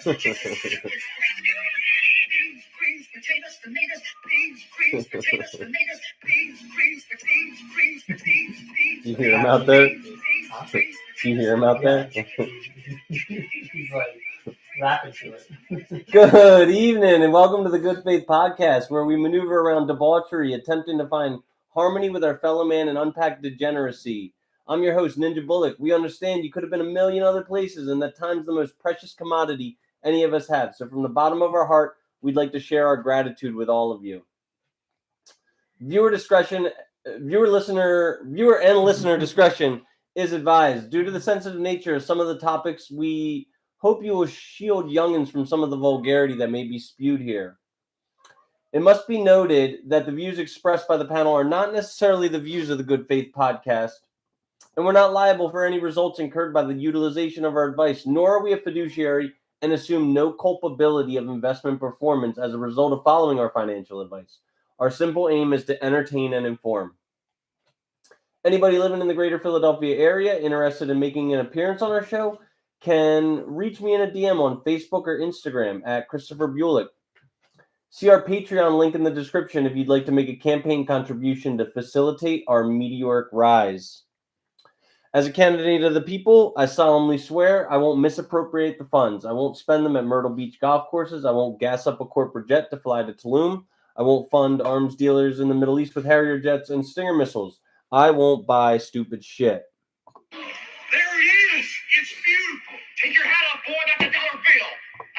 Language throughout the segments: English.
You hear him out there? You hear him out there? He's like rapping to it. Good evening and welcome to the Good Faith Podcast, where we maneuver around debauchery, attempting to find harmony with our fellow man and unpack degeneracy. I'm your host, Ninjah Bullock. We understand you could have been a million other places, and that time's the most precious commodity any of us have. So from the bottom of our heart, we'd like to share our gratitude with all of you. Viewer and listener discretion is advised. Due to the sensitive nature of some of the topics, we hope you will shield youngins from some of the vulgarity that may be spewed here. It must be noted that the views expressed by the panel are not necessarily the views of the Good Faith Podcast, and we're not liable for any results incurred by the utilization of our advice, nor are we a fiduciary and assume no culpability of investment performance as a result of following our financial advice. Our simple aim is to entertain and inform. Anybody living in the greater Philadelphia area interested in making an appearance on our show can reach me in a DM on Facebook or Instagram at Christopher Bulick. See our Patreon link in the description if you'd like to make a campaign contribution to facilitate our meteoric rise. As a candidate of the people, I solemnly swear I won't misappropriate the funds. I won't spend them at Myrtle Beach golf courses. I won't gas up a corporate jet to fly to Tulum. I won't fund arms dealers in the Middle East with Harrier jets and Stinger missiles. I won't buy stupid shit. There he is. It's beautiful. Take your hat off, boy. That's a dollar bill.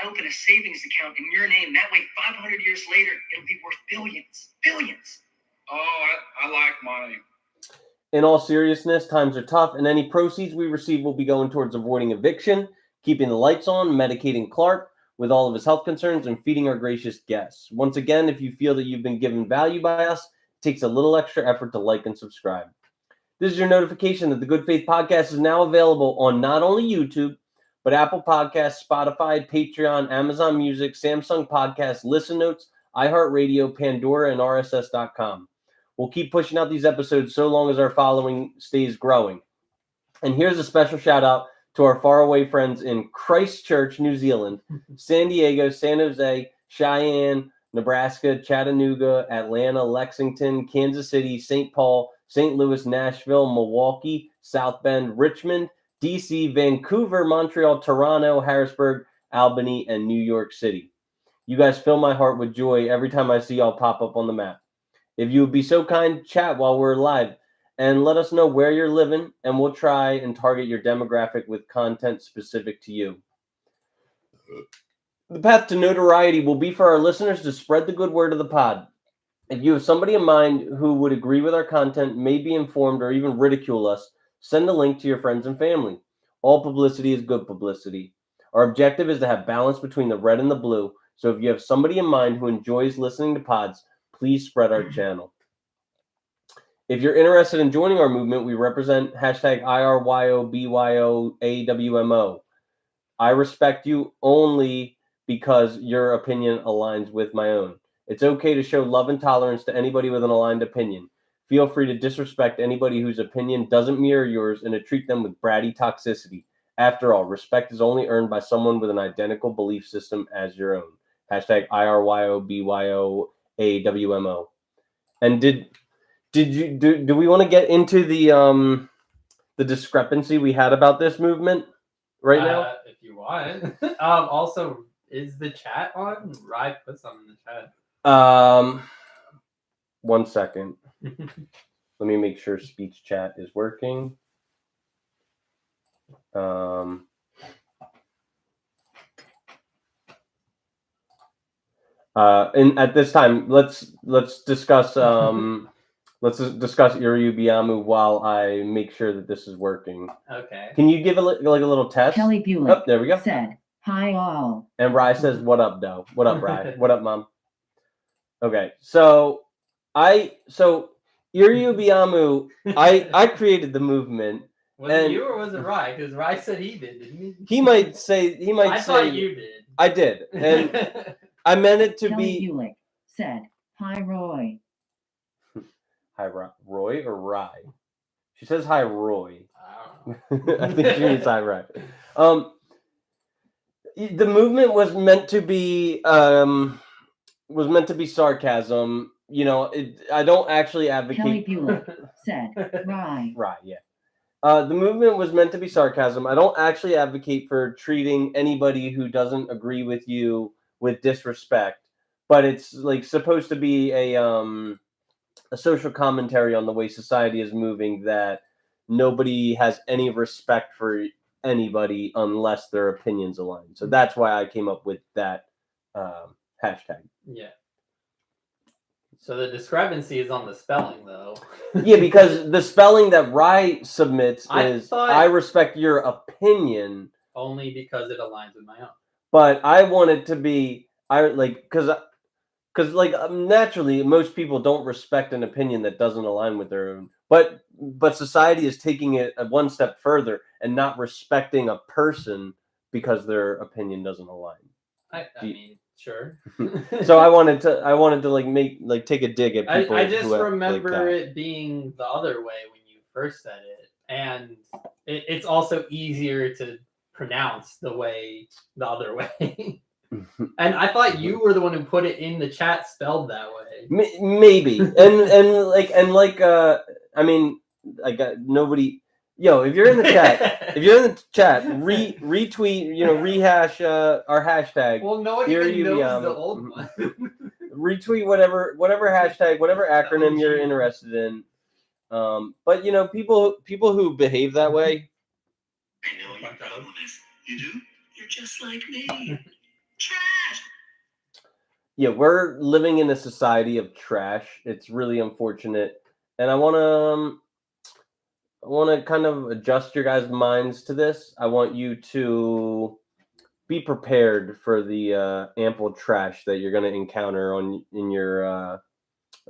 I open a savings account in your name. That way, 500 years later, it'll be worth billions. Billions. Oh, I like money. In all seriousness, times are tough, and any proceeds we receive will be going towards avoiding eviction, keeping the lights on, medicating Clark with all of his health concerns, and feeding our gracious guests. Once again, if you feel that you've been given value by us, it takes a little extra effort to like and subscribe. This is your notification that the Good Faith Podcast is now available on not only YouTube, but Apple Podcasts, Spotify, Patreon, Amazon Music, Samsung Podcasts, Listen Notes, iHeartRadio, Pandora, and RSS.com. We'll keep pushing out these episodes so long as our following stays growing. And here's a special shout out to our faraway friends in Christchurch, New Zealand, San Diego, San Jose, Cheyenne, Nebraska, Chattanooga, Atlanta, Lexington, Kansas City, St. Paul, St. Louis, Nashville, Milwaukee, South Bend, Richmond, DC, Vancouver, Montreal, Toronto, Harrisburg, Albany, and New York City. You guys fill my heart with joy every time I see y'all pop up on the map. If you would be so kind, chat while we're live and let us know where you're living, and we'll try and target your demographic with content specific to you. The path to notoriety will be for our listeners to spread the good word of the pod. If you have somebody in mind who would agree with our content, may be informed, or even ridicule us, send a link to your friends and family. All publicity is good publicity. Our objective is to have balance between the red and the blue, so if you have somebody in mind who enjoys listening to pods, please spread our channel. If you're interested in joining our movement, we represent hashtag IRYOBYOAWMO. I respect you only because your opinion aligns with my own. It's okay to show love and tolerance to anybody with an aligned opinion. Feel free to disrespect anybody whose opinion doesn't mirror yours and to treat them with bratty toxicity. After all, respect is only earned by someone with an identical belief system as your own. Hashtag IRYOBYOAWMO. And do we want to get into the discrepancy we had about this movement right now? If you want. Also, is the chat on? Rye put something in the chat. 1 second. Let me make sure speech chat is working. And at this time, let's discuss Iriubiamu while I make sure that this is working. Okay. Can you give a little test? Kelly Bulick Oh, there we go. said, "Hi all." And Rye says, "What up, Doe? What up, Rye? What up, Mom?" Okay, so Iriubiamu, I created the movement. Was it you or was it Rye? Because Rye said he did, didn't he? He might say. I thought you did. I did, and I meant it to Kelly be. Bulick said, "Hi Roy." Hi, Roy or Rye? She says hi, Roy. I don't know. I think she means hi, Rye. The movement was meant to be sarcasm. You know, I don't actually Kelly advocate. Bulick said, Rye. Right, yeah. The movement was meant to be sarcasm. I don't actually advocate for treating anybody who doesn't agree with you with disrespect, but it's like supposed to be a social commentary on the way society is moving, that nobody has any respect for anybody unless their opinions align. So that's why I came up with that hashtag. Yeah. So the discrepancy is on the spelling, though. Yeah, because the spelling that Rye submits is thought- I respect your opinion only because it aligns with my own. but I want it to be because naturally most people don't respect an opinion that doesn't align with their own. But society is taking it one step further and not respecting a person because their opinion doesn't align. I mean, sure. So I wanted to take a dig at people. I just who act remember like that. it being the other way when you first said it, and it's also easier to pronounce the other way. And I thought you were the one who put it in the chat spelled that way. Maybe, I mean, I got nobody. Yo, if you're in the chat, retweet, rehash our hashtag. Well, no one Here even you, knows the old one. Retweet whatever hashtag, whatever acronym you're interested in. But people who behave that way. I know what your problem is. You do? You're just like me. Trash! Yeah, we're living in a society of trash. It's really unfortunate, and I want to kind of adjust your guys' minds to this. I want you to be prepared for the ample trash that you're going to encounter in your a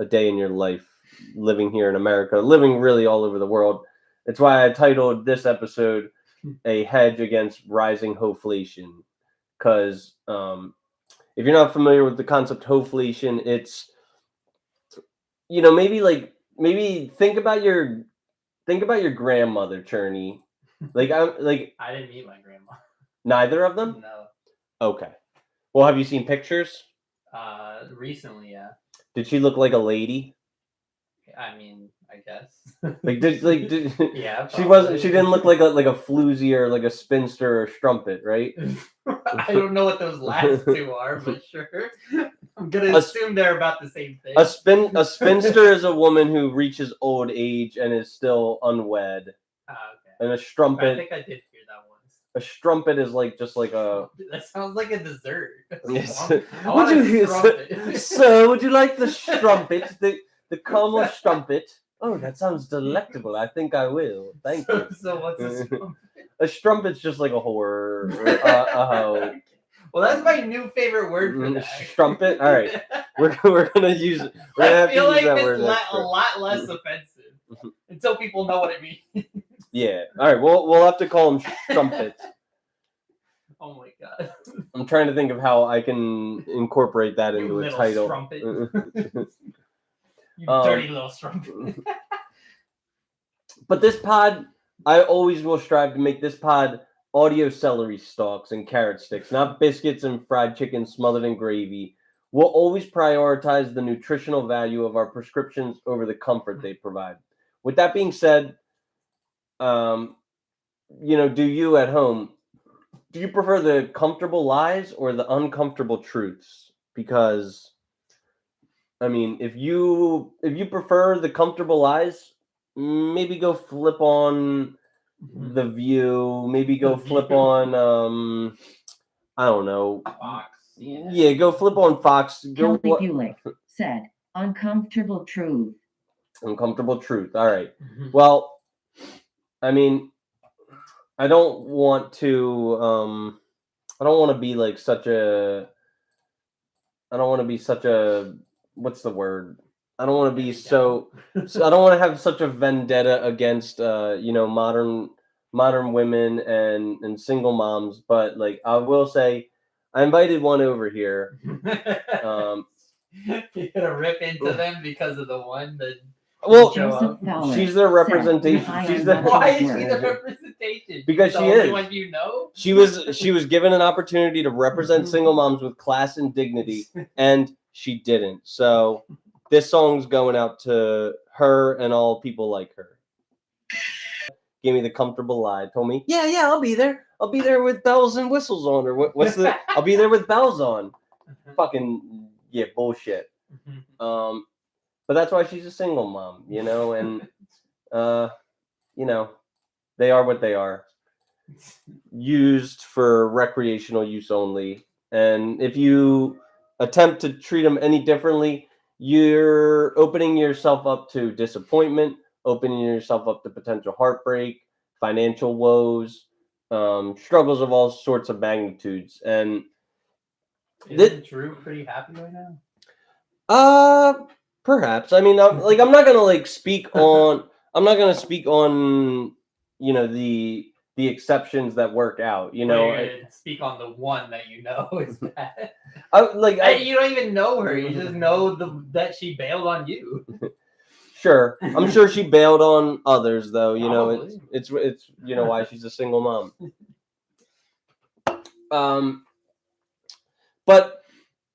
day in your life living here in America, living really all over the world. It's why I titled this episode "A Hedge Against Rising Hoeflation," because if you're not familiar with the concept Hoeflation, it's maybe think about your grandmother, Chernie. I didn't meet my grandma. Neither of them? No. Okay. Well, have you seen pictures? Recently, yeah. Did she look like a lady? I mean, I guess. Did Yeah. She wasn't. She didn't look like a floozy or like a spinster or strumpet, right? I don't know what those last two are, but sure. I'm gonna assume they're about the same thing. A spinster is a woman who reaches old age and is still unwed. Okay. And a strumpet. I think I did hear that once. A strumpet is just like a. That sounds like a dessert. Yes. I want a strumpet. So, would you like the strumpet? The caramel strumpet? Oh, that sounds delectable. I think I will. Thank you. So what's a strumpet? A strumpet's just like a whore or a hoe. Well, that's my new favorite word for that. Strumpet? All right. We're gonna use it. I feel like it's a lot less offensive until people know what it means. Yeah. All right. We'll have to call them strumpets. Oh my god. I'm trying to think of how I can incorporate that into a title. Strumpet. You dirty little strumpet. But this pod, I always will strive to make this pod audio celery stalks and carrot sticks, not biscuits and fried chicken smothered in gravy. We'll always prioritize the nutritional value of our prescriptions over the comfort they provide. With that being said, do you at home, do you prefer the comfortable lies or the uncomfortable truths? Because, I mean, if you prefer the comfortable lies, maybe go flip on The View. Maybe go flip on, I don't know. Fox. Yeah, go flip on Fox. Kelly Bulick said, uncomfortable truth. Uncomfortable truth. All right. Well, I mean, I don't want to be like such a. I don't want to be such a. What's the word? I don't want to be so I don't want to have such a vendetta against modern women and single moms, but like I will say, I invited one over here. You're gonna rip into them because of the one that Well, Show Joseph up. Fowler she's their said, representation. "Rely She's on the nothing Why but is she the work." representation? Because the she only is. one you know. She was given an opportunity to represent single moms with class and dignity, and she didn't. So this song's going out to her and all people like her. Gave me the comfortable lie. Told me, yeah, I'll be there. I'll be there with bells and whistles on, or what's the? I'll be there with bells on. Fucking yeah, bullshit. But that's why she's a single mom, you know, and you know, they are what they are. Used for recreational use only. And if you attempt to treat them any differently, you're opening yourself up to disappointment, opening yourself up to potential heartbreak, financial woes, struggles of all sorts of magnitudes. And Isn't Drew pretty happy right now? perhaps. I mean, I'm not gonna like speak on. I'm not gonna speak on, you know, the exceptions that work out. You know, Speak on the one that you know is bad. I You don't even know her. You just know that she bailed on you. sure. I'm sure she bailed on others, though. You know, Probably. it's you know why she's a single mom. But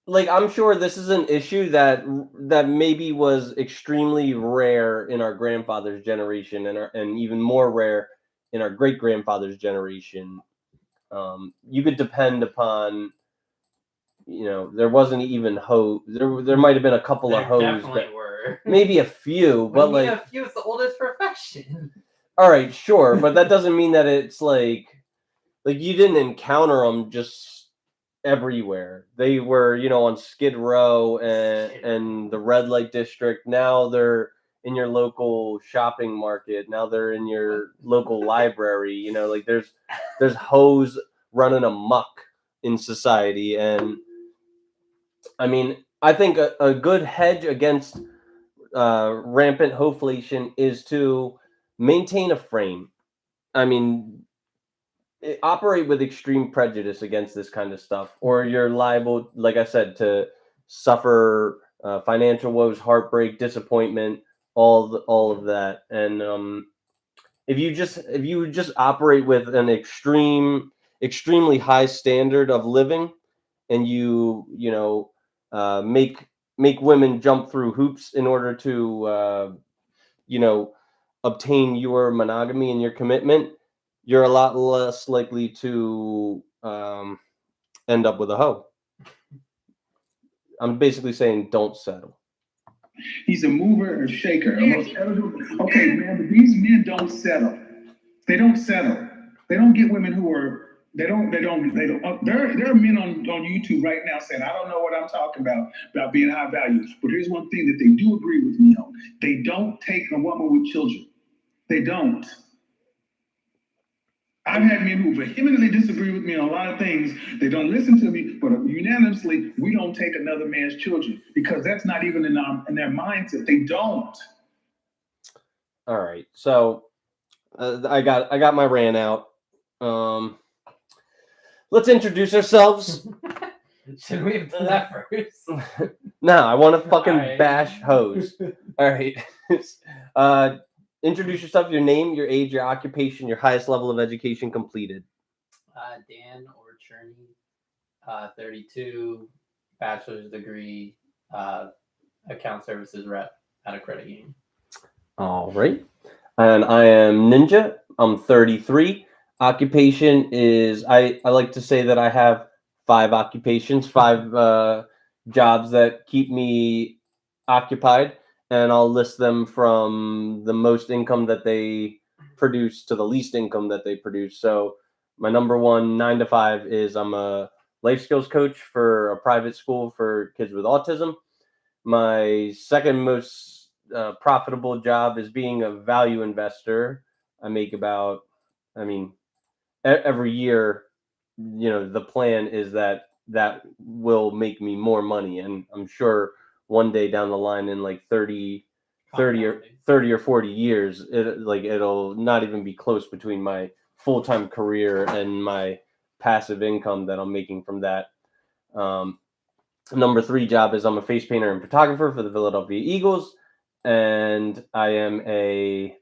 like I'm sure this is an issue that maybe was extremely rare in our grandfather's generation, and even more rare in our great grandfather's generation. You could depend upon, you know, there wasn't even hose. There might have been a couple of hose, Definitely were. maybe a few, but like a few is the oldest profession. all right, sure, but that doesn't mean that it's like you didn't encounter them just everywhere. They were, you know, on Skid Row and the red light district. Now they're in your local shopping market. Now they're in your local library. You know, like there's hoes running amok in society. And I mean, I think a good hedge against rampant Hoeflation is to maintain a frame. I mean, operate with extreme prejudice against this kind of stuff, or you're liable, like I said, to suffer financial woes, heartbreak, disappointment, all of that. And if you just operate with an extremely high standard of living, and you know make women jump through hoops in order to you know obtain your monogamy and your commitment, you're a lot less likely to end up with a hoe. I'm basically saying don't settle. He's a mover and shaker. Okay, man, but these men don't settle. They don't settle. They don't get women who are. They don't. There are men on YouTube right now saying, "I don't know what I'm talking about being high value." But here's one thing that they do agree with me on: they don't take a woman with children. They don't. I've had men who vehemently disagree with me on a lot of things. They don't listen to me, but unanimously, we don't take another man's children because that's not even in their mindset. They don't. All right, so I got my rant out. Let's introduce ourselves. Should we have done that first? No, I want to fucking Alright. bash hoes. All right. Introduce yourself, your name, your age, your occupation, your highest level of education completed. Dan or Chernie, 32, bachelor's degree, account services rep at a credit union. All right. And I am Ninja. I'm 33. Occupation is, I like to say that I have 5 occupations, 5 jobs that keep me occupied. And I'll list them from the most income that they produce to the least income that they produce. So my number one 9 to 5 is I'm a life skills coach for a private school for kids with autism. My second most profitable job is being a value investor. I make about, I mean, every year, you know, the plan is that will make me more money. And I'm sure one day down the line in like 30 or 40 years, it'll not even be close between my full-time career and my passive income that I'm making from that. Number 3 job is I'm a face painter and photographer for the Philadelphia Eagles. and I am a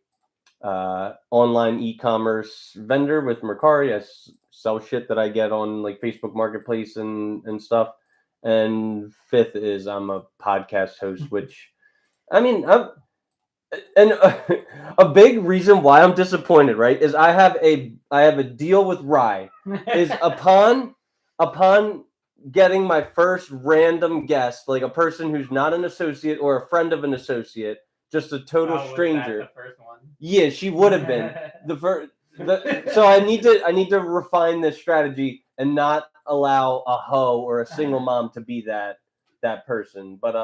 online e-commerce vendor with Mercari. I sell shit that I get on like Facebook Marketplace and stuff. And fifth is I'm a podcast host, which I mean, a big reason why I'm disappointed, right, is I have a deal with Rye. Is upon getting my first random guest, like a person who's not an associate or a friend of an associate, just a total stranger. Was that the first one? Yeah, she would have been the first. So I need to refine this strategy and not allow a hoe or a single mom to be that person. But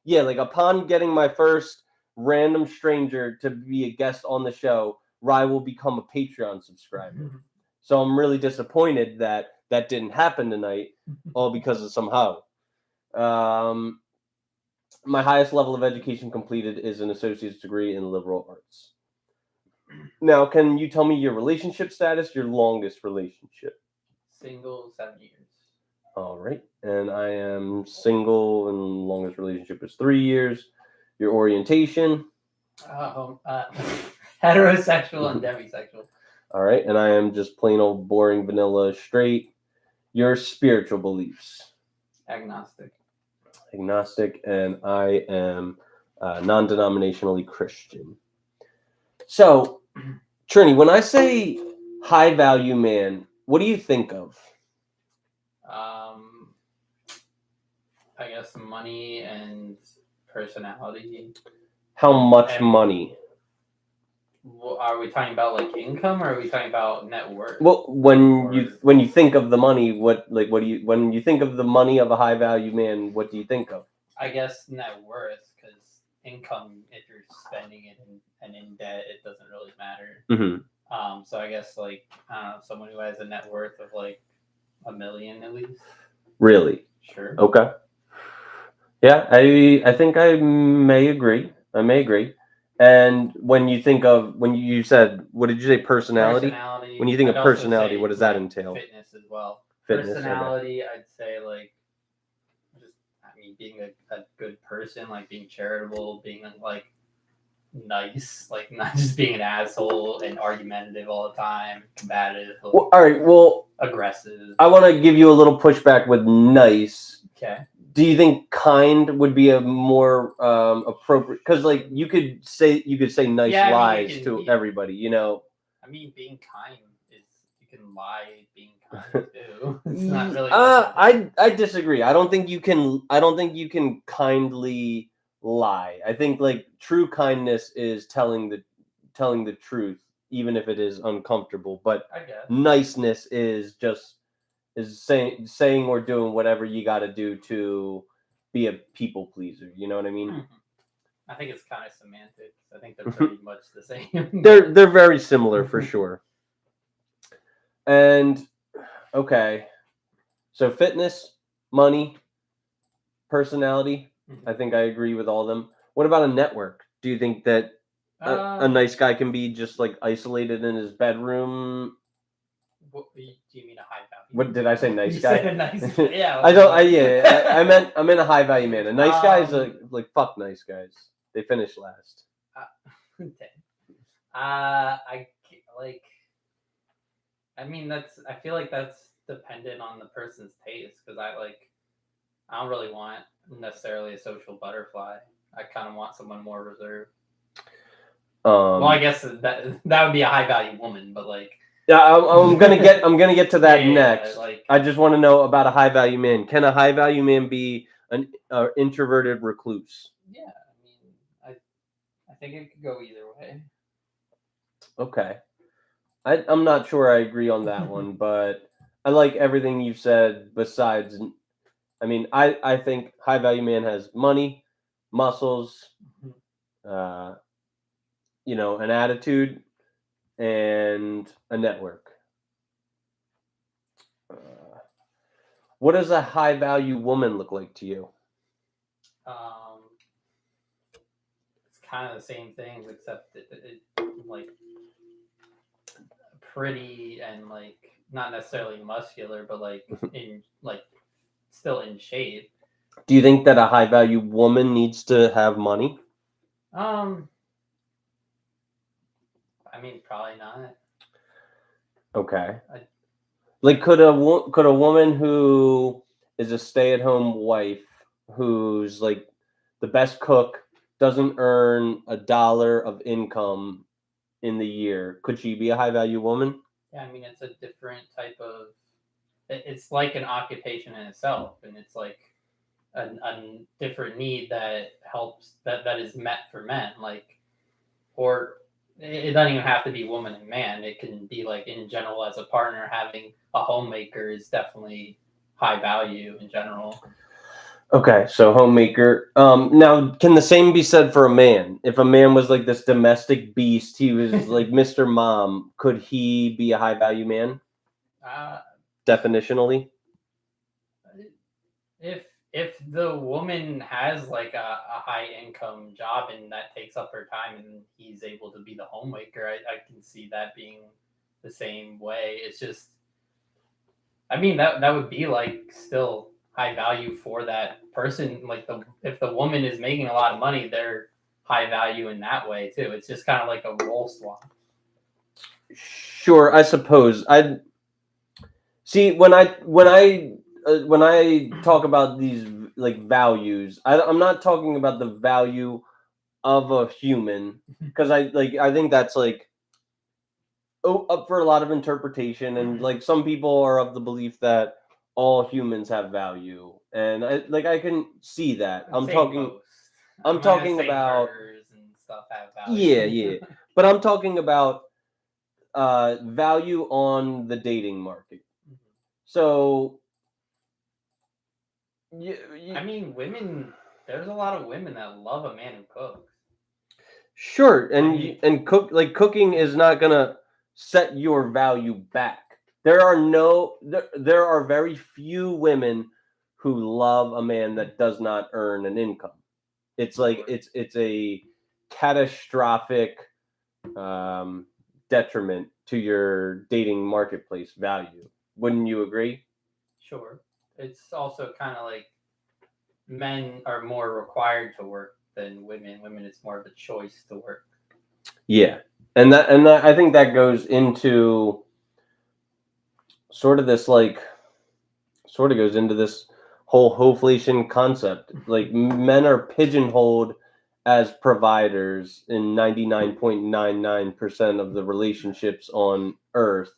yeah, like upon getting my first random stranger to be a guest on the show, Rye will become a Patreon subscriber. So I'm really disappointed that didn't happen tonight, all because of some hoe. My highest level of education completed is an associate's degree in liberal arts. Now, can you tell me your relationship status, your longest relationship? Single, 7 years. All right. And I am single, and longest relationship is 3 years. Your orientation? Heterosexual and demisexual. All right. And I am just plain old boring vanilla straight. Your spiritual beliefs? Agnostic. And I am non-denominationally Christian. So, Chernie, when I say high value man, what do you think of? I guess money and personality. How much money? Are we talking about like income, or are we talking about net worth? Well, when you think of the money, when you think of the money of a high value man, what do you think of? I guess net worth, because income, if you're spending it and in debt, it doesn't really matter. Mm-hmm. So I guess like someone who has a net worth of like $1 million at least. Really? Sure. Okay. Yeah, I think I may agree. And when you said, what did you say, personality? When you think of personality, what does that entail? Fitness as well. Fitness, personality, okay. I'd say like being a good person, like being charitable, being like nice, like not just being an asshole and argumentative all the time, combative. Like, well, all right. Well, aggressive. I want to give you a little pushback with nice. Okay. Do you think kind would be a more appropriate? Because like you could say nice lies to everybody. You know. I mean, being kind is, you can lie being kind too. It's not really. I disagree. I don't think you can kindly lie. I think like true kindness is telling the truth, even if it is uncomfortable. But I guess niceness is just saying or doing whatever you got to do to be a people pleaser. You know what I mean? Mm-hmm. I think it's kind of semantics. I think they're pretty much the same. They're very similar for sure. And okay, so fitness, money, personality. I think I agree with all of them. What about a network? Do you think that a nice guy can be just like isolated in his bedroom? What, do you mean a high value? What did I say? Nice guy? Said a nice, yeah. I meant I'm in a high value man. A nice guy is like fuck nice guys. They finish last. I feel like that's dependent on the person's taste, because I don't really want necessarily a social butterfly. I kind of want someone more reserved. Well, I guess that would be a high value woman, but like. Yeah, I'm gonna get to that next. Yeah, I just want to know about a high value man. Can a high value man be an introverted recluse? Yeah, I think it could go either way. Okay, I'm not sure I agree on that one, but I like everything you've said. Besides, I think high value man has money, muscles, an attitude, and a network. What does a high value woman look like to you? It's kind of the same things, except it like pretty and like not necessarily muscular, but like in like still in shape. Do you think that a high value woman needs to have money? I mean, probably not. Okay. Like, could a woman who is a stay-at-home wife, who's like the best cook, doesn't earn $1 of income in the year, could she be a high-value woman? Yeah, I mean, it's a different type of. It's like an occupation in itself, and it's like a different need that helps that is met for men. Like, or it doesn't even have to be woman and man. It can be like in general as a partner, having a homemaker is definitely high value in general. Okay, so homemaker. Now, can the same be said for a man? If a man was like this domestic beast, he was like Mr. Mom, could he be a high value man? Definitionally? If the woman has like a high income job and that takes up her time and he's able to be the homemaker, I can see that being the same way. It's just, I mean, that would be like still high value for that person. Like if the woman is making a lot of money, they're high value in that way too. It's just kind of like a role swap. Sure, I suppose. I see when I talk about these like values, I'm not talking about the value of a human, because I think that's like up for a lot of interpretation, and like some people are of the belief that all humans have value, and I can see that. I'm talking about murders and stuff have value. yeah, but I'm talking about value on the dating market. So I mean, women. There's a lot of women that love a man who cooks. Sure, and cooking is not gonna set your value back. There are very few women who love a man that does not earn an income. It's like it's a catastrophic detriment to your dating marketplace value. Wouldn't you agree? Sure. It's also kind of like men are more required to work than women. Women, it's more of a choice to work. Yeah, and that I think that goes into sort of this goes into this whole Hoeflation concept. Like, men are pigeonholed as providers in 99.99% of the relationships on Earth,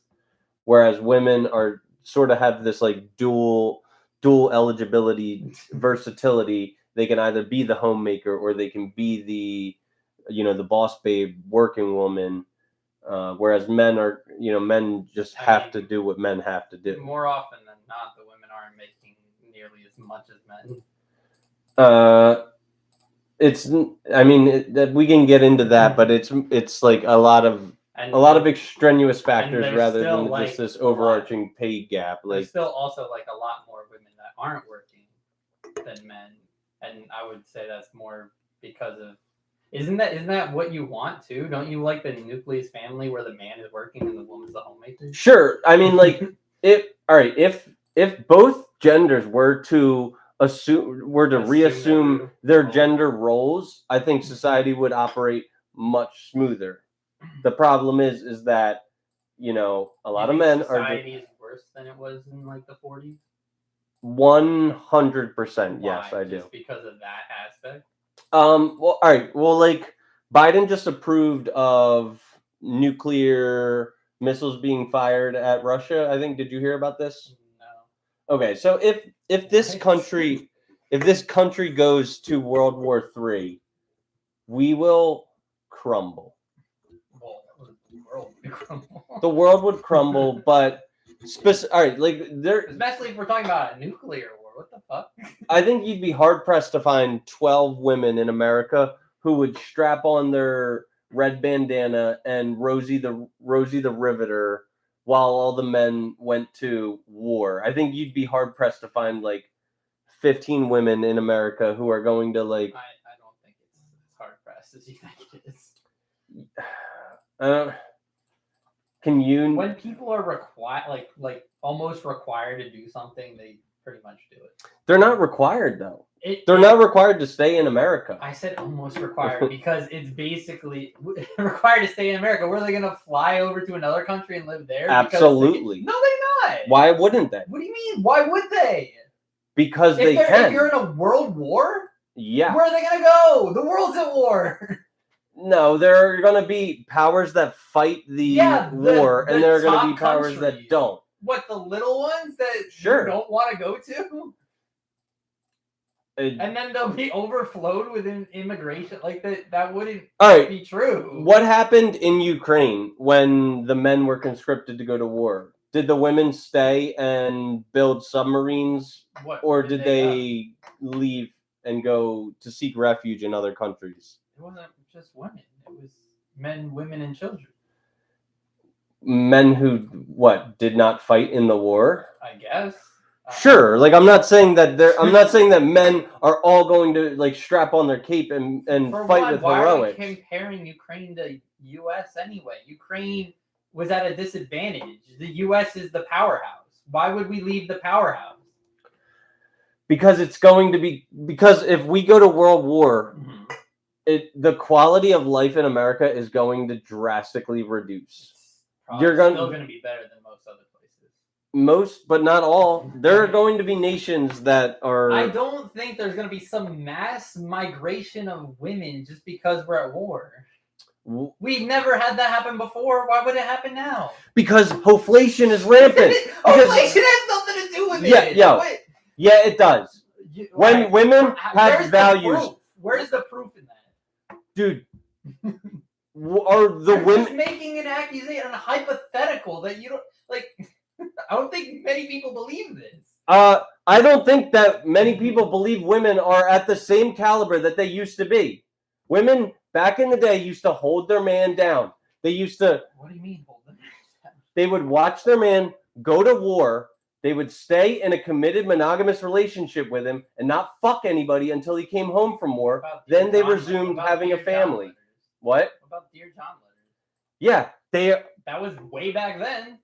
whereas women are sort of have this like dual eligibility, versatility. They can either be the homemaker or they can be the boss babe working woman. Whereas men just have to do what men have to do. More often than not, the women aren't making nearly as much as men. We can get into that, but it's like a lot of extraneous factors rather than like just this overarching pay gap. Like, there's still also like a lot more women that aren't working than men, and I would say that's more because of. Isn't that what you want too? Don't you like the nucleus family where the man is working and the woman's the homemaker? Sure. I mean, like, if both genders were to reassume their gender roles, I think society would operate much smoother. The problem is that a lot of men society is worse than it was in like the 40s. 100%. Yes, I do. Just because of that aspect. Well, all right. Well, like, Biden just approved of nuclear missiles being fired at Russia. I think. Did you hear about this? No. Okay, so if this country goes to World War III, we will crumble. Well, the world would crumble. The world would crumble, but all right, like especially if we're talking about a nuclear war. What the fuck? I think you'd be hard pressed to find 12 women in America who would strap on their red bandana and Rosie the Riveter while all the men went to war. I think you'd be hard pressed to find like 15 women in America who are going to like. I don't think it's as hard pressed as you think it is. Can you? When people are required, like almost required to do something, they pretty much do it. They're not required though. They're not required to stay in America. I said almost required because it's basically required to stay in America. Were they going to fly over to another country and live there? Absolutely. No, they're not. Why wouldn't they? What do you mean? Why would they? Because they can. If you're in a world war, yeah. Where are they going to go? The world's at war. No, there are going to be powers that fight the war, and there are going to be powers that don't. What, the little ones that you don't want to go to? And then they'll be overflowed with immigration. Like that wouldn't be true. What happened in Ukraine when the men were conscripted to go to war? Did the women stay and build submarines? Or did they leave and go to seek refuge in other countries? It wasn't just women. It was men, women, and children. Men who, did not fight in the war? I guess. Sure, like I'm not saying that men are all going to strap on their cape and fight with heroics. Why are we comparing Ukraine to U.S. anyway? Ukraine was at a disadvantage. The U.S. is the powerhouse. Why would we leave the powerhouse? Because if we go to World War, the quality of life in America is going to drastically reduce. Still going to be better than most other places. Most, but not all. There are going to be nations that are... I don't think there's going to be some mass migration of women just because we're at war. We've never had that happen before. Why would it happen now? Because Hoeflation is rampant. Hoeflation has nothing to do with it. Yeah, it does. When women have values... Where's the proof in that? Dude... Are the women just making an accusation, a hypothetical that you don't like? I don't think many people believe this. I don't think that many people believe women are at the same caliber that they used to be. Women back in the day used to hold their man down. They used to. What do you mean hold them down? They would watch their man go to war. They would stay in a committed monogamous relationship with him and not fuck anybody until he came home from war. Then they resumed having a family. What? About Dear John letters? Yeah, that was way back then.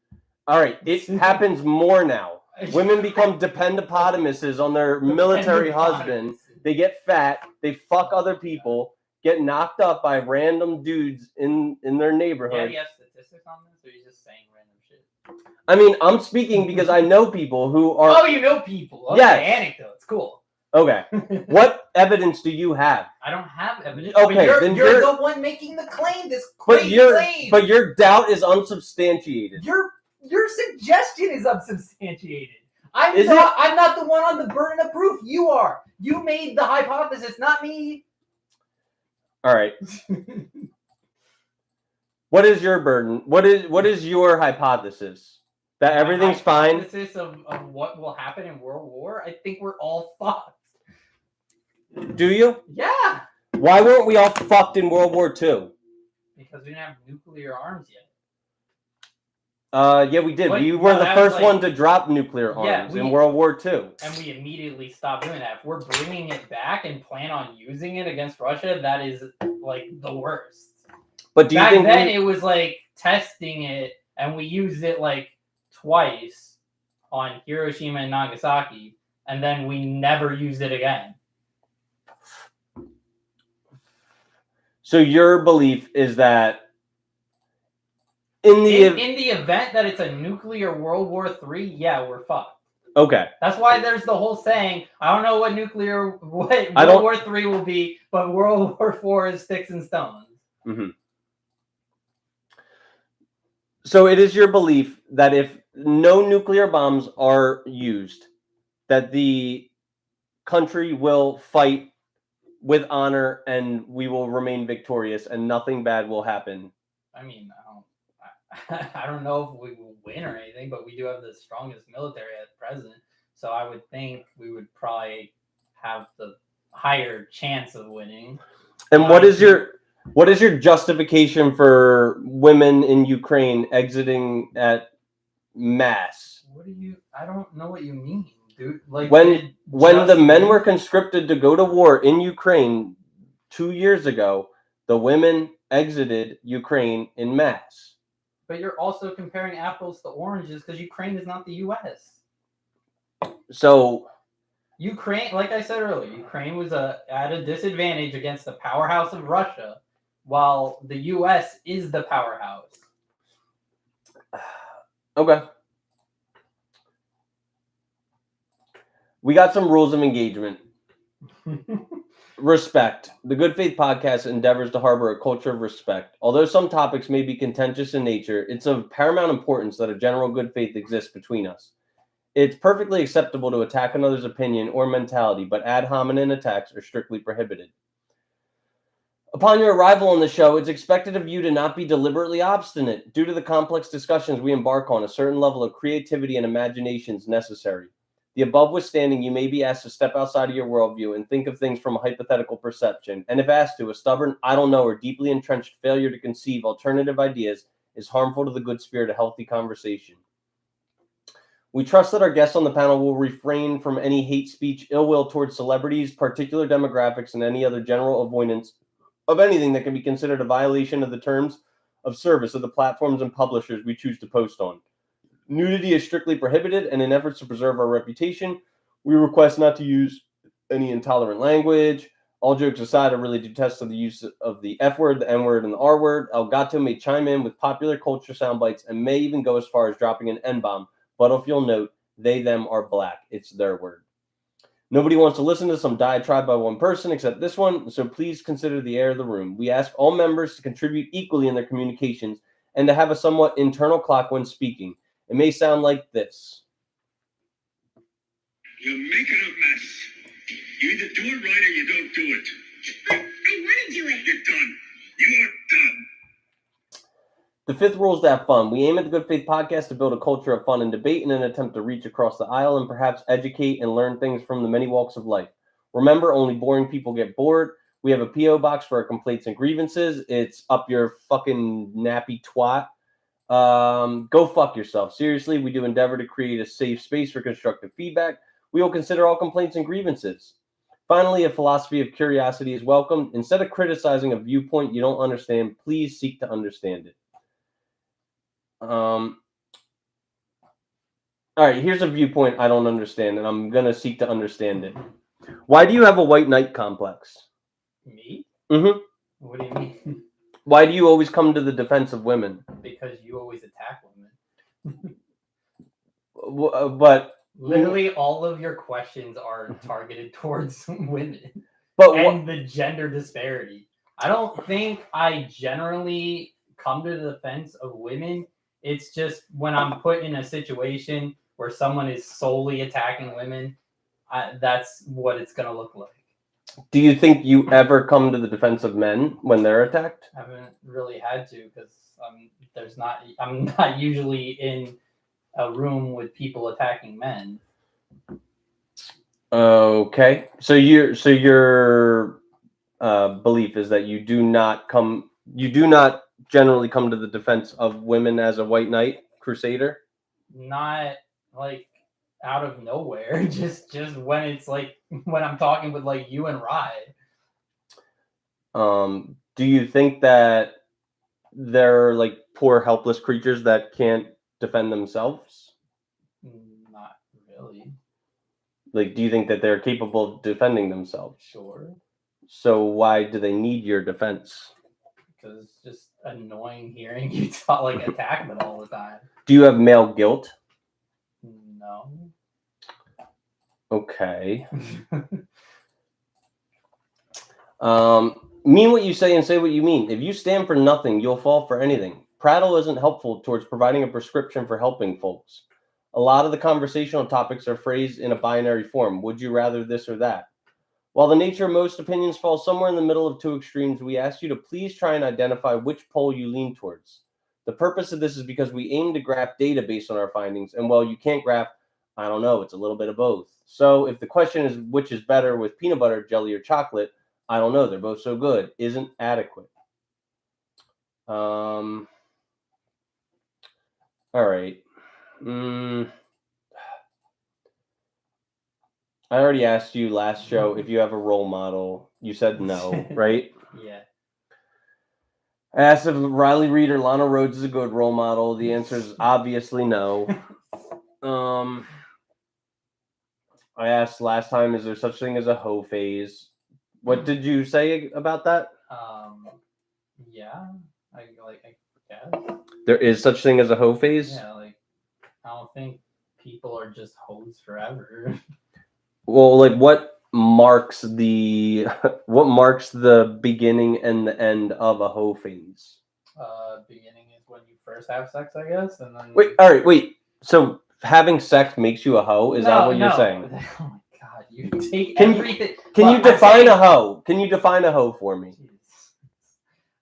All right, it happens more now. Women become dependopotamuses on their military husband. They get fat. They fuck other people. Get knocked up by random dudes in their neighborhood. Yeah, do you have statistics on this, or are you just saying random shit? I mean, I'm speaking because I know people who are. Oh, you know people. Okay, yes. Anecdotes. Cool. Okay. What evidence do you have? I don't have evidence. Okay, then you're the one making the claim. This crazy claim. But your doubt is unsubstantiated. Your suggestion is unsubstantiated. I'm not the one on the burden of proof. You are. You made the hypothesis, not me. All right. What is your burden? What is your hypothesis? That everything's fine? Hypothesis of what will happen in World War? I think we're all fucked. Do you? Yeah. Why weren't we all fucked in World War II? Because we didn't have nuclear arms yet. Yeah, we did. We were the first one to drop nuclear arms in World War II. And we immediately stopped doing that. If we're bringing it back and plan on using it against Russia, that is the worst. But do you think back then it was testing it, and we used it twice on Hiroshima and Nagasaki, and then we never used it again. So your belief is that in the event that it's a nuclear World War III, yeah, we're fucked. Okay. That's why there's the whole saying, I don't know what World War III will be, but World War IV is sticks and stones. Mm-hmm. So it is your belief that if no nuclear bombs are used, that the country will fight with honor and we will remain victorious and nothing bad will happen. I mean, I don't know if we will win or anything, but we do have the strongest military at present. So I would think we would probably have the higher chance of winning. And what is your justification for women in Ukraine exiting at mass? I don't know what you mean, dude. When the men were conscripted to go to war in Ukraine 2 years ago, the women exited Ukraine in mass. But you're also comparing apples to oranges because Ukraine is not the U.S. So Ukraine, like I said earlier, Ukraine was at a disadvantage against the powerhouse of Russia, while the U.S. is the powerhouse. Okay. We got some rules of engagement. Respect. The Good Faith Podcast endeavors to harbor a culture of respect. Although some topics may be contentious in nature, it's of paramount importance that a general good faith exists between us. It's perfectly acceptable to attack another's opinion or mentality, but ad hominem attacks are strictly prohibited. Upon your arrival on the show, it's expected of you to not be deliberately obstinate. Due to the complex discussions we embark on, a certain level of creativity and imagination is necessary. The above withstanding, you may be asked to step outside of your worldview and think of things from a hypothetical perception. And if asked to, a stubborn, I don't know, or deeply entrenched failure to conceive alternative ideas is harmful to the good spirit of healthy conversation. We trust that our guests on the panel will refrain from any hate speech, ill will towards celebrities, particular demographics, and any other general avoidance of anything that can be considered a violation of the terms of service of the platforms and publishers we choose to post on. Nudity is strictly prohibited, and in efforts to preserve our reputation, we request not to use any intolerant language. All jokes aside, I really detest the use of the F word, the N word, and the R word. Elgato may chime in with popular culture sound bites and may even go as far as dropping an N-bomb. But if you'll note, they, them are black. It's their word. Nobody wants to listen to some diatribe by one person except this one, so please consider the air of the room. We ask all members to contribute equally in their communications and to have a somewhat internal clock when speaking. It may sound like this. You're making a mess. You either do it right or you don't do it. But I want to do it. You're done. You are done. The fifth rule is to have fun. We aim at the Good Faith Podcast to build a culture of fun and debate in an attempt to reach across the aisle and perhaps educate and learn things from the many walks of life. Remember, only boring people get bored. We have a P.O. box for our complaints and grievances. It's up your fucking nappy twat. Go fuck yourself. Seriously, we do endeavor to create a safe space for constructive feedback. We will consider all complaints and grievances. Finally, a philosophy of curiosity is welcome. Instead of criticizing a viewpoint you don't understand, please seek to understand it. All right, here's a viewpoint I don't understand, and I'm going to seek to understand it. Why do you have a white knight complex? Me? Mm-hmm. What do you mean? Why do you always come to the defense of women? Because you always attack women. But Literally, all of your questions are targeted towards women but and the gender disparity. I don't think I generally come to the defense of women. It's just when I'm put in a situation where someone is solely attacking women, that's what it's going to look like. do you think you ever come to the defense of men when they're attacked? I haven't really had to because I'm not usually in a room with people attacking men. Okay, so your belief is that you do not generally come to the defense of women as a white knight crusader. Not like out of nowhere, just when it's like when I'm talking with like you and Rye. Do you think that they're like poor, helpless creatures that can't defend themselves? Not really. Like, do you think that they're capable of defending themselves? Sure. So why do they need your defense? Because it's just annoying hearing you talk like attack them all the time. Do you have male guilt? No. Okay. Mean what you say and say what you mean. If you stand for nothing, you'll fall for anything. Prattle isn't helpful towards providing a prescription for helping folks. A lot of the conversational topics are phrased in a binary form. Would you rather this or that? While the nature of most opinions falls somewhere in the middle of two extremes, we ask you to please try and identify which pole you lean towards. The purpose of this is because we aim to graph data based on our findings, and while you can't graph, I don't know, it's a little bit of both. So if the question is which is better with peanut butter, jelly, or chocolate, I don't know, they're both so good, isn't adequate. All right. I already asked you last show if you have a role model. You said no, right? Yeah. I asked if Riley Reid or Lana Rhoades is a good role model. The answer is obviously no. I asked last time, is there such thing as a hoe phase? What did you say about that? Yeah, I guess. There is such thing as a hoe phase? Yeah, like I don't think people are just hoes forever. Well, like what marks the what marks the beginning and the end of a hoe phase? Beginning is when you first have sex, I guess, and then Wait. So having sex makes you a hoe? Is that what you're saying? Oh my god, you take Can you- everything. Can Look, you I'm define saying- a hoe? Can you define a hoe for me? Jeez.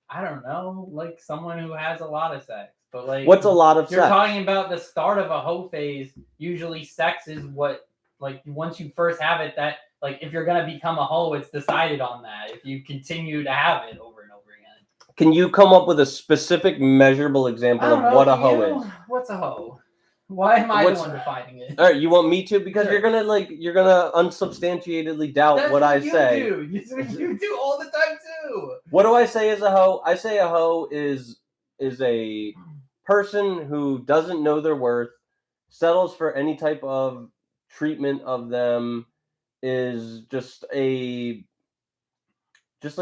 I don't know, like someone who has a lot of sex, but like What's a lot of you're sex? talking about the start of a hoe phase. Usually, sex is what like once you first have it. That like if you're gonna become a hoe, it's decided on that. If you continue to have it over and over again. Can you come up with a specific measurable example I don't of know, what a hoe is? What's a hoe? Why am I What's- the one defining it? All right, you want me to? Because Sure. you're gonna unsubstantiatedly doubt That's what I you say. do. You do all the time too. What do I say as a hoe? I say a hoe is a person who doesn't know their worth, settles for any type of treatment of them, is just like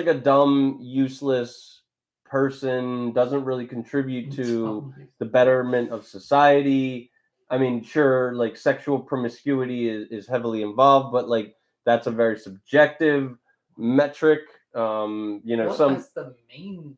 a dumb, useless person, doesn't really contribute to the betterment of society. I mean, sure, like sexual promiscuity is heavily involved, but like that's a very subjective metric. That's the main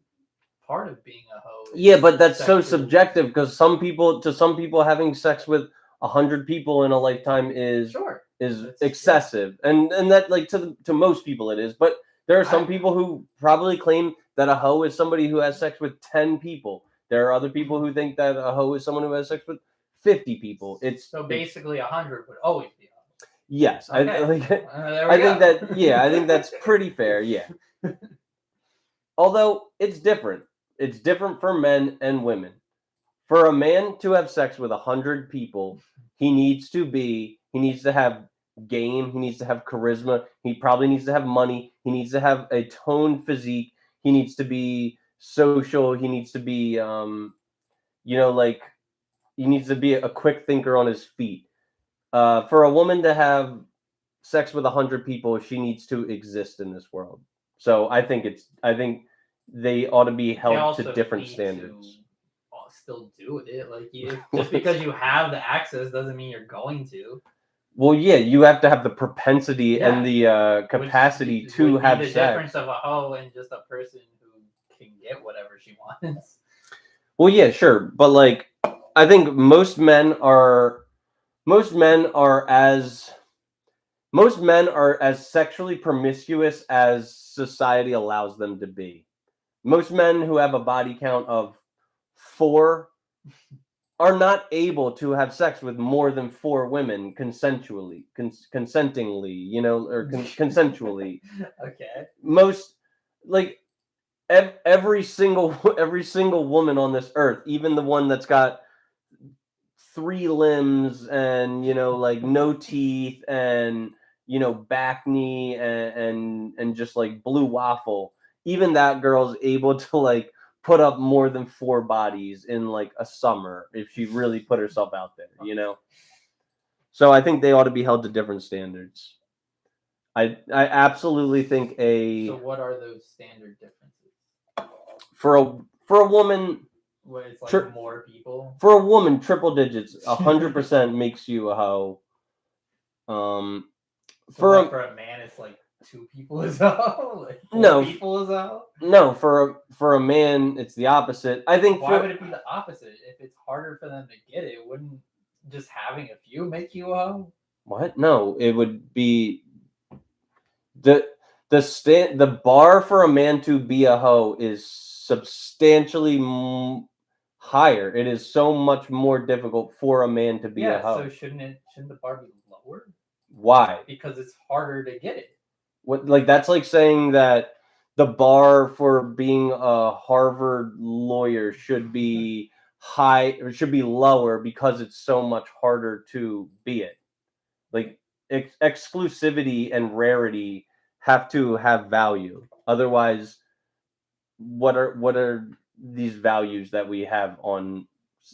part of being a hoe. Yeah, but that's so sexual- subjective because some people having sex with 100 people in a lifetime is Sure. is That's- excessive, and that like to most people it is, but there are some people who probably claim that a hoe is somebody who has sex with 10 people. There are other people who think that a hoe is someone who has sex with 50 people. So basically, 100 would always be a hoe. Yes, Okay. there we go. I think that's pretty fair. Yeah. Although it's different. It's different for men and women. For a man to have sex with 100 people, he needs to have game, he needs to have charisma, he probably needs to have money, he needs to have a toned physique, he needs to be social, he needs to be like he needs to be a quick thinker on his feet. For a woman to have sex with 100 people, she needs to exist in this world. So I think they ought to be held to different standards. Still do it. Like just because you have the access doesn't mean you're going to. Well, yeah, you have to have the propensity and the capacity Which to would be have the sex. difference of a hoe and just a person who can get whatever she wants. Well, yeah, sure, but like I think most men are as sexually promiscuous as society allows them to be. Most men who have a body count of 4 are not able to have sex with more than 4 women consentingly, consensually. Okay. Most like every single woman on this earth, even the one that's got 3 limbs and like no teeth and back knee and just like blue waffle, even that girl's able to like put up more than 4 bodies in like a summer if she really put herself out there. So I think they ought to be held to different standards. I absolutely think So what are those standard differences? for a woman, Where it's like more people? for a woman, triple digits 100% makes you a hoe. For a man, it's like 2 people is a hoe. Like 4 people is a hoe. No, for a man, it's the opposite. I think. Why would it be the opposite? If it's harder for them to get it, wouldn't just having a few make you a hoe? What? No, it would be the bar for a man to be a hoe is substantially higher. It is so much more difficult for a man to be a hoe. So shouldn't the bar be lower? Why? Because it's harder to get it. What, like that's like saying that the bar for being a Harvard lawyer should be high or should be lower because it's so much harder to be it. Like exclusivity and rarity have to have value. Otherwise, what are these values that we have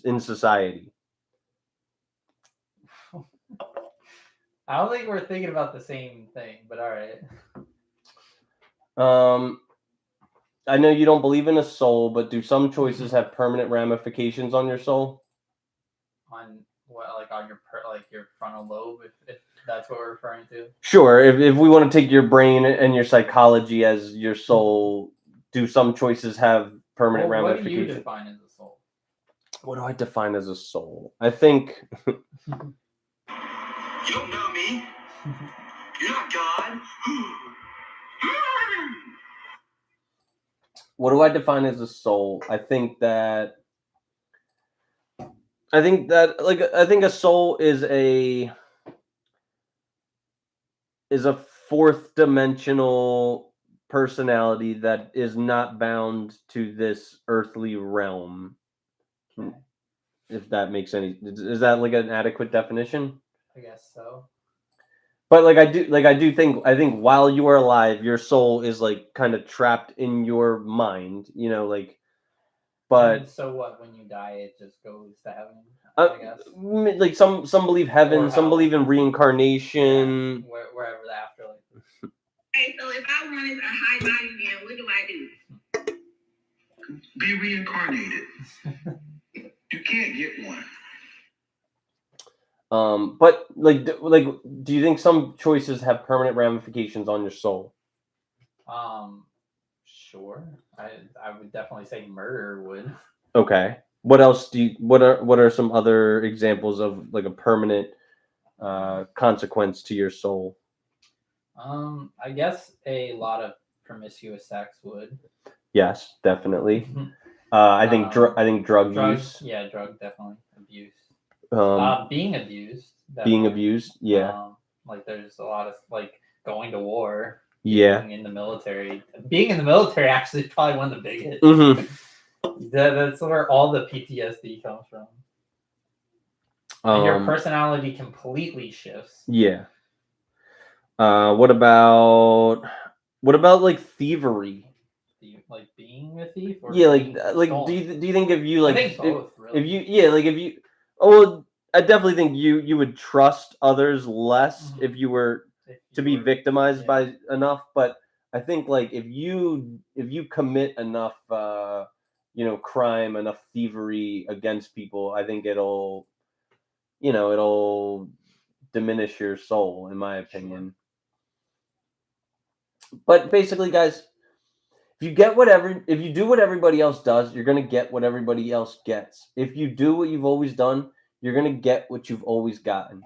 in society? I don't think we're thinking about the same thing, but all right. I know you don't believe in a soul, but do some choices have permanent ramifications on your soul? On what, like on your your frontal lobe, if that's what we're referring to. Sure. If we want to take your brain and your psychology as your soul, do some choices have permanent Well, what do ramifications? you define as a soul? What do I define as a soul? I think You don't know me. You're not God. what do I define as a soul? I think that I think a soul is a fourth dimensional personality that is not bound to this earthly realm. Okay. If that makes any, is that like an adequate definition? I guess so. But I do think while you are alive, your soul is like kind of trapped in your mind, but And so what? When you die, it just goes to heaven. I I guess. like some believe heaven, Or some hell. believe in reincarnation. Yeah, wherever the afterlife is. Hey, so if I wanted a high body man, what do I do? Be reincarnated. You can't get one. But do you think some choices have permanent ramifications on your soul? Sure. I would definitely say murder would. Okay. What else what are some other examples of like a permanent consequence to your soul? I guess a lot of promiscuous sex would. Yes, definitely. I think drug use. Yeah, drug definitely. Abuse. Being abused. Definitely. Being abused. Yeah. Like there's a lot of like going to war. Yeah. Being in the military. Being in the military actually is probably one of the biggest. Mm-hmm. That's where all the PTSD comes from. And your personality completely shifts. Yeah. What about like thievery? Like being a thief, or Yeah, stolen? do you think if you like I think both, really. if you I definitely think you would trust others less if you were to be victimized by enough, but I think like if you commit enough crime, enough thievery against people, I think it'll diminish your soul, in my opinion. Sure. But basically, guys, if you do what everybody else does, you're gonna get what everybody else gets. If you do what you've always done, you're gonna get what you've always gotten.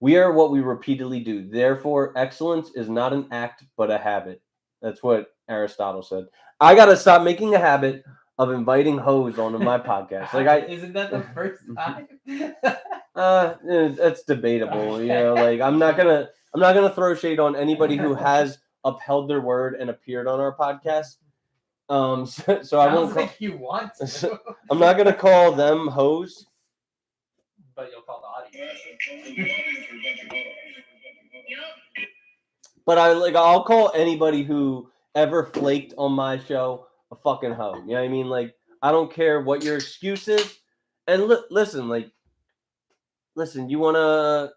We are what we repeatedly do. Therefore, excellence is not an act, but a habit. That's what Aristotle said. I gotta stop making a habit of inviting hoes onto my podcast. Isn't that the first time? That's debatable. Okay. I'm not gonna throw shade on anybody who has upheld their word and appeared on our podcast. So I won't. Like you want to. I'm not gonna call them hoes. But you'll call the audience. But I'll call anybody who ever flaked on my show a fucking hoe. You know what I mean? Like, I don't care what your excuse is. And listen, you want to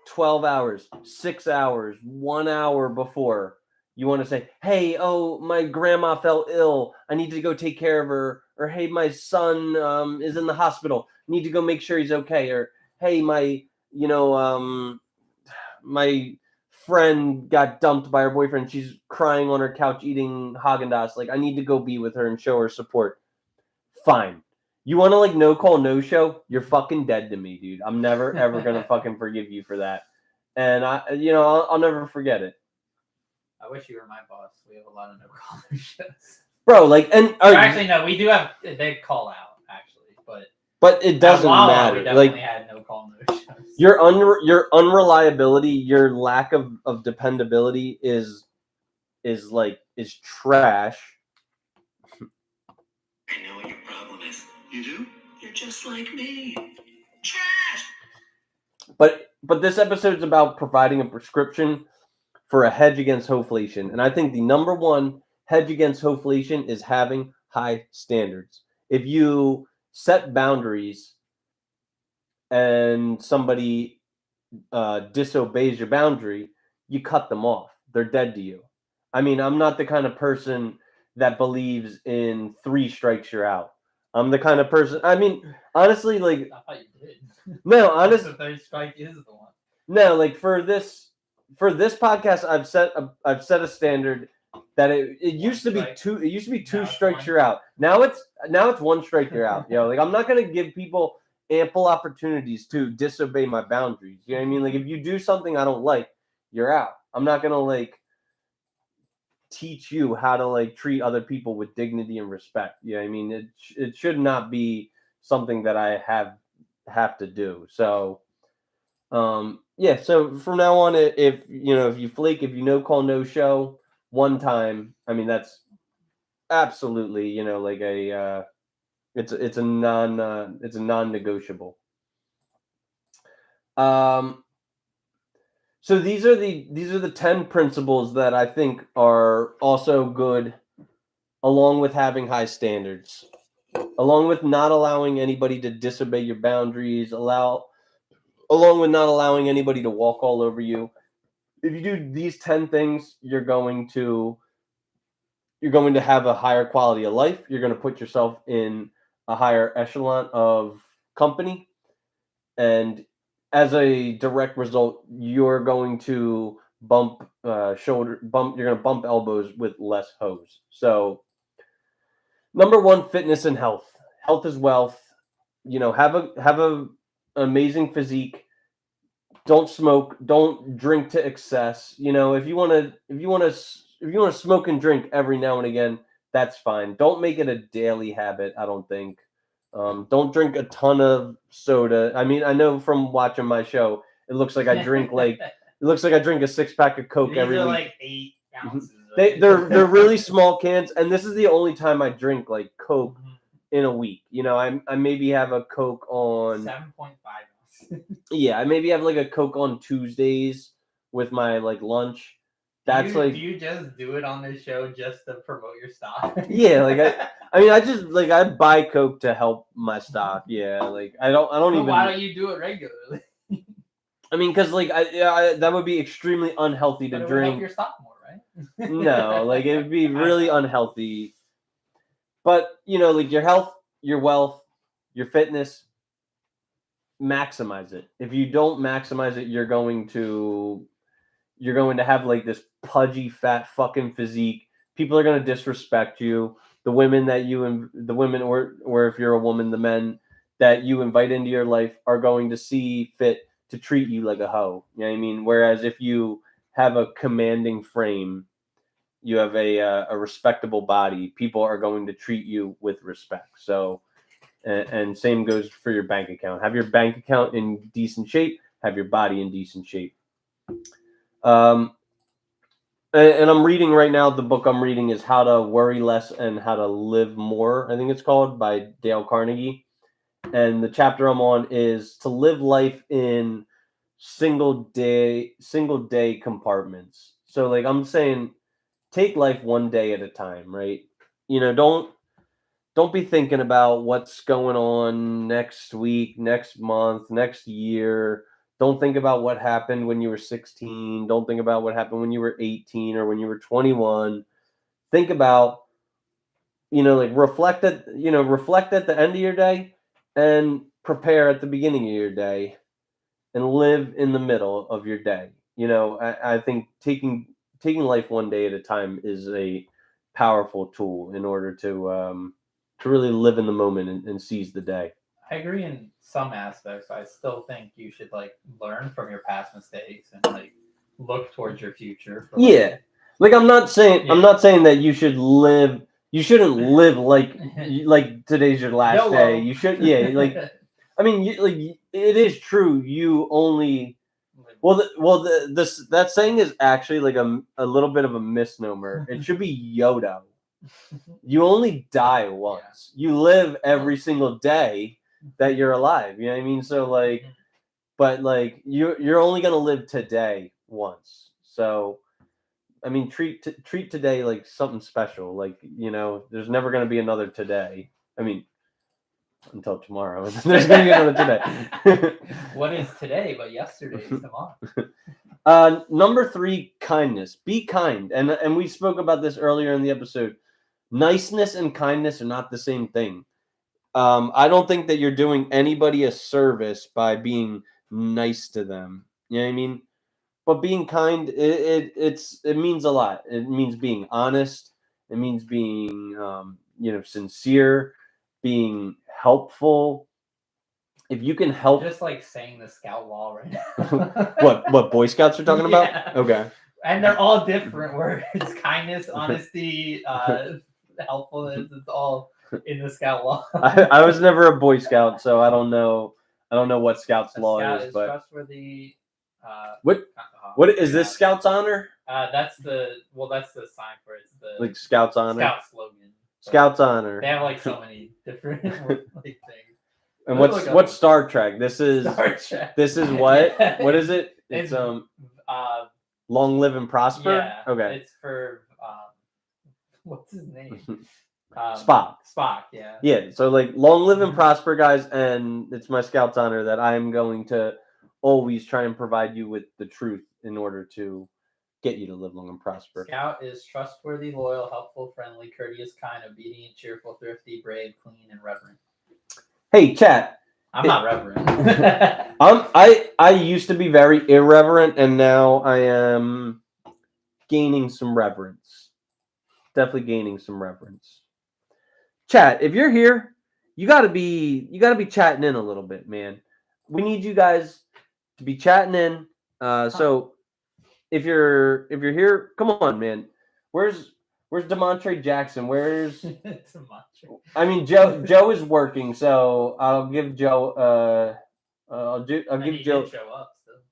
12 hours, 6 hours, 1 hour before you want to say, hey, my grandma fell ill. I need to go take care of her. Or, hey, my son is in the hospital. Need to go make sure he's okay. Or, hey, my friend got dumped by her boyfriend. She's crying on her couch eating Haagen-Dazs. Like, I need to go be with her and show her support. Fine. You want to no call, no show? You're fucking dead to me, dude. I'm never ever gonna fucking forgive you for that. And I'll never forget it. I wish you were my boss. We have a lot of no call no shows. Bro, actually no, we do have a big call out actually, but it doesn't matter. We definitely had no call no shows. Your unreliability, your lack of dependability is trash. I know what your problem is. You do? You're just like me. Trash! But this episode is about providing a prescription for a hedge against Hoeflation. And I think the number one hedge against Hoeflation is having high standards. If you set boundaries and somebody disobeys your boundary, you cut them off. They're dead to you. I mean, I'm not the kind of person that believes in 3 strikes you're out. I'm the kind of person. I mean, honestly, like I thought you did. no, honest, The third strike is the one. no, like for this podcast, I've set a standard that it used to be strike. 2. It used to be 2 Now it's strikes 1. you're out. Now it's 1 strike you're out. Like I'm not gonna give people ample opportunities to disobey my boundaries. You know what I mean? Like if you do something I don't like, you're out. I'm not gonna like teach you how to like treat other people with dignity and respect. You know what I mean? It should not be something that I have to do. So yeah, so from now on, if you flake, if you no call no show one time, I mean that's absolutely like a it's a non-negotiable. So these are the 10 principles that I think are also good, along with having high standards, along with not allowing anybody to disobey your boundaries, along with not allowing anybody to walk all over you. If you do these 10 things, you're going to have a higher quality of life. You're going to put yourself in a higher echelon of company, and as a direct result, you're going to bump you're going to bump elbows with less hoes. So number 1, fitness and health. Health is wealth. Have a amazing physique. Don't smoke. Don't drink to excess. If you want to smoke and drink every now and again, that's fine. Don't make it a daily habit. I don't think. Don't drink a ton of soda. I mean, I know from watching my show, it looks like I drink a 6-pack of Coke These every are week. like 8 ounces. They're really small cans, and this is the only time I drink like Coke in a week. I maybe have a Coke on 7.5 ounces. yeah, I maybe have like a Coke on Tuesdays with my like lunch. That's do you just do it on this show just to promote your stock? Yeah, like I just like I buy Coke to help my stock. Yeah, like I don't But even. why don't you do it regularly? I mean, because like that would be extremely unhealthy to But it would drink. help your stock more, right? No, like it would be really unhealthy. But like your health, your wealth, your fitness, maximize it. If you don't maximize it, you're going to have like this pudgy, fat fucking physique. People are going to disrespect you. The women, or if you're a woman, the men that you invite into your life are going to see fit to treat you like a hoe. You know what I mean? Whereas if you have a commanding frame, you have a respectable body, people are going to treat you with respect. So, and same goes for your bank account. Have your bank account in decent shape. Have your body in decent shape. And I'm reading right now, the book I'm reading is How to Worry Less and How to Live More, I think it's called, by Dale Carnegie. And the chapter I'm on is to live life in single day compartments. So like I'm saying, take life one day at a time, right? Don't be thinking about what's going on next week, next month, next year. Don't think about what happened when you were 16. Don't think about what happened when you were 18 or when you were 21. Think about, like reflect at the end of your day and prepare at the beginning of your day and live in the middle of your day. I think taking life one day at a time is a powerful tool in order to really live in the moment and seize the day. I agree in some aspects. I still think you should like learn from your past mistakes and like look towards your future. Yeah, like I'm not saying that you shouldn't live like today's your last day. You should like I mean it is true. You only that saying is actually like a little bit of a misnomer. It should be Yoda. You only die once. You live every single day that you're alive. You know what I mean? So like, but like you're only gonna live today once. So I mean, treat today like something special. Like there's never gonna be another today. I mean, until tomorrow. There's going to be another today. What is today but yesterday is tomorrow? Number 3, kindness. Be kind. And we spoke about this earlier in the episode. Niceness and kindness are not the same thing. I don't think that you're doing anybody a service by being nice to them. You know what I mean? But being kind, it means a lot. It means being honest. It means being sincere, being helpful. If you can help, Just like saying the scout law right now. what Boy Scouts are talking about? Yeah. Okay. And they're all different words: kindness, honesty, helpfulness. It's all in the scout law. I was never a Boy Scout, so I don't know what Scouts A law scout is, is but trustworthy. what is this Scouts honor? That's the sign for it. It's the Like Scouts honor? scout slogan. Scouts honor. They have like so many different like things. And Look what's up- Star Trek? This is Star Trek. this is what? Yeah. What is it? It's It's long live and prosper. yeah. Okay. It's for what's his name? Spock. Spock. Yeah. Yeah. So like long live and prosper, guys, and it's my Scout's honor that I'm going to always try and provide you with the truth in order to get you to live long and prosper. Scout is trustworthy, loyal, helpful, friendly, courteous, kind, obedient, cheerful, thrifty, brave, clean, and reverent. Hey, chat. I'm not reverent. I used to be very irreverent, and now I am gaining some reverence. Definitely gaining some reverence. Chat, if you're here, you gotta be chatting in a little bit, man. We need you guys to be chatting in. So if you're here, come on, man. Where's DeMontre Jackson? Where's I mean Joe is working, so I'll give Joe I'll give Joe did show up still.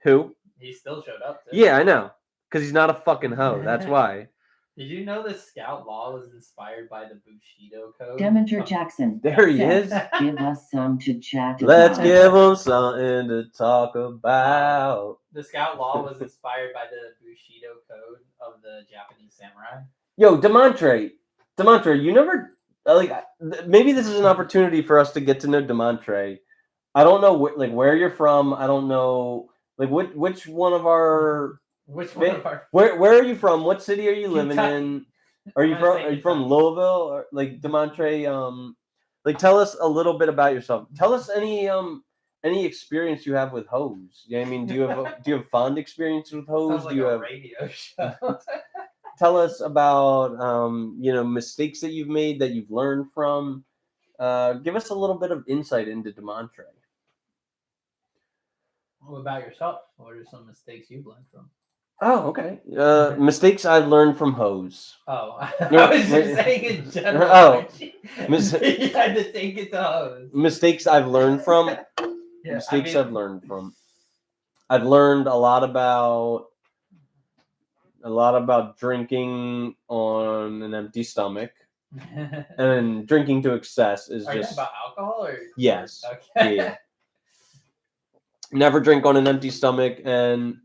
who? He still showed up too. Yeah, I know. Because he's not a fucking hoe. That's why. Did you know the Scout law was inspired by the Bushido code? Demeter Jackson. There he says, is. Give us some to chat Let's about. give him something to talk about. The Scout law was inspired by the Bushido code of the Japanese samurai. Yo, Demontre, you never maybe this is an opportunity for us to get to know Demontre. I don't know where you're from. I don't know which one of our where are you from? What city are you living in? Are you from Louisville or Demontre? Tell us a little bit about yourself. Tell us any experience you have with hoes. Yeah, I mean, do you have fond experience with hoes? Sounds like do you a have radio show? Tell us about mistakes that you've made that you've learned from. Give us a little bit of insight into Demontre. What about yourself? What are some mistakes you've learned from? Oh, okay. Mistakes I've learned from hoes. Oh, I was just saying in general. Oh. You had to take it to hoes. Mistakes I've learned from. Yeah, I've learned from. I've learned a lot about drinking on an empty stomach, and drinking to excess is Are you just talking about alcohol or? yes. Okay. Yeah. Never drink on an empty stomach, and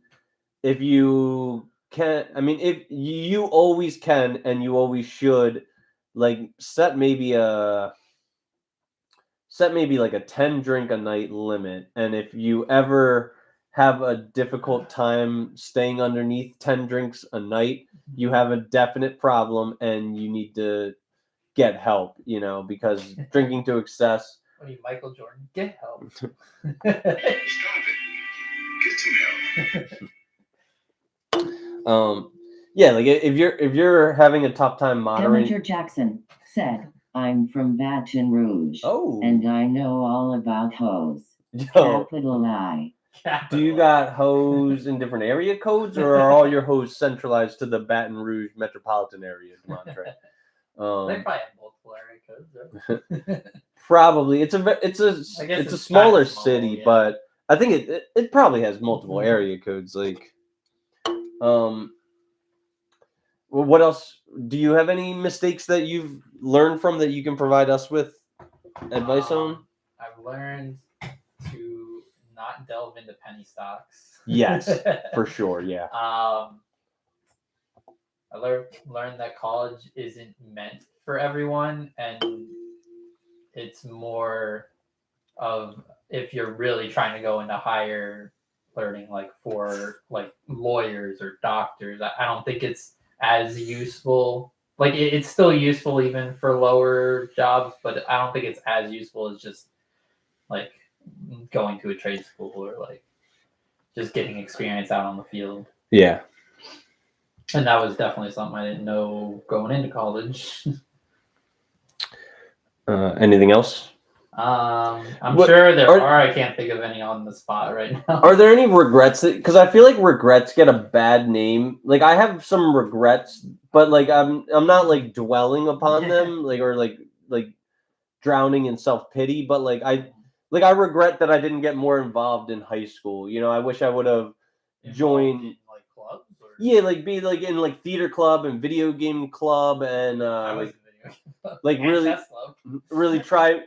if you can, if you always can and you always should, set maybe like a 10 drink a night limit. And if you ever have a difficult time staying underneath 10 drinks a night, you have a definite problem and you need to get help, because drinking to excess. What are you, Michael Jordan? Get help. Stop it. Get some help. If you're having a tough time moderating. Demeter Jackson said, I'm from Baton Rouge. Oh. And I know all about hoes. Yo, Capital I. do you got hoes in different area codes, or are all your hoes centralized to the Baton Rouge metropolitan area, Demontre? They probably have multiple area codes, right? Probably it's a smaller small, city, yeah. but I think it probably has multiple area codes. What else? Do you have any mistakes that you've learned from that you can provide us with advice on? I've learned to not delve into penny stocks. Yes, for sure. Yeah. I learned that college isn't meant for everyone, and it's more of if you're really trying to go into higher learning, like for like lawyers or doctors. I don't think it's as useful. Like it's still useful even for lower jobs, but I don't think it's as useful as just like going to a trade school or like just getting experience out on the field. Yeah. And that was definitely something I didn't know going into college. Anything else? I'm What- sure there are- are. I can't think of any on the spot right now. Are there any regrets? Because I feel like regrets get a bad name. Like I have some regrets, but like I'm not like dwelling upon them, like or like drowning in self pity. But like I regret that I didn't get more involved in high school. You know, I wish I would have joined in, like clubs? Or... Yeah, like be like in like theater club and video game club and like really try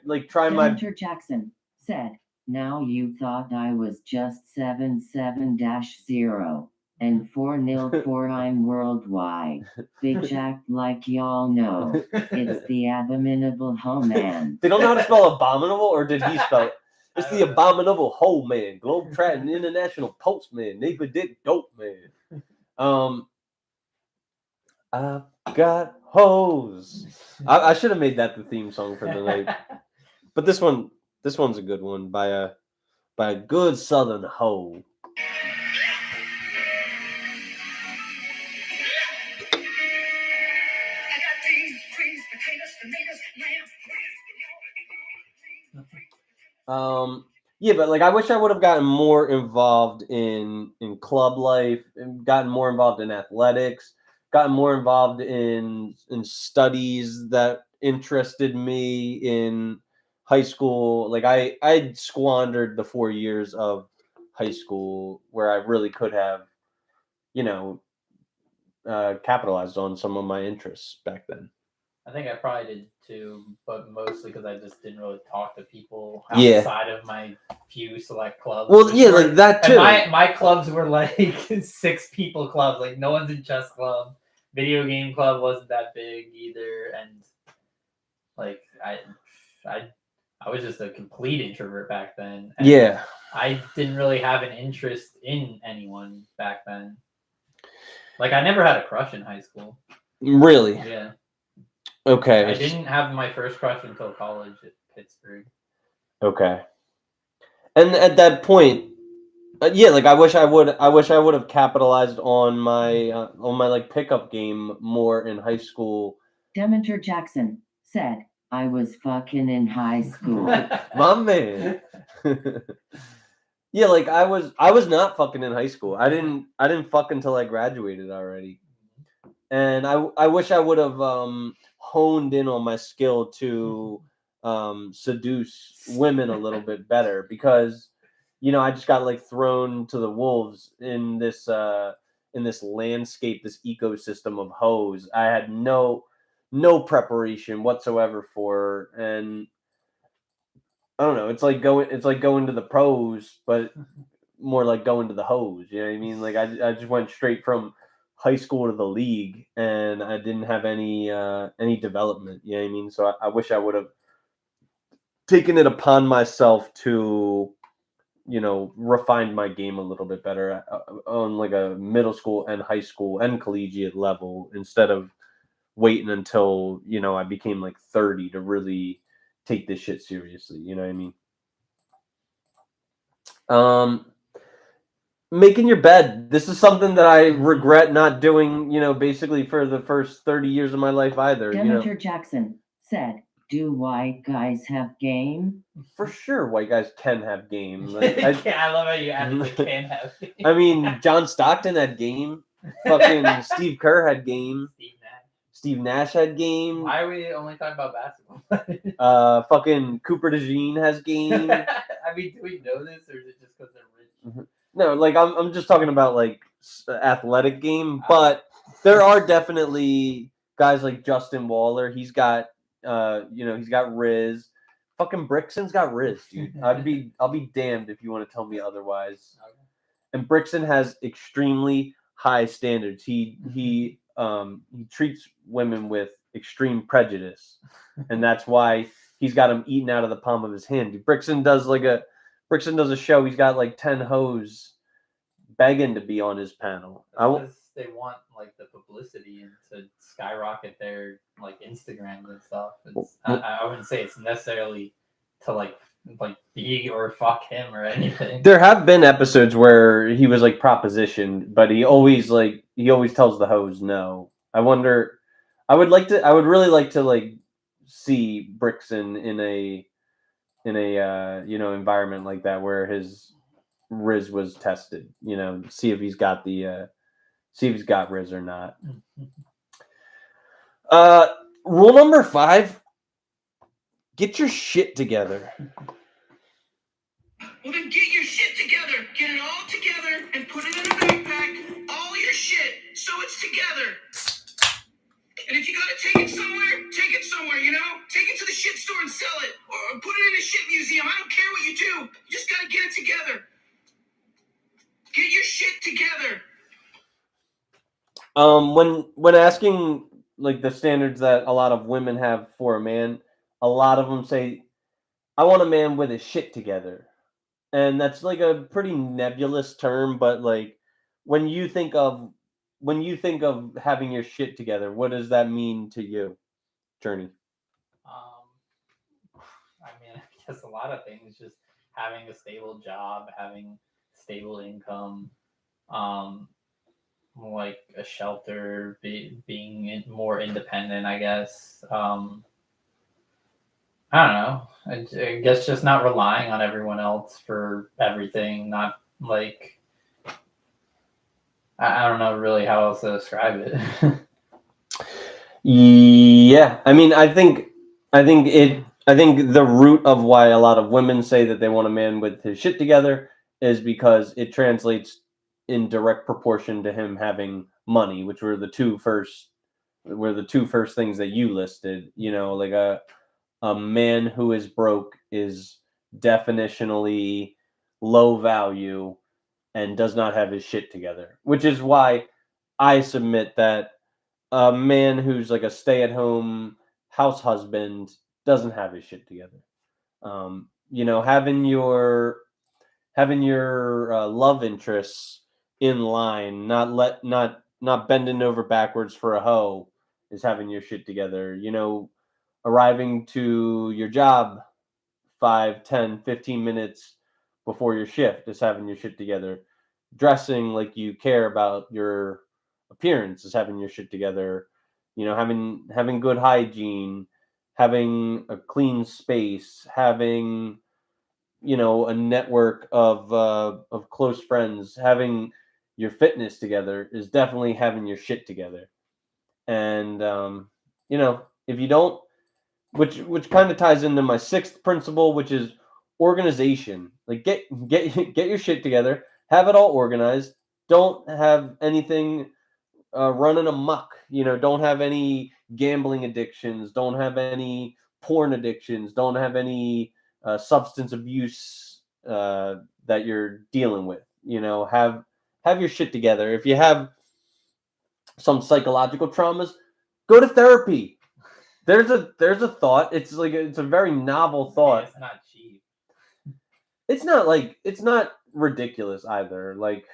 my Senator Jackson said, "Now you thought I was just 77-0 and 4-0 for I'm worldwide. Bitch act like y'all know. It's the abominable hoe man." They don't know how to spell abominable, or did he spell it? It's the abominable hoe man, globe trotting international postman, nigga dick dope man. I've got hoes. I should have made that the theme song for the night. But this one's a good one by a good Southern hoe. Yeah, but like I wish I would have gotten more involved in club life, and gotten more involved in athletics, gotten more involved in studies that interested me in high school. Like I squandered the 4 years of high school where I really could have, you know, capitalized on some of my interests back then. I think I probably did too, but mostly because I just didn't really talk to people Yeah. outside of my few select clubs. Well, yeah, like that too. And my clubs were like 6 people clubs. Like no one's in chess club. Video game club wasn't that big either, and like I was just a complete introvert back then. And Yeah. I didn't really have an interest in anyone back then. Like I never had a crush in high school. Really? Yeah. Okay. I didn't have my first crush until college at Pittsburgh. Okay. And at that point, yeah, like I wish I would have capitalized on my like pickup game more in high school. Demeter Jackson said, "I was fucking in high school." My man. Yeah, like I was not fucking in high school. I didn't fuck until I graduated already. And I wish I would have honed in on my skill to seduce women a little bit better, because you know I just got like thrown to the wolves in this landscape, this ecosystem of hoes. I had no preparation whatsoever for, and I don't know. It's like going to the pros, but more like going to the hoes. You know what I mean? Like I just went straight from high school to the league, and I didn't have any development. You know what I mean? So I wish I would have taken it upon myself to, you know, refine my game a little bit better on like a middle school and high school and collegiate level, instead of waiting until, you know, I became like 30 to really take this shit seriously. You know what I mean? Making your bed. This is something that I regret not doing, you know, basically for the first 30 years of my life either. Demeter You know? Jackson said, "Do white guys have game?" For sure, white guys can have game. Like, I love how you added the can have game. I mean, John Stockton had game. Fucking Steve Kerr had game. Steve Nash had game. Why are we only talking about basketball? Fucking Cooper DeJean has game. I mean, do we know this, or is it just because they're rich? No, like I'm just talking about like athletic game, but there are definitely guys like Justin Waller. He's got you know, he's got Riz. Fucking Brixton's got Riz, dude. I'll be damned if you want to tell me otherwise. Okay. And Brixton has extremely high standards. He treats women with extreme prejudice, and that's why he's got him eaten out of the palm of his hand. Brixton does a show. He's got like 10 hoes begging to be on his panel. Because they want like the publicity and to skyrocket their like Instagrams and stuff. I wouldn't say it's necessarily to like be or fuck him or anything. There have been episodes where he was like propositioned, but he always tells the hoes no. I wonder. I would really like to like see Brixton in a environment like that where his Riz was tested. See if he's got Riz or not. Rule number 5: get your shit together. Well, then get your shit together. Get it all together and put it in a backpack. All your shit, so it's together. And if you gotta take it somewhere, take it to the shit store and sell it, or put it in a shit museum. I don't care what you do. You just gotta get it together. Get your shit together. When asking like the standards that a lot of women have for a man, a lot of them say, "I want a man with his shit together," and that's like a pretty nebulous term. But like when you think of having your shit together, what does that mean to you, Chernie? I mean, I guess a lot of things. Just having a stable job, having stable income, like a shelter, being more independent. I guess. I don't know. I guess just not relying on everyone else for everything. Not like I don't know really how else to describe it. Yeah, I mean, I think the root of why a lot of women say that they want a man with his shit together is because it translates in direct proportion to him having money, which were the two first things that you listed. Like a man who is broke is definitionally low value and does not have his shit together, which is why I submit that a man who's like a stay-at-home house husband doesn't have his shit together. Having your love interests in line, not bending over backwards for a hoe, is having your shit together. Arriving to your job 5, 10, 15 minutes before your shift is having your shit together. Dressing like you care about your appearance is having your shit together. Having good hygiene, having a clean space, having a network of close friends, having your fitness together is definitely having your shit together. And if you don't, which kind of ties into my 6th principle, which is organization. Like get your shit together, have it all organized. Don't have anything running amok. Don't have any gambling addictions. Don't have any porn addictions. Don't have any substance abuse that you're dealing with. Have your shit together. If you have some psychological traumas, go to therapy. There's a thought. It's a very novel thought. It's not cheap. It's not ridiculous either. Like,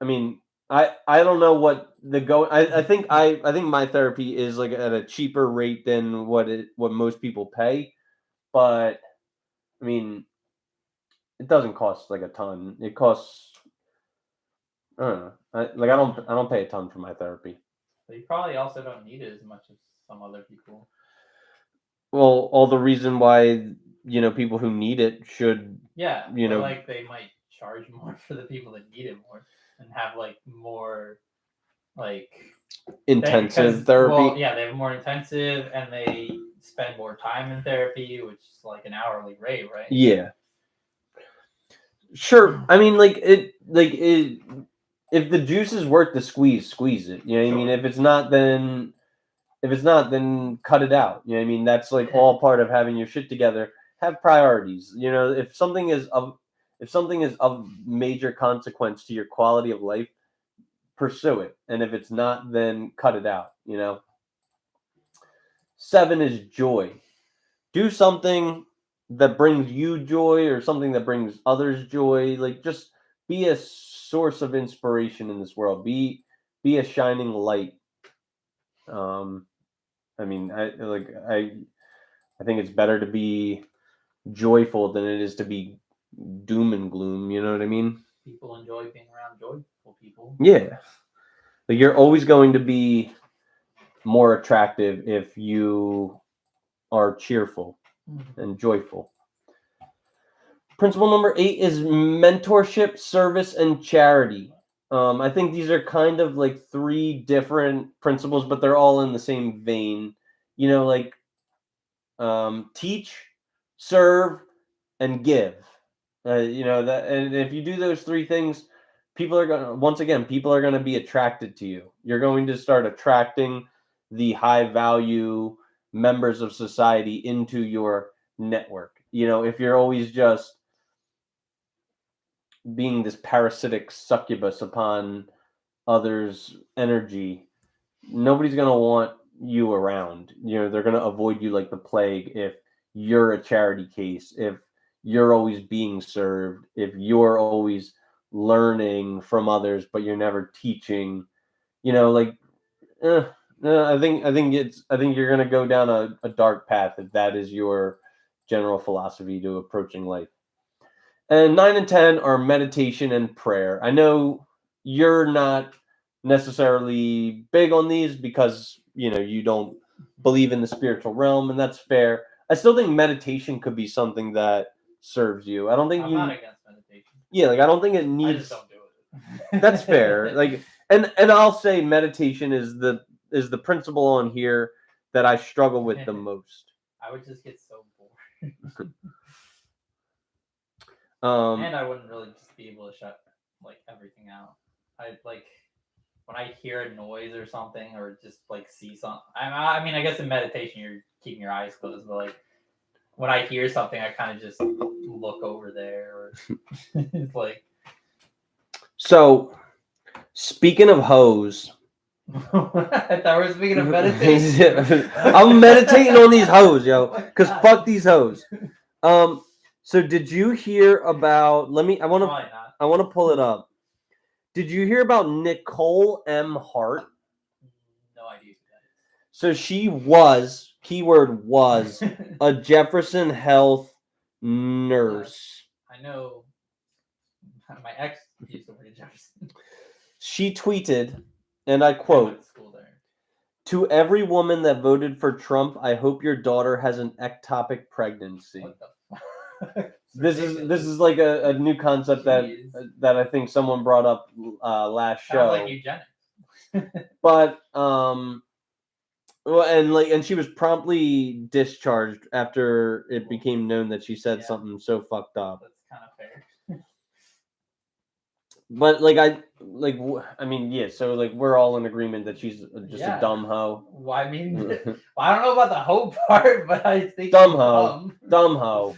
I mean, I don't know what the go. I think my therapy is like at a cheaper rate than what most people pay, but I mean, it doesn't cost like a ton. It costs, I don't know. I don't pay a ton for my therapy. But you probably also don't need it as much as some other people. Well, all the reason why people who need it should like they might charge more for the people that need it more and have like more like intensive therapy. Well, yeah, they have more intensive and they spend more time in therapy, which is like an hourly rate, right? Yeah. Sure. I mean, if the juice is worth the squeeze it. You know what I mean? If it's not, then cut it out. You know what I mean? That's like all part of having your shit together. Have priorities. If something is of major consequence to your quality of life, pursue it. And if it's not, then cut it out. 7 is joy. do something that brings you joy or something that brings others joy. Like, just be a source of inspiration in this world. Be a shining light. I mean, I think it's better to be joyful than it is to be doom and gloom. You know what I mean? People enjoy being around joyful people. Yeah. Like, you're always going to be more attractive if you are cheerful and joyful. Principle number 8 is mentorship, service, and charity. I think these are kind of like 3 different principles, but they're all in the same vein. You know, like teach, serve, and give. You know that, and if you do those 3 things, people are going to be attracted to you. You're going to start attracting the high value members of society into your network. You know, if you're always just being this parasitic succubus upon others' energy, nobody's going to want you around. You know, they're going to avoid you like the plague if you're a charity case, if you're always being served, if you're always learning from others but you're never teaching. You know, like I think you're going to go down a dark path if that is your general philosophy to approaching life. And 9 and 10 are meditation and prayer. I know you're not necessarily big on these because, you know, you don't believe in the spiritual realm, and that's fair. I still think meditation could be something that serves you. I don't think I'm not against meditation. Yeah, like I don't think it I needs. just don't do it. That's fair. Like, and I'll say meditation is the principle on here that I struggle with the most. I would just get so bored. And I wouldn't really just be able to shut like everything out. I like when I hear a noise or something, or just like see something. I mean, I guess in meditation you're keeping your eyes closed, but like when I hear something, I kind of just look over there. Or it's like. So, speaking of hoes. I thought we were speaking of meditation. I'm meditating on these hoes, yo, because fuck these hoes. So did you hear about? I want to pull it up. Did you hear about Nicole M. Hart? No idea. So she was, keyword was, a Jefferson Health nurse. I know. My ex used to work at Jefferson. She tweeted, and I quote, "To every woman that voted for Trump, I hope your daughter has an ectopic pregnancy." What the fuck? This is like a new concept that I think someone brought up last show. Sounds like eugenics. But well, and she was promptly discharged after it became known that she said something so fucked up. That's kind of fair. But I mean, yeah. So like, we're all in agreement that she's just a dumb hoe. Well, I mean, I don't know about the hoe part, but I think dumb hoe, dumb hoe.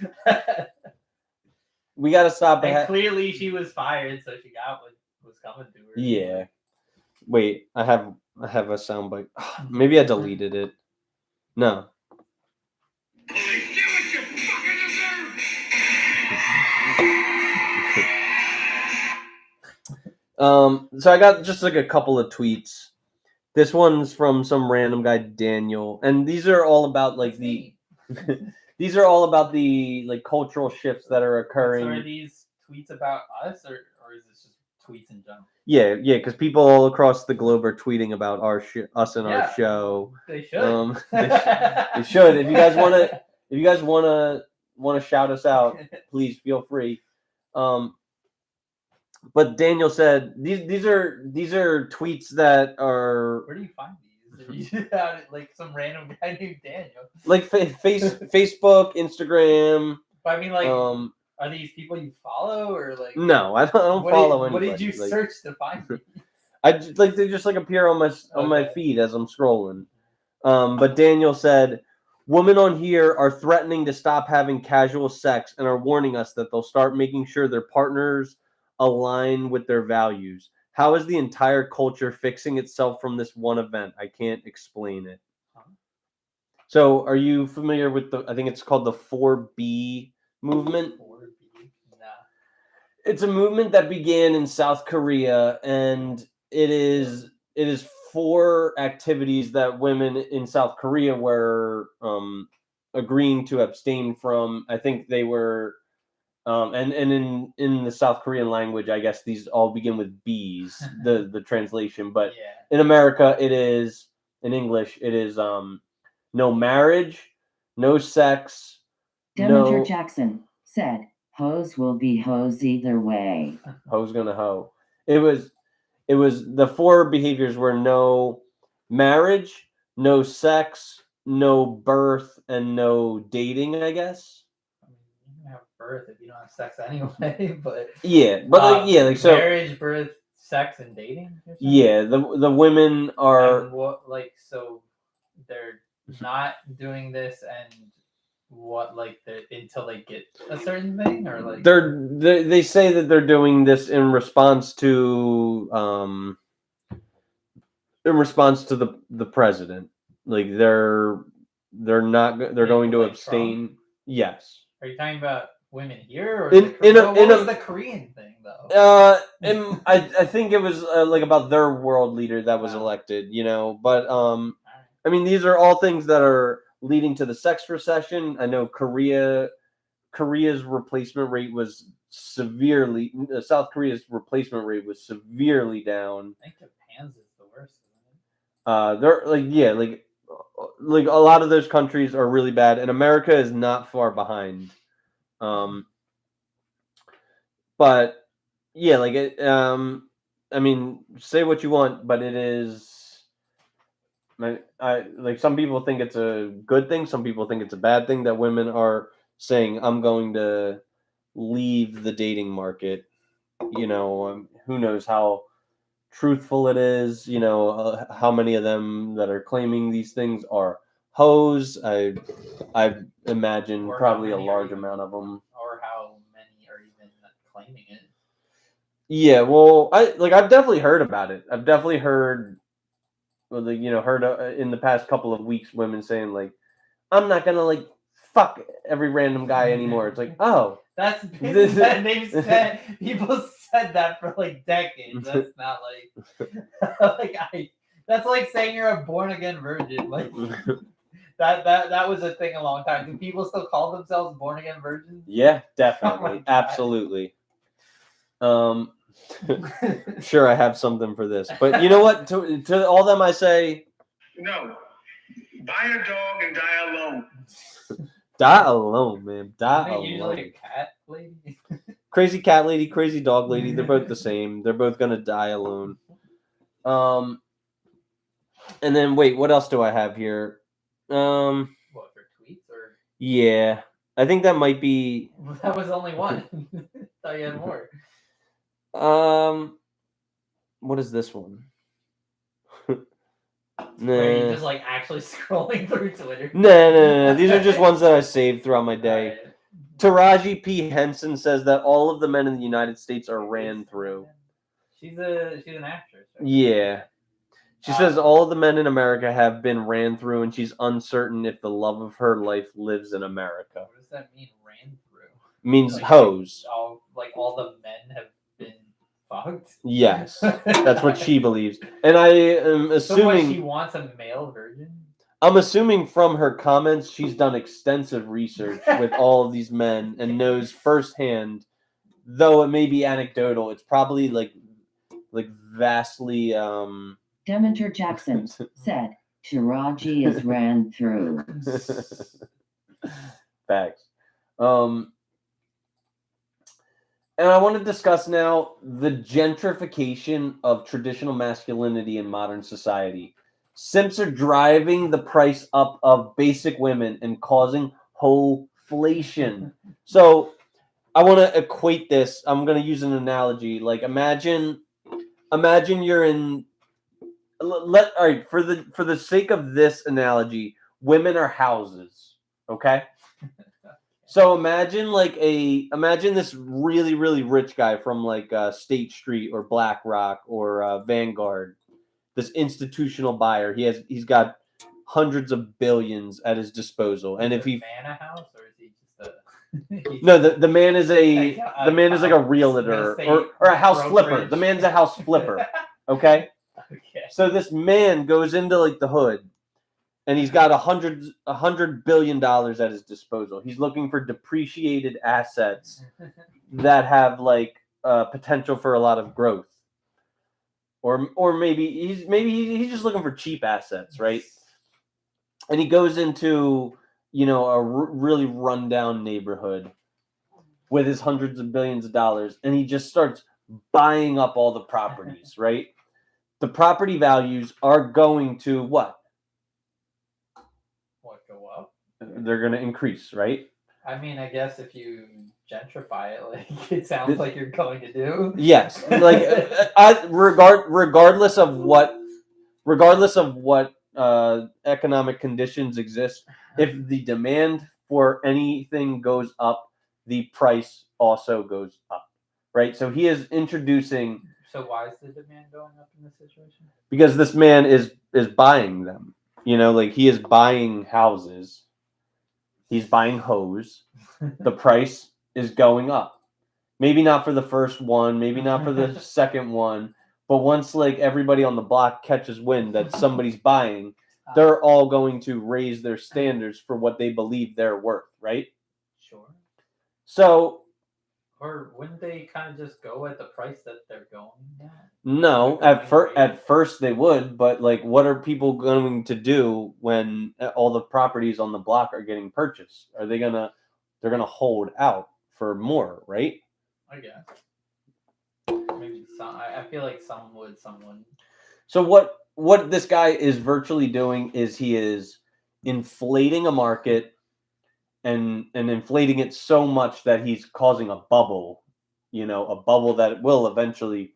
We gotta stop. And clearly, she was fired, so she got what was coming to her. Yeah. Wait, I have a soundbite. Maybe I deleted it. No. So I got just like a couple of tweets. This one's from some random guy, Daniel, and these are all about like these are all about the like cultural shifts that are occurring. So are these tweets about us, or is this just tweets in general? Yeah, because people all across the globe are tweeting about us and our show. They should. They should. If you guys wanna shout us out, please feel free. But Daniel said these are tweets that are. Where do you find these? Like some random guy named Daniel. Like Facebook, Instagram. But I mean, like, are these people you follow, or like? No, I don't follow anybody. What did you search to find them? They just like appear on my feed as I'm scrolling. But Daniel said, "Women on here are threatening to stop having casual sex and are warning us that they'll start making sure their partners align with their values. How is the entire culture fixing itself from this one event? I can't explain it." So, are you familiar with I think it's called the 4B movement? 4B? Nah. It's a movement that began in South Korea, and it is 4 activities that women in South Korea were agreeing to abstain from. I think they were, and in the South Korean language, I guess these all begin with B's, the translation. But Yeah. in America, it is in English. It is no marriage, no sex, Demeter no Jackson said, hoes will be hoes either way. hoe's gonna hoe. It was the 4 behaviors were no marriage, no sex, no birth, and no dating, I guess. I mean, you can have birth if you don't have sex anyway, but Yeah, but like so marriage, birth, sex, and dating. You're saying? yeah, the women are And what so they're not doing this and what until they get a certain thing or like they say that they're doing this in response to the president. Like they're going to like abstain. Trump? Yes. Are you talking about women here or In what a was the Korean thing though? And I think it was like about their world leader that was Wow. elected, but Alright. I mean these are all things that are leading to the sex recession. I know Korea's replacement rate was severely South Korea's replacement rate was severely down. I think Japan's is the worst, isn't it? They're like a lot of those countries are really bad, and America is not far behind. But yeah, like it. I mean, say what you want, but it is. I like some people think it's a good thing. Some people think it's a bad thing that women are saying, "I'm going to leave the dating market." Who knows how truthful it is? How many of them that are claiming these things are hoes? I imagine Or how probably a many are large even- amount of them. Or how many are even claiming it? Yeah, well, I've definitely heard about it. I've definitely heard, in the past couple of weeks, women saying like, "I'm not gonna like fuck every random guy anymore." It's like, oh, That's This- they've said people said that for like decades. That's not like that's like saying you're a born again virgin. Like that was a thing a long time. Do people still call themselves born again virgins? yeah, Oh definitely, my God. absolutely. Sure, I have something for this, but you know what? To all them, I say, No. Buy a dog and die alone. die alone, man. Die Isn't it usually alone. a cat lady? Crazy cat lady, crazy dog lady. They're both the same. They're both gonna die alone. And then wait, what else do I have here? What, for tweets or Yeah, I think that might be. that was only one. Thought you had more. What is this one? Where you Nah. just like actually scrolling through Twitter. No. These are just ones that I saved throughout my day. Alright. Taraji P. Henson says that all of the men in the United States are ran through. She's an actress. Right? Yeah. She says all of the men in America have been ran through, and she's uncertain if the love of her life lives in America. What does that mean, ran through? Means Like, hoes. All the men have been fucked? Yes. That's what she believes. And I am So what, she assuming wants a male virgin? I'm assuming from her comments she's done extensive research with all of these men and knows firsthand, though it may be anecdotal, it's probably like vastly Demeter Jackson said, Taraji is ran through. Facts. And I want to discuss now the gentrification of traditional masculinity in modern society. Simps are driving the price up of basic women and causing Hoeflation. So I want to equate this. I'm going to use an analogy. Like imagine you're in. All right, for the sake of this analogy, women are houses. Okay. So imagine this really, really rich guy from like State Street or BlackRock or Vanguard, this institutional buyer. He's got hundreds of billions at his disposal. And Is if he man a house, or is he just a? no, the man is like a real realtor or a house flipper. The man's a house flipper. Okay. Okay. So this man goes into like the hood, and he's got $100 billion at his disposal. He's looking for depreciated assets that have like potential for a lot of growth, or maybe he's just looking for cheap assets, right? And he goes into a really rundown neighborhood with his hundreds of billions of dollars, and he just starts buying up all the properties, right? The property values are going to what? What, go up? They're going to increase, right? I mean, I guess if you gentrify it, like it sounds like you're going to do. Yes, like regardless of what economic conditions exist, if the demand for anything goes up, the price also goes up, right? So he is introducing. So why is the demand going up in this situation? Because this man is buying them. Like he is buying houses. He's buying hoes. The price is going up. Maybe not for the first one, maybe not for the second one, but once like everybody on the block catches wind that somebody's buying, they're all going to raise their standards for what they believe they're worth, right? Sure. So, or wouldn't they kind of just go at the price that they're going at? No, at first they would, but like, what are people going to do when all the properties on the block are getting purchased? They're gonna hold out for more, right? I guess. Maybe some. I feel like some would, some wouldn't. So what this guy is virtually doing is he is inflating a market and inflating it so much that he's causing a bubble, a bubble that will eventually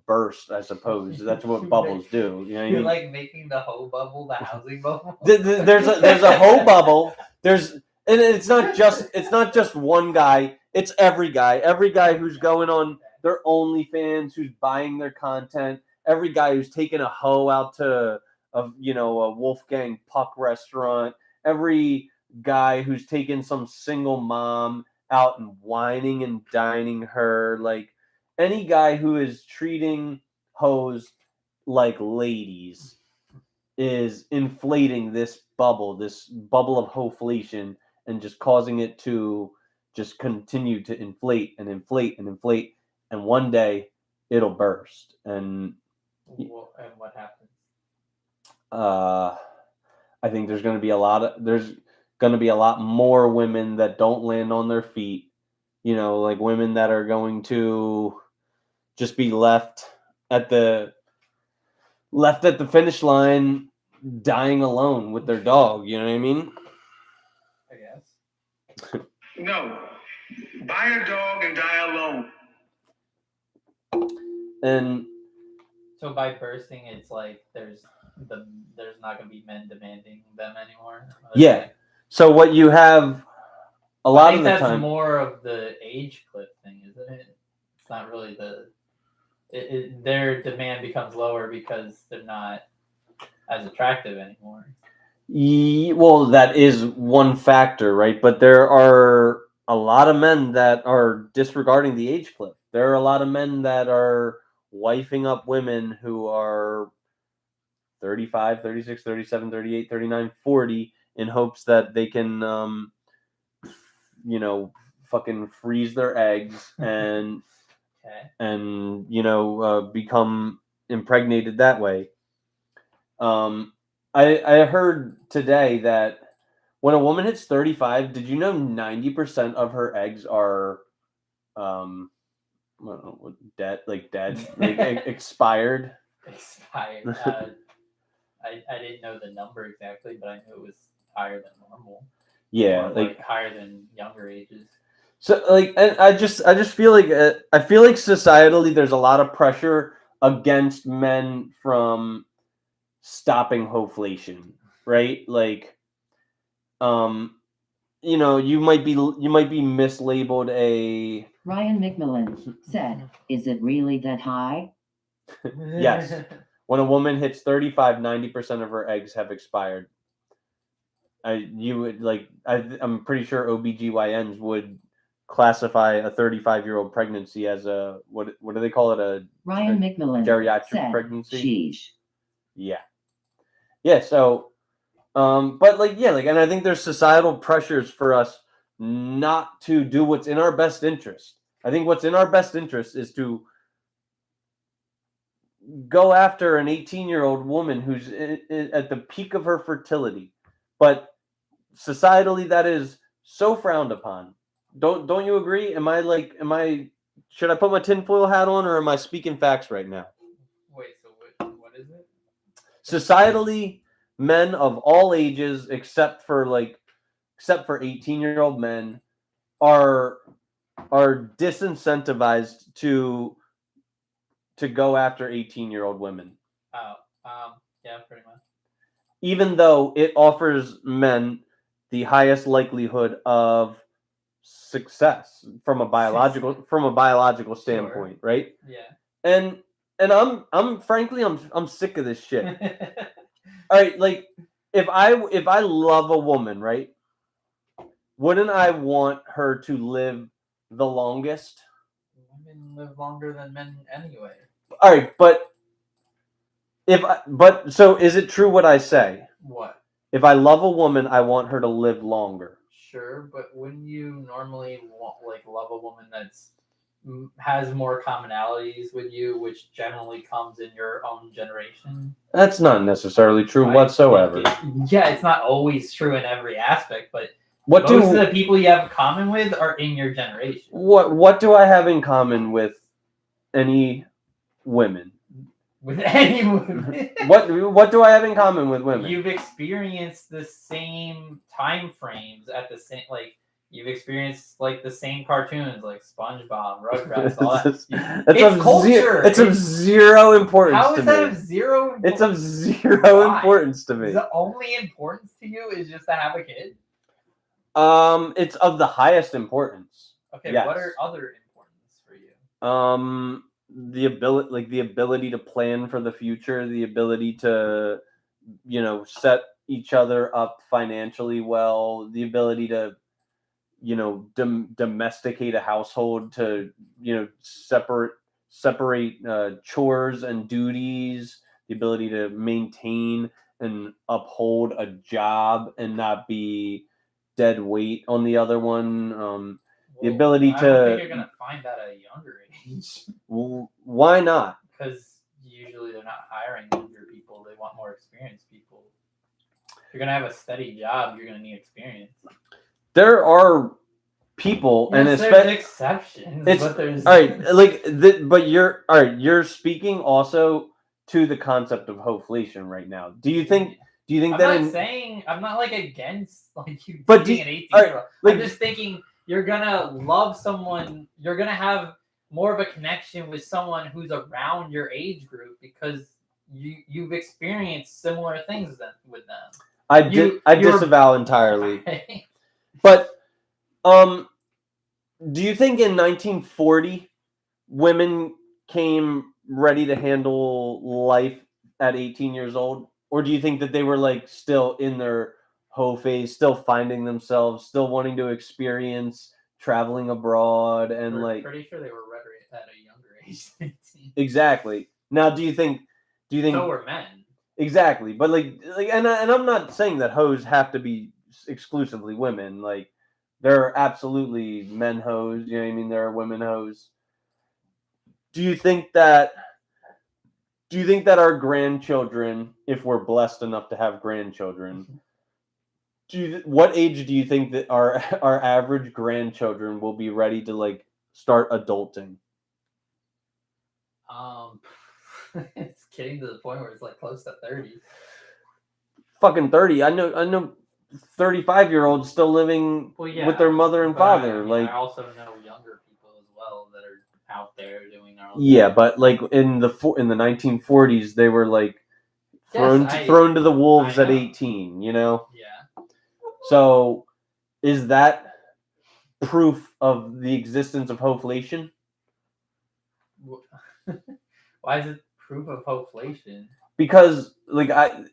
burst, I suppose. That's what bubbles do. You're like making the hoe bubble the housing bubble. There's a hoe bubble. And it's not just one guy. It's every guy who's going on their OnlyFans, who's buying their content. Every guy who's taking a hoe out to a Wolfgang Puck restaurant. Every guy who's taking some single mom out and whining and dining her. Like any guy who is treating hoes like ladies is inflating this bubble of Hoeflation, and just causing it to just continue to inflate and inflate and inflate, and one day it'll burst. And what happens? I think there's going to be a lot more women that don't land on their feet. Like women that are going to just be left at the finish line, dying alone with their dog. You know what I mean? I guess. No. Buy a dog and die alone. And so by bursting, it's like there's not going to be men demanding them anymore. Yeah. So what you have a lot of the that's time, more of the age cliff thing, isn't it? It's not really their demand becomes lower because they're not as attractive anymore. Well, that is one factor, right? But there are a lot of men that are disregarding the age cliff. There are a lot of men that are wifing up women who are 35, 36, 37, 38, 39, 40 in hopes that they can, fucking freeze their eggs and, okay. and become impregnated that way. I heard today that when a woman hits 35, did you know 90% of her eggs are dead, like expired? Expired. I didn't know the number exactly, but I knew it was higher than normal. Yeah, like higher than younger ages. So and I just feel like societally there's a lot of pressure against men from stopping Hoeflation, right? Like, you might be mislabeled a. Ryan McMillan said, "Is it really that high?" Yes. When a woman hits 35, 90% of her eggs have expired. you would like I'm pretty sure OBGYNs would classify a 35-year-old pregnancy as a what do they call it, a Ryan McMillan geriatric said, pregnancy? sheesh. Yeah, so but like yeah, like, and I think there's societal pressures for us not to do what's in our best interest. I think what's in our best interest is to go after an 18-year-old woman who's at the peak of her fertility, but societally that is so frowned upon. Don't you agree? Am I should I put my tinfoil hat on, or am I speaking facts right now? Wait, so what is it? Societally, men of all ages except for 18-year-old men are disincentivized to go after 18-year-old women, Oh, yeah, pretty much. even though it offers men the highest likelihood of success from a biological standpoint, right? Yeah. And I'm frankly I'm sick of this shit. All right, like if I love a woman, right? Wouldn't I want her to live the longest? Women live longer than men anyway. All right, but so is it true what I say? What? If I love a woman, I want her to live longer. Sure, but wouldn't you normally love a woman that's has more commonalities with you, which generally comes in your own generation? That's not necessarily true whatsoever. Yeah, it's not always true in every aspect, but Most of the people you have in common with are in your generation. What do I have in common with any women? With any women? What do I have in common with women? You've experienced the same time frames at the same you've experienced the same cartoons like SpongeBob, Rugrats, all that. It's culture. It's of zero importance How to is that me. of zero? It's of zero Why? importance to me. The only importance to you is just to have a kid? It's of the highest importance. Okay, yes. What are other importance for you? The ability to plan for the future, the ability to set each other up financially well, the ability to domesticate a household, to separate chores and duties, the ability to maintain and uphold a job and not be dead weight on the other one. The ability I to. don't think you're gonna find that at a younger age. Well, why not? Because usually they're not hiring younger people; they want more experienced people. If you're gonna have a steady job, you're gonna need experience. There are people, yes, and there's exceptions. But there's all right. But you're all right. You're speaking also to the concept of Hoeflation right now. Do you think I'm that? I'm not against you But dating an 18-year-old. right, I'm just thinking you're gonna love someone. You're gonna have more of a connection with someone who's around your age group because you've experienced similar things with them. I disavow entirely. Right? But do you think in 1940 women came ready to handle life at 18 years old, or do you think that they were still in their hoe phase, still finding themselves, still wanting to experience traveling abroad, and pretty sure they were ready at a younger age. Exactly. Now, do you think so were men? Exactly, but and I'm not saying that hoes have to be exclusively women. There are absolutely men hoes. You know what I mean? There are women hoes. Do you think that our grandchildren, if we're blessed enough to have grandchildren, what age do you think that our average grandchildren will be ready to start adulting? It's getting to the point where it's close to 30. Fucking 30. I know 35-year-olds still living with their mother and father. I also know younger people as well that are out there doing their own Yeah, thing. but in the 1940s, they were thrown to the wolves at 18. Yeah. So, is that proof of the existence of Hoeflation? Why is it proof of Hoeflation? because like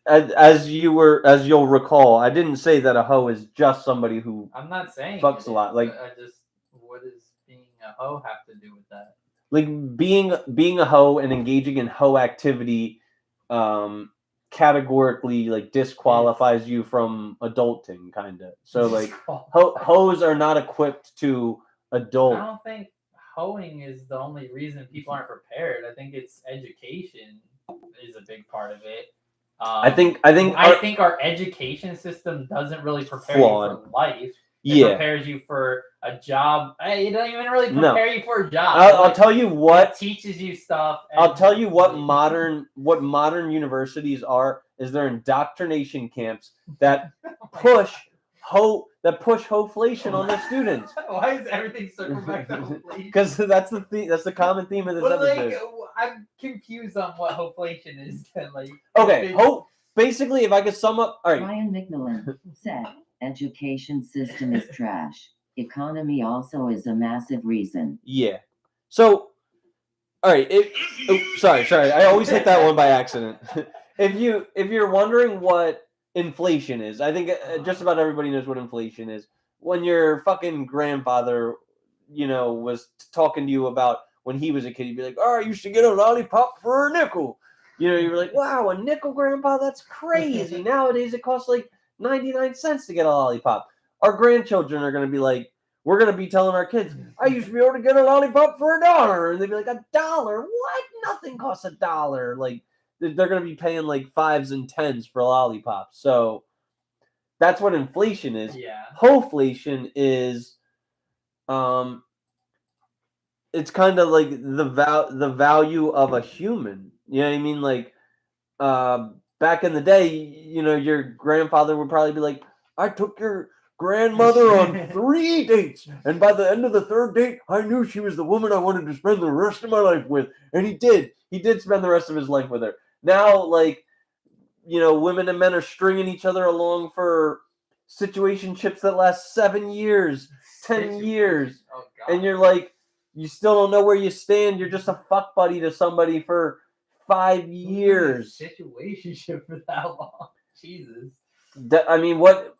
as you'll recall, I didn't say that a hoe is just somebody who I'm not saying fucks it a lot. is. Like I just, what does being a hoe have to do with that? like being a hoe and engaging in hoe activity categorically like disqualifies you from adulting, kind of. So like hoes are not equipped to adult. I don't think hoeing is the only reason people aren't prepared. I think it's education is a big part of it. I think I think our education system doesn't really prepare Flawed. you for life. It Yeah. prepares you for a job. It doesn't even really No. prepare you for a job. I'll tell you what. It teaches you stuff. I'll tell you what modern universities are is they're indoctrination camps that push Hoeflation on their students. Why is everything circling back to Hoeflation? Because that's the common theme of this But like, episode. I'm confused on what Hoeflation is. Then, like, Okay, basically, if I could sum up, all right. Ryan McMillan said, education system is trash. Economy also is a massive reason. Yeah. So, all right. Sorry. I always hit that one by accident. If you're wondering what inflation is, I think just about everybody knows what inflation is. When your fucking grandfather, was talking to you about when he was a kid, he'd be like, "Oh, I used to get a lollipop for a nickel." You were like, "Wow, a nickel, Grandpa? That's crazy." Nowadays, it costs like 99 cents to get a lollipop. Our grandchildren are going to be like, we're going to be telling our kids, "I used to be able to get a lollipop for $1." And they'd be like, $1? What? Nothing costs $1. Like, they're going to be paying like 5s and 10s for lollipops. So that's what inflation is. Yeah. Hoeflation is, it's kind of like the value of a human. You know what I mean? Like, back in the day, your grandfather would probably be like, "I took your grandmother on 3 dates, and by the end of the 3rd date, I knew she was the woman I wanted to spend the rest of my life with." And he did spend the rest of his life with her. Now, like, women and men are stringing each other along for situationships that last 7 years, 10 years. Oh, God. And you're like, you still don't know where you stand. You're just a fuck buddy to somebody for 5 years. Situationship for that long. Jesus. I mean, what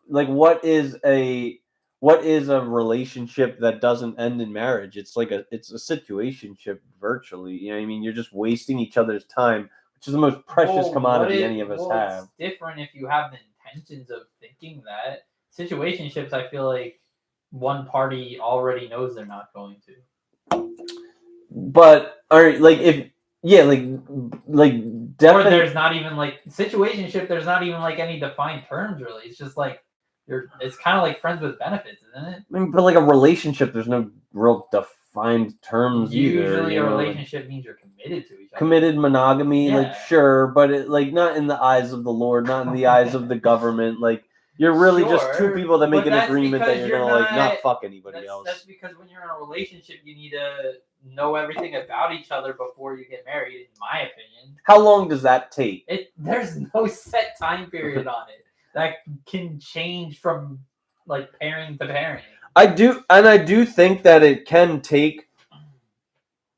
is a relationship that doesn't end in marriage? It's like it's a situationship virtually. You know what I mean? You're just wasting each other's time, which is the most precious commodity any of us have. It's different if you have the intentions of thinking that. Situationships, I feel like one party already knows they're not going to. But like definitely. Or there's not even like situationship. There's not even like any defined terms really. It's just like it's kind of like friends with benefits, isn't it? I mean, but like a relationship, there's no real defined terms either. Usually, a relationship means you're committed to each other. Committed monogamy, Yeah. like sure, but it like not in the eyes of the Lord, not in the eyes of the government. Like you're really just two people that make an agreement that you're gonna like not fuck anybody else. That's because when you're in a relationship, you need to know everything about each other before you get married. In my opinion, how long does that take? There's no set time period on it. That can change from like pairing to pairing. I do think that it can take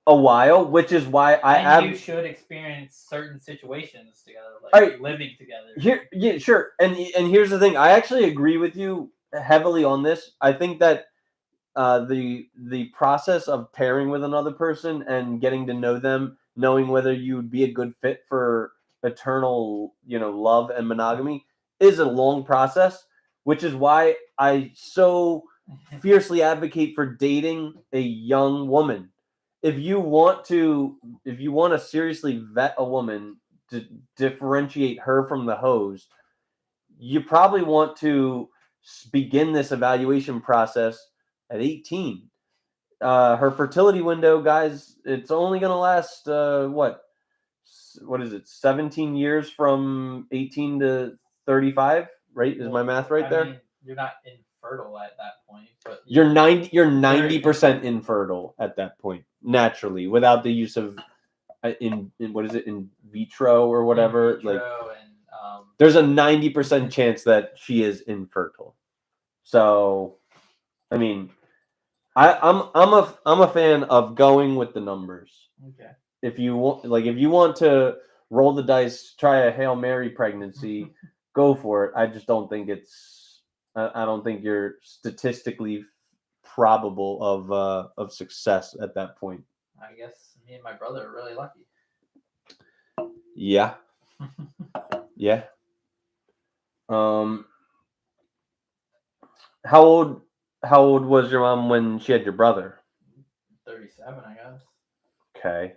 a while, which is why you should experience certain situations together, like living together. Yeah, sure. And here's the thing. I actually agree with you heavily on this. I think that the process of pairing with another person and getting to know them, knowing whether you would be a good fit for eternal, love and monogamy is a long process, which is why I so fiercely advocate for dating a young woman. If you want to seriously vet a woman to differentiate her from the hoes, you probably want to begin this evaluation process at 18. Her fertility window, guys, it's only going to last, what is it, 17 years from 18 to 35, right? Is my math right there? I mean, you're not infertile at that point, but you're 90% infertile at that point, naturally, without the use of in vitro or whatever. There's a 90% chance that she is infertile. So, I mean, I'm a fan of going with the numbers. Okay. If you want to roll the dice, try a Hail Mary pregnancy, go for it. I just don't think I don't think you're statistically probable of success at that point. I guess me and my brother are really lucky. Yeah. Yeah. How old was your mom when she had your brother? 37, I guess. Okay.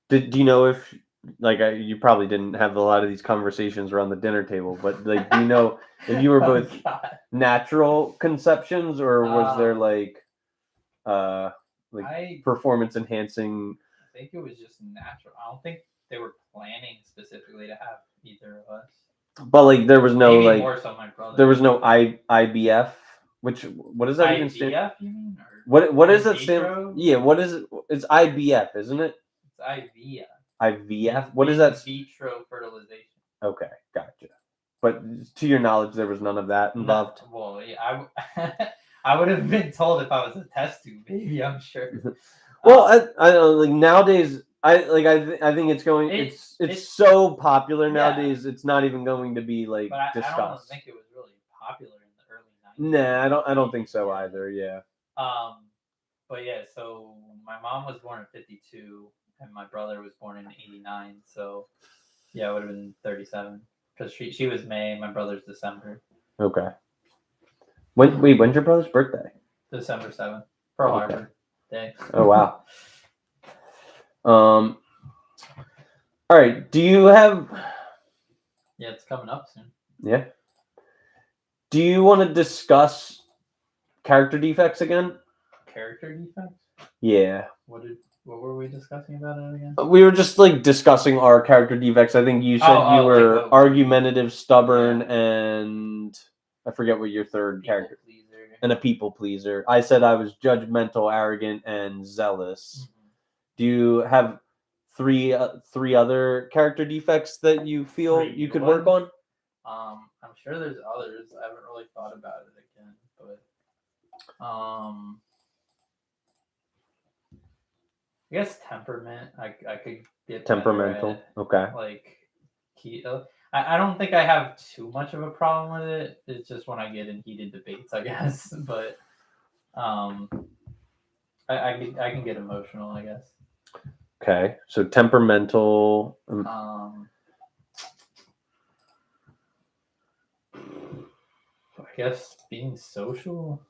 Do you know if you probably didn't have a lot of these conversations around the dinner table, but like, do you know if you were both God. natural conceptions or was there I performance enhancing? think it was just natural. I don't think they were planning specifically to have either of us. But like there was no Maybe more so my brother. there was no IBF, what does that even stand? IVF, you mean? Or What is in it stand? vitro? Yeah, what is it? It's IBF, isn't it? It's IVF. IVF. What is that? In vitro fertilization. Okay, gotcha. But to your knowledge, there was none of that involved. No, well, yeah, I would have been told if I was a test tube baby. I'm sure. Well, I don't know, like nowadays, I think it's going. It's so popular nowadays. It's not even going to be like but I don't discussed. think it was really popular in the early 90s. Nah, I don't think so either. Yeah. But yeah, so my mom was born in 52, and my brother was born in 89. So yeah, it would have been 37 because she was May, my brother's December. Okay. When's your brother's birthday? December 7th, Pearl Harbor Day. Oh wow. All right. Do you have? Yeah, it's coming up soon. Yeah. Do you want to discuss character defects again? Character defects? Yeah. What were we discussing about it again? We were just like discussing our character defects. I think you said you were argumentative, stubborn, and I forget what your third character. Pleaser. And a people pleaser. I said I was judgmental, arrogant, and zealous. Mm-hmm. Do you have three other character defects that you feel you could work on? I'm sure there's others. I haven't really thought about it again, but I guess temperament. I could get temperamental. Okay. Like, I don't think I have too much of a problem with it. It's just when I get in heated debates, I guess. But I can get emotional, I guess. Okay, so temperamental. I guess being social.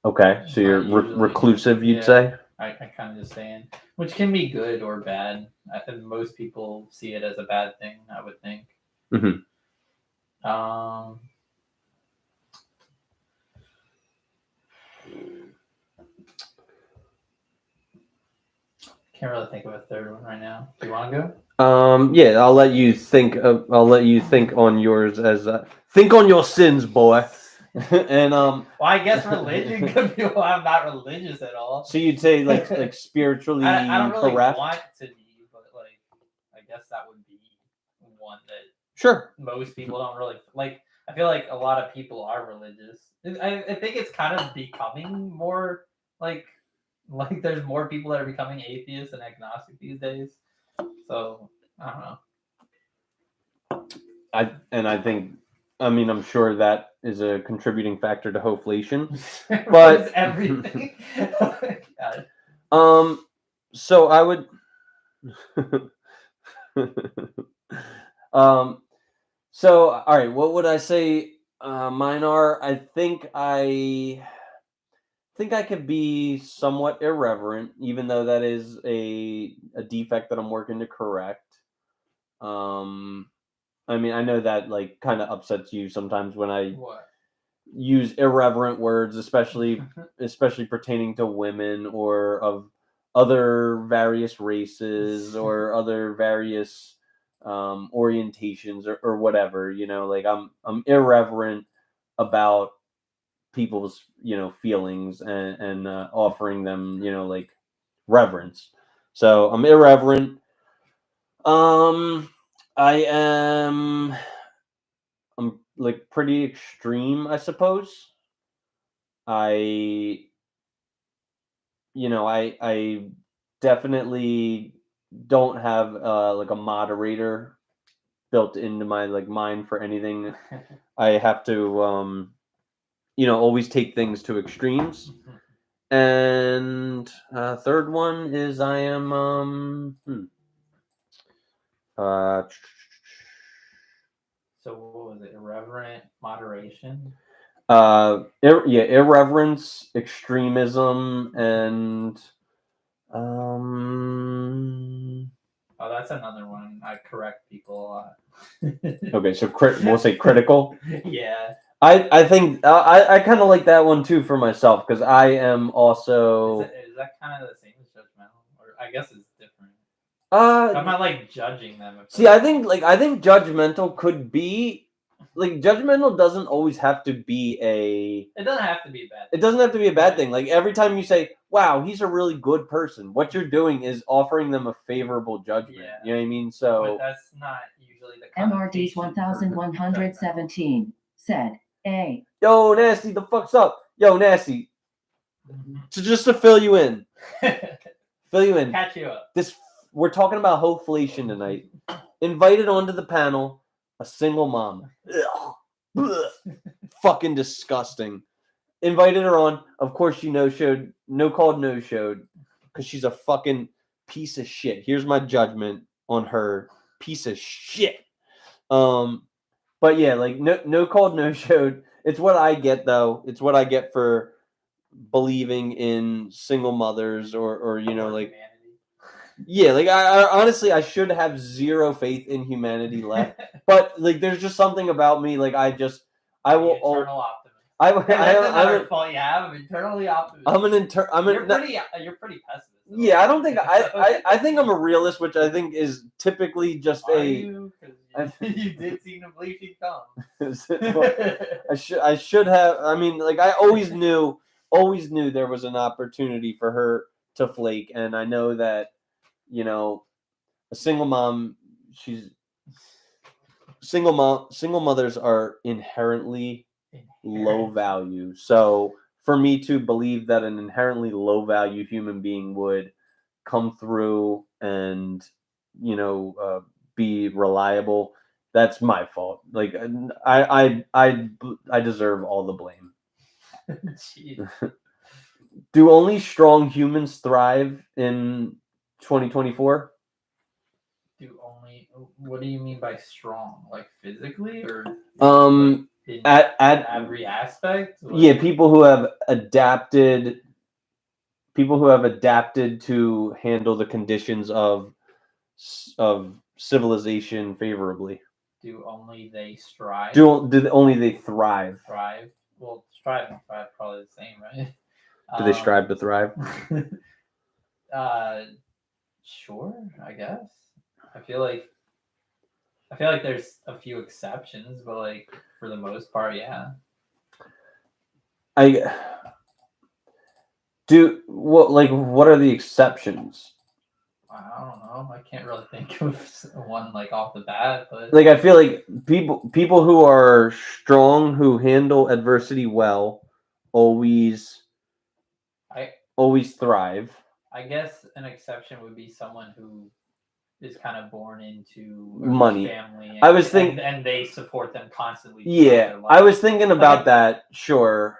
Okay, so you're reclusive, you'd say? I kind of just saying, which can be good or bad. Most people see it as a bad thing, I would think. Mm-hmm. Can't really think of a third one right now. Do you want to go? Yeah, I'll let you think. I'll let you think on yours as think on your sins, boy. And well, I guess religion could be. Well, I'm not religious at all. So you'd say like spiritually I don't really bereft? want to be, but like I guess that would be one that sure most people don't really like. I feel like a lot of people are religious. I think it's kind of becoming more like there's more people that are becoming atheists and agnostic these days. So I don't know. I think. I mean, I'm sure that is a contributing factor to Hoeflation, but everything. So I would, so all right, what would I say? Mine are. I think I could be somewhat irreverent, even though that is a defect that I'm working to correct. I mean, I know that like kind of upsets you sometimes when I use irreverent words, especially pertaining to women or of other various races or other various orientations or whatever. You know, like I'm irreverent about people's feelings and offering them like reverence. So I'm irreverent. I'm like pretty extreme, I suppose. I definitely don't have like a moderator built into my like mind for anything. I have to always take things to extremes. And third one is I am So what was it? Irreverent moderation. irreverence, extremism, and Oh, that's another one. I correct people a lot. okay, so we'll say critical. Yeah. I think I kind of like that one too for myself because I am also Is that kind of the same as judgmental, or I guess it's different? uh I'm not like judging them. see I think judgmental could be like judgmental doesn't always have to be It doesn't have to be a bad. it doesn't have to be a bad thing. Like every time you say, "Wow, he's a really good person," what you're doing is offering them a favorable judgment. Yeah. You know what I mean? But So that's not usually the MRD's connotation for 1117 said, A. yo, Nasty, the fuck's up? Yo, Nasty. judgmental. So just to fill you in, Catch you up. We're talking about Hoeflation tonight. Invited onto the panel, a single mom. Ugh. Blech. Fucking disgusting. Invited her on. Of course, she no-showed, no-showed, because she's a fucking piece of shit. Here's my judgment on her. Piece of shit. But yeah, like no-showed. It's what I get though. It's what I get for believing in single mothers or like Humanity. yeah, like I honestly I should have zero faith in humanity left. But like there's just something about me like I will Eternal optimist. I'm That's another fault you have. I'm eternally optimistic. You're pretty pessimist. Yeah, I don't think I think I'm a realist, which I think is typically just Are you? Because you did seem to believe she'd come. I should have. I mean, like I always knew there was an opportunity for her to flake, and I know that a single mom. Single mothers are inherently low value. So for me to believe that an inherently low value human being would come through and be reliable, that's my fault. Like I deserve all the blame. Do only strong humans thrive in 2024? What do you mean by strong? Like physically or in at every aspect? Yeah, people who have adapted to handle the conditions of civilization favorably. Do only they strive? Do only they thrive? Thrive? Well, strive and thrive probably the same, right? Do they strive to thrive? Sure, I guess. I feel like there's a few exceptions, but like for the most part, yeah. What are the exceptions? I don't know. I can't really think of one like off the bat, but like I feel like people who are strong, who handle adversity well, always thrive. I guess an exception would be someone who is kind of born into a money family. I was thinking, and they support them constantly. Yeah, I was thinking about that. Sure.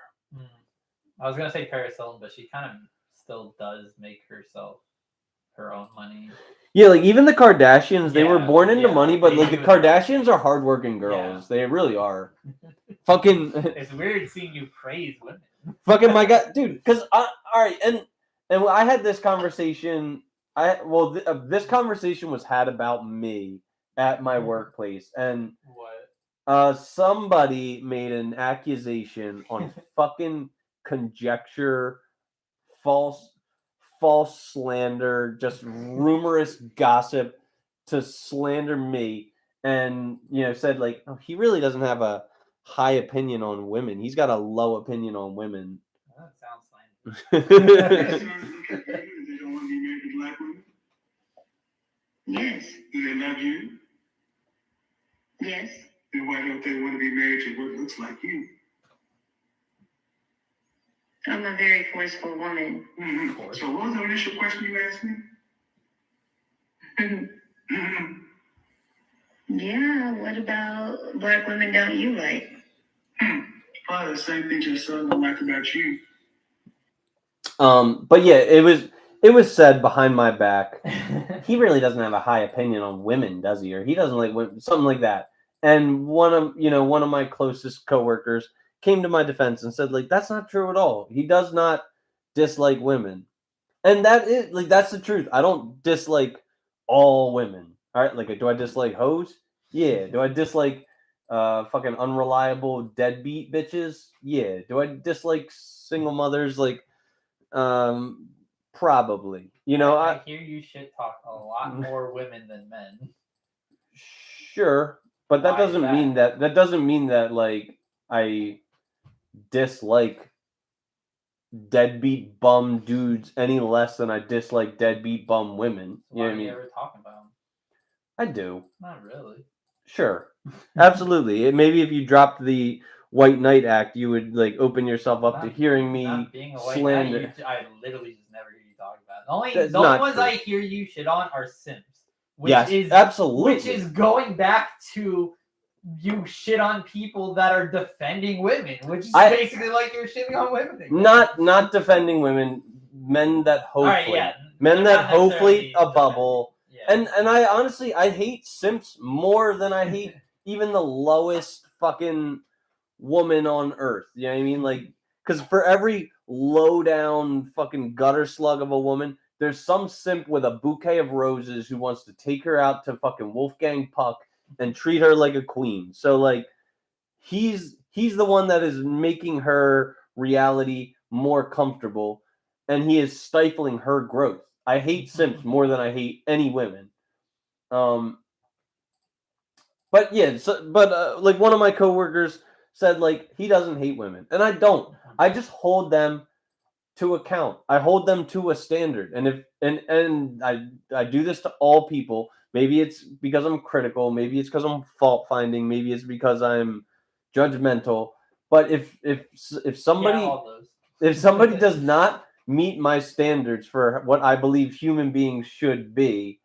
I was gonna say Paris Hilton, but she kind of still does make herself her own money. Yeah, like even the Kardashians, they were born into money, but like the Kardashians are hardworking girls. Yeah. They really are. Fucking. It's weird seeing you praise women. Fucking my God, dude. Because all right, and I had this conversation. This conversation was had about me at my workplace, and somebody made an accusation on fucking conjecture, false slander, just rumorous gossip to slander me, and said like, oh, he really doesn't have a high opinion on women. He's got a low opinion on women. That sounds slanderous. They don't want to be married to black women? Yes. Do they love you? Yes. Then why don't they want to be married to what looks like you? I'm a very forceful woman. Mm-hmm. So what was the initial question you asked me? Yeah, what about black women don't you like? Probably the same things your son don't like about you. But yeah, it was said behind my back. He really doesn't have a high opinion on women, does he? Or he doesn't like women, something like that. And one of my closest coworkers came to my defense and said, like, that's not true at all. He does not dislike women. And that's the truth. I don't dislike all women. All right, like, do I dislike hoes? Yeah. Do I dislike fucking unreliable deadbeat bitches? Yeah. Do I dislike single mothers? Like, probably. I hear you shit talk a lot more women than men. Sure, but that Why is doesn't mean that doesn't mean that like I dislike deadbeat bum dudes any less than I dislike deadbeat bum women. You know Why what I are you mean? ever talking about them? I do. Not really. Sure. Absolutely. Maybe if you dropped the White Knight Act, you would like open yourself up to hearing me Not being a white slander. knight, I literally just never hear you talk about it. That's The only not ones true. I hear you shit on are Sims. Which Yes, is absolutely. Which is going back to you shit on people that are defending women, which is basically like you're shitting on women again. Not defending women, men that All right, hopefully, yeah. men They're that not hopefully necessarily a bubble. defending. Yeah. And I honestly I hate simps more than I hate even the lowest fucking woman on earth. You know what I mean? Like, because for every low down fucking gutter slug of a woman, there's some simp with a bouquet of roses who wants to take her out to fucking Wolfgang Puck and treat her like a queen. So like, he's the one that is making her reality more comfortable, and he is stifling her growth. I hate simps more than I hate any women. But yeah, like one of my coworkers said, like he doesn't hate women, and I don't. I just hold them to account. I hold them to a standard, and if and I do this to all people. Maybe it's because I'm critical. Maybe it's because I'm fault finding. Maybe it's because I'm judgmental. But if somebody all those. if somebody does not meet my standards for what I believe human beings should be,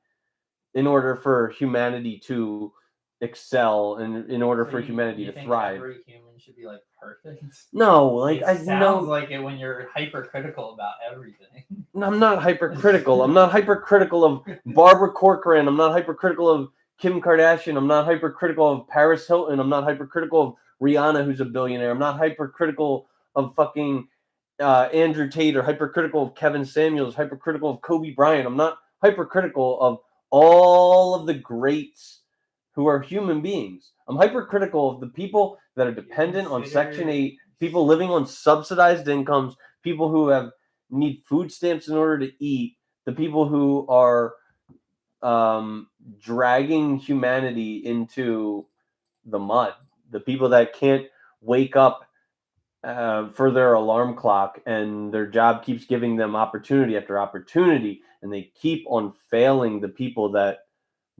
in order for humanity to excel and in order for humanity to thrive. Every human should be like perfect. No, like it sounds like it when you're hypercritical about everything. I'm not hypercritical. I'm not hypercritical of Barbara Corcoran. I'm not hypercritical of Kim Kardashian. I'm not hypercritical of Paris Hilton. I'm not hypercritical of Rihanna, who's a billionaire. I'm not hypercritical of fucking Andrew Tate or hypercritical of Kevin Samuels, hypercritical of Kobe Bryant. I'm not hypercritical of all of the greats who are human beings. I'm hypercritical of the people that are dependent on Section 8, people living on subsidized incomes, people who need food stamps in order to eat, the people who are dragging humanity into the mud, the people that can't wake up for their alarm clock and their job keeps giving them opportunity after opportunity, and they keep on failing the people that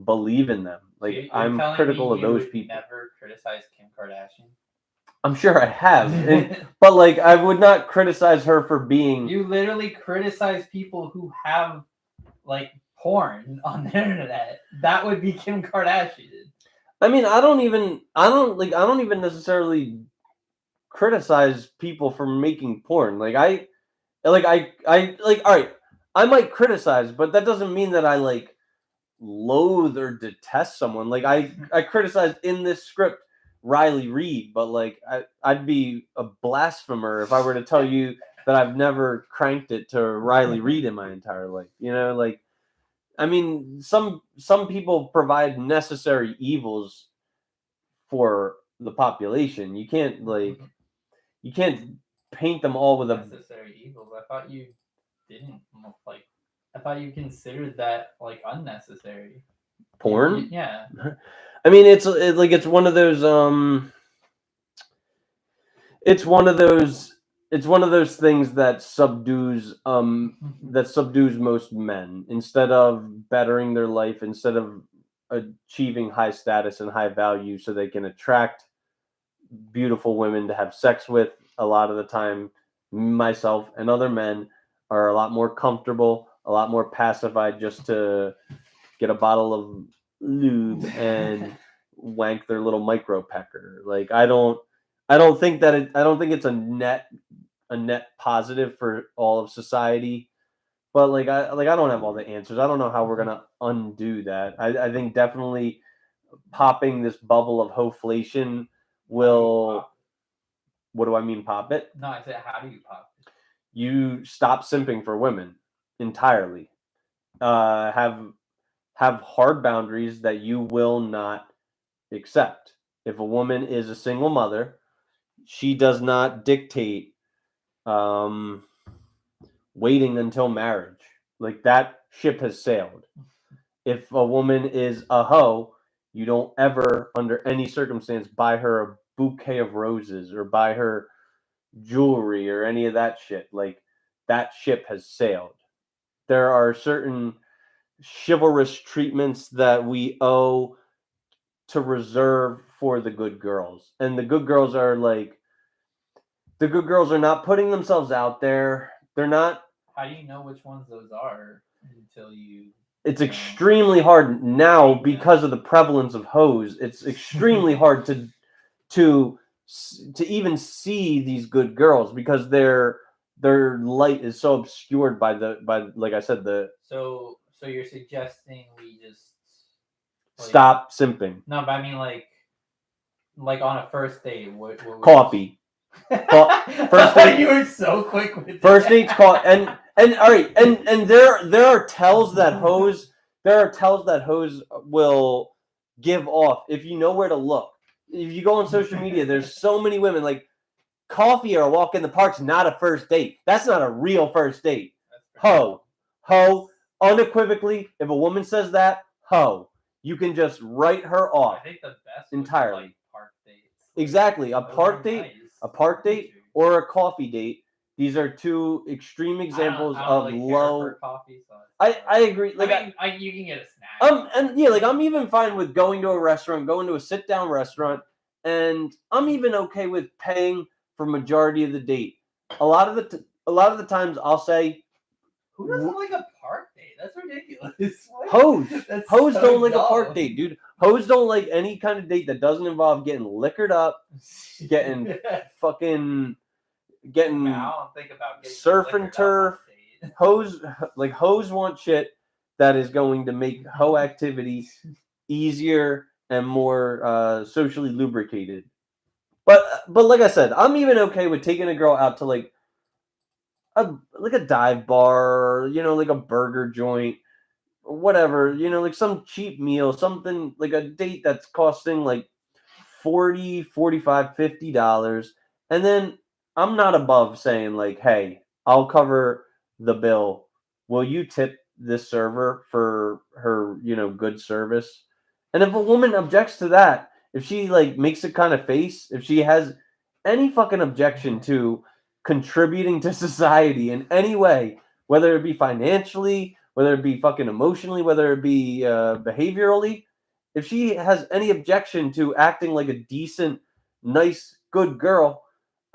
believe in them. Like, You're I'm telling critical me of you those would people. Never criticize Kim Kardashian. I'm sure I have, but like I would not criticize her for being. You literally criticize people who have like porn on the internet. That would be Kim Kardashian. I mean, I don't even necessarily criticize people for making porn. All right, I might criticize, but that doesn't mean that I like loathe or detest someone. Like I criticized in this script Riley Reid, but like I'd be a blasphemer if I were to tell you that I've never cranked it to Riley Reid in my entire life. Like, I mean, some people provide necessary evils for the population. You can't paint them all with necessary evils. I thought you didn't like. I thought you considered that like unnecessary. Porn. Yeah. I mean, it's one of those it's one of those things that subdues most men. Instead of bettering their life, instead of achieving high status and high value so they can attract beautiful women to have sex with, a lot of the time myself and other men are a lot more comfortable, a lot more pacified just to get a bottle of lube and wank their little micro pecker. Like I don't think it's a net positive for all of society. But I don't have all the answers. I don't know how we're gonna undo that. I think definitely popping this bubble of Hoeflation will. What do I mean, pop it? No, I said, how do you pop it? You stop simping for women entirely. Have hard boundaries that you will not accept. If a woman is a single mother, she does not dictate waiting until marriage. Like that ship has sailed. If a woman is a hoe, you don't ever, under any circumstance, buy her a bouquet of roses or buy her jewelry or any of that shit. Like that ship has sailed. There are certain chivalrous treatments that we owe to reserve for the good girls. And the good girls are not putting themselves out there. They're not. How do you know which ones those are until you? It's extremely hard now because of the prevalence of hoes. It's extremely hard to even see these good girls because their light is so obscured by like I said, the. So you're suggesting we just stop simping. No, but I mean like on a first date, what coffee. First date. You were so quick with first date's coffee, and all right, and there are tells that hoes will give off if you know where to look. If you go on social media, there's so many women like coffee or a walk in the park's not a first date. That's not a real first date. Ho, unequivocally. If a woman says that, ho, you can just write her off. I think the best entirely. Like park dates. Exactly, a park date, or a coffee date. These are two extreme examples of really low. Coffee, so I agree. Like I mean, you can get a snack. And yeah, like I'm even fine with going to a restaurant, going to a sit down restaurant, and I'm even okay with paying for majority of the date. A lot of the times I'll say, who doesn't like a park date? That's ridiculous. Hoes don't like a park date, dude. Hoes don't like any kind of date that doesn't involve getting liquored up, getting fucking getting surf and turf. Hoes want shit that is going to make hoe activity easier and more socially lubricated. But like I said, I'm even okay with taking a girl out to like a dive bar, like a burger joint, whatever, like some cheap meal, something like a date that's costing like $40, $45, $50. And then I'm not above saying like, hey, I'll cover the bill. Will you tip this server for her, good service? And if a woman objects to that, if she like makes a kind of face, if she has any fucking objection to contributing to society in any way, whether it be financially, whether it be fucking emotionally, whether it be behaviorally, if she has any objection to acting like a decent, nice, good girl,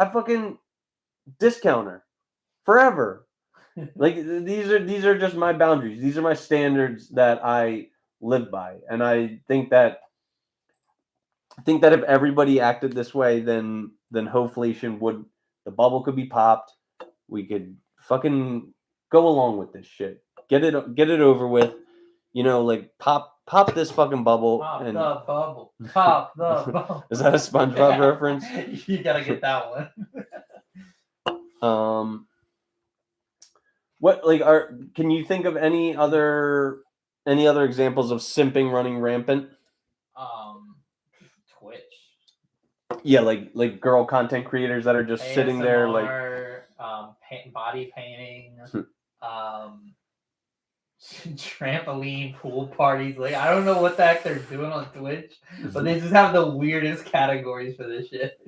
I fucking discount her forever. Like these are just my boundaries. These are my standards that I live by, and I think that if everybody acted this way, then Hoeflation would, the bubble could be popped. We could fucking go along with this shit. Get it over with. Like pop this fucking bubble. Pop the bubble. Pop the bubble. Is that a SpongeBob reference? You gotta get that one. What can you think of any other examples of simping running rampant? Twitch. Yeah, like girl content creators that are just ASMR, sitting there like body painting, trampoline pool parties. Like I don't know what the heck they're doing on Twitch, but they just have the weirdest categories for this shit,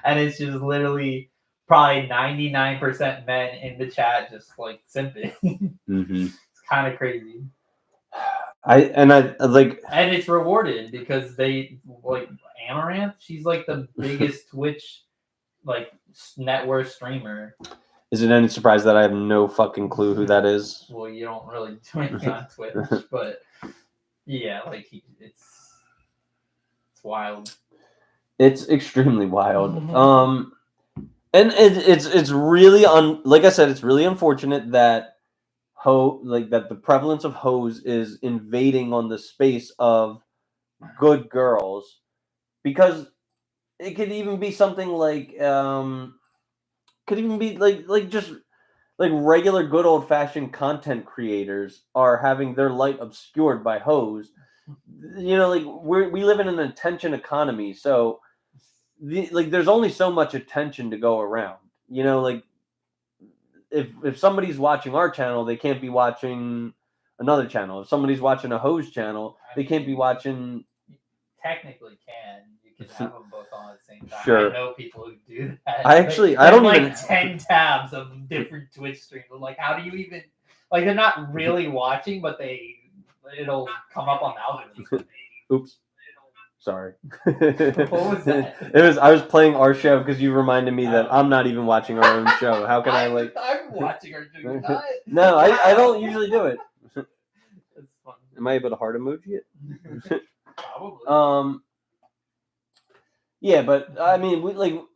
and it's just literally probably 99% men in the chat just like simping. Mm-hmm. It's kind of crazy. And it's rewarded because they like Amaranth. She's like the biggest Twitch like net worth streamer. Is it any surprise that I have no fucking clue who that is? Well, you don't really do anything on Twitch, but yeah, like it's wild. It's extremely wild. Mhm. And it's really like I said, it's really unfortunate that that the prevalence of hoes is invading on the space of good girls, because it could even be something like could even be like just like regular good old fashioned content creators are having their light obscured by hoes. Like we live in an attention economy, so there's only so much attention to go around. Like if somebody's watching our channel, they can't be watching another channel. If somebody's watching a hose channel, they can't be watching. Technically, you can have them both on at the same time. Sure. I know people who do that. I don't like even 10 tabs of different Twitch streams. I'm like, how do you even like? They're not really watching, but it'll come up on the algorithm. Oops. Sorry. What was that? I was playing our show because you reminded me that I'm not even watching our own show. How can I'm watching our show. No, I don't usually do it. That's fun. Am I able to heart emoji it? Probably. Yeah, but I mean,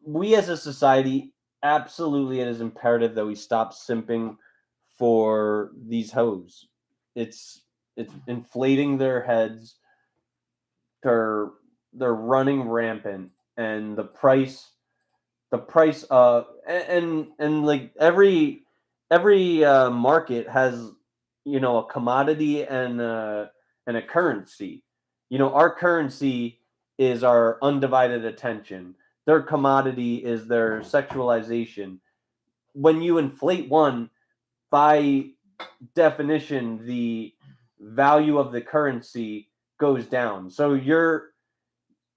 we as a society, absolutely, it is imperative that we stop simping for these hoes. It's inflating their heads. They're running rampant, and the price and like every market has a commodity and a currency. Our currency is our undivided attention. Their commodity is their sexualization. When you inflate one, by definition, the value of the currency goes down. So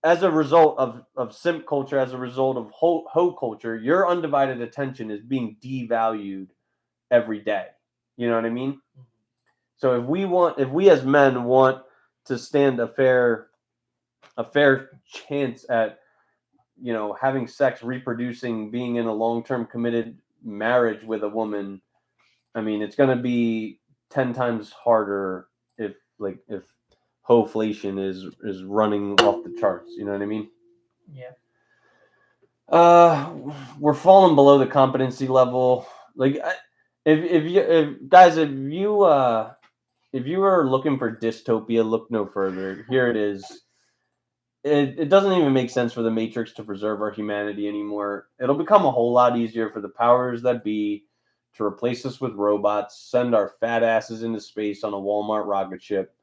as a result of simp culture, as a result of hoe culture, your undivided attention is being devalued every day. You know what I mean? So if we as men want to stand a fair chance at having sex, reproducing, being in a long-term committed marriage with a woman, I mean, it's going to be 10 times harder if Hoeflation is running off the charts. You know what I mean? Yeah. We're falling below the competency level. Like, if you are looking for dystopia, look no further. Here it is. It doesn't even make sense for the Matrix to preserve our humanity anymore. It'll become a whole lot easier for the powers that be to replace us with robots, send our fat asses into space on a Walmart rocket ship.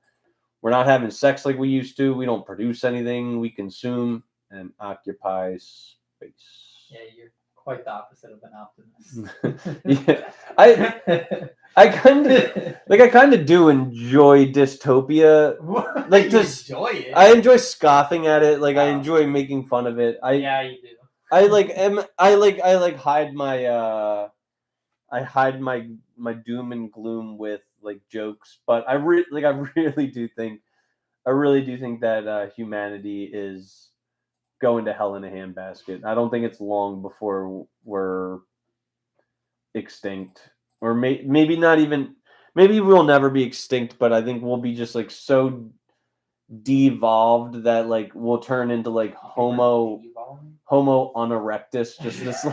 We're not having sex like we used to. We don't produce anything. We consume and occupy space. Yeah, you're quite the opposite of an optimist. Yeah, I kind of do enjoy dystopia. Like, just enjoy it. I enjoy scoffing at it. Like, I enjoy making fun of it. Yeah, you do. I hide my doom and gloom with like jokes, but I really do think that humanity is going to hell in a handbasket. I don't think it's long before we're extinct, or maybe not even. Maybe we'll never be extinct, but I think we'll be just like so devolved that like we'll turn into like Homo unerectus, just this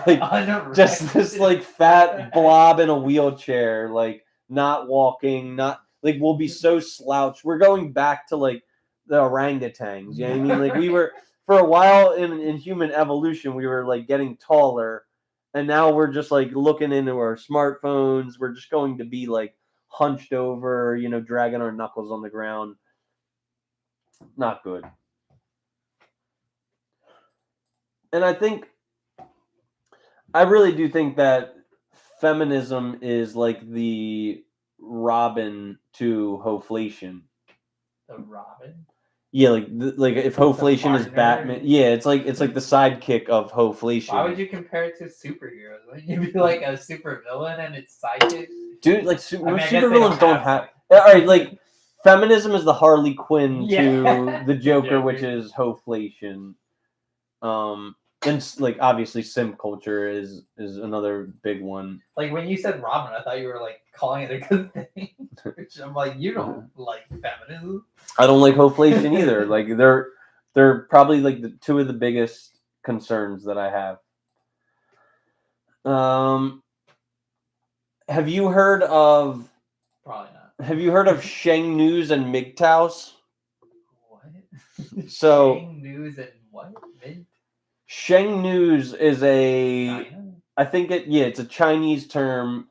like fat blob in a wheelchair, like not walking, not like we'll be so slouched. We're going back to like the orangutans. You know what I mean? Like we were for a while in human evolution, we were like getting taller, and now we're just like looking into our smartphones. We're just going to be like hunched over, dragging our knuckles on the ground. Not good. And I really do think that feminism is like the Robin to Hoeflation. The Robin? Yeah, like if Hoeflation is Batman, yeah, it's like the sidekick of Hoeflation. Why would you compare it to superheroes? Wouldn't you be like a super villain and its sidekick? Dude, like supervillains don't have. All right, like feminism is the Harley Quinn to the Joker, which is Hoeflation. And like obviously simp culture is another big one. Like when you said ramen, I thought you were like calling it a good thing. Which I'm like, you don't like feminism. I don't like Hoeflation either. Like they're probably like the two of the biggest concerns that I have. Have you heard of Probably not. Have you heard of Sheng News and MGTOWs? What? So Shang news and what? Mid Sheng News is a China? I think it's a Chinese term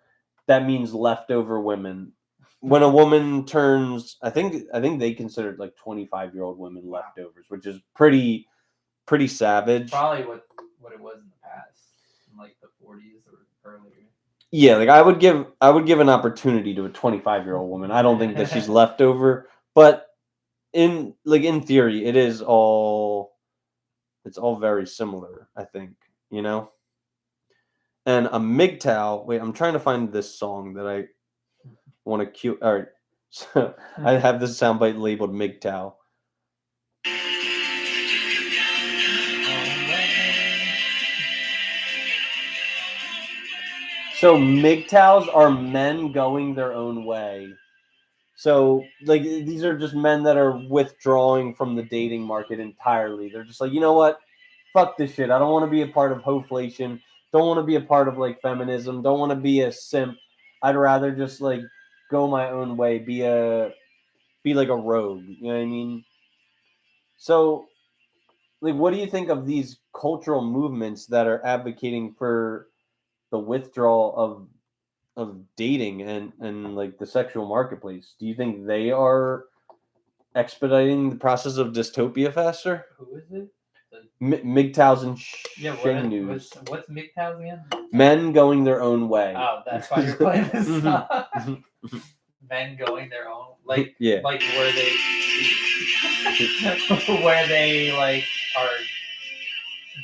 that means leftover women. When a woman turns, I think they considered like 25-year-old women leftovers, which is pretty savage. Probably what it was in the past, in like the 40s or earlier. Yeah, like I would give an opportunity to a 25-year-old woman. I don't think that she's leftover, but in theory, it's all very similar, I think, you know? And a MGTOW, wait, I'm trying to find this song that I want to cue. All right. So I have this soundbite labeled MGTOW. So MGTOWs are men going their own way. So like these are just men that are withdrawing from the dating market entirely. They're just like, you know what? Fuck this shit. I don't want to be a part of Hoeflation. Don't want to be a part of like feminism. Don't want to be a simp. I'd rather just like go my own way. Be like a rogue. You know what I mean? So like what do you think of these cultural movements that are advocating for the withdrawal of dating and like the sexual marketplace? Do you think they are expediting the process of dystopia faster? Who is it? MGTOWs and Sheng News. What's MGTOWs again? Men going their own way. Oh, that's why you're playing this song. Men going their own, like Yeah. like where they like are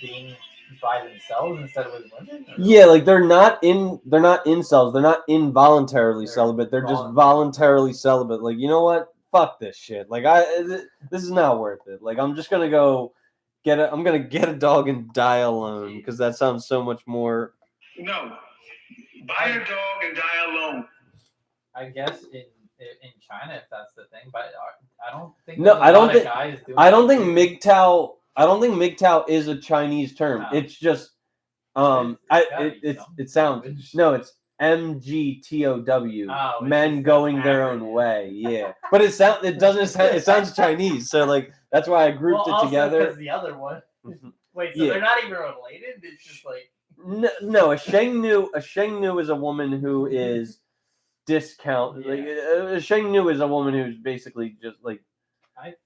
being by themselves instead of with women. Or? Yeah, like they're not incels. They're not involuntarily celibate. They're just voluntarily celibate. Like, you know what? Fuck this shit. Like this is not worth it. Like I'm just gonna go I'm gonna get a dog and die alone because that sounds so much more. No, buy a dog and die alone. I guess in China, if that's the thing, but I don't think. No, I don't think. Guys doing I don't think MGTOW. I don't think MGTOW is a Chinese term. No. It's just it sounds no. It's MGTOW. Oh, men going their own way. Yeah, but it sounds Chinese. So like that's why I grouped it together. The other one. Wait, so they're not even related? It's just like no. A Sheng Nu is a woman who is discount. Like a Sheng Nu is a woman who's basically just like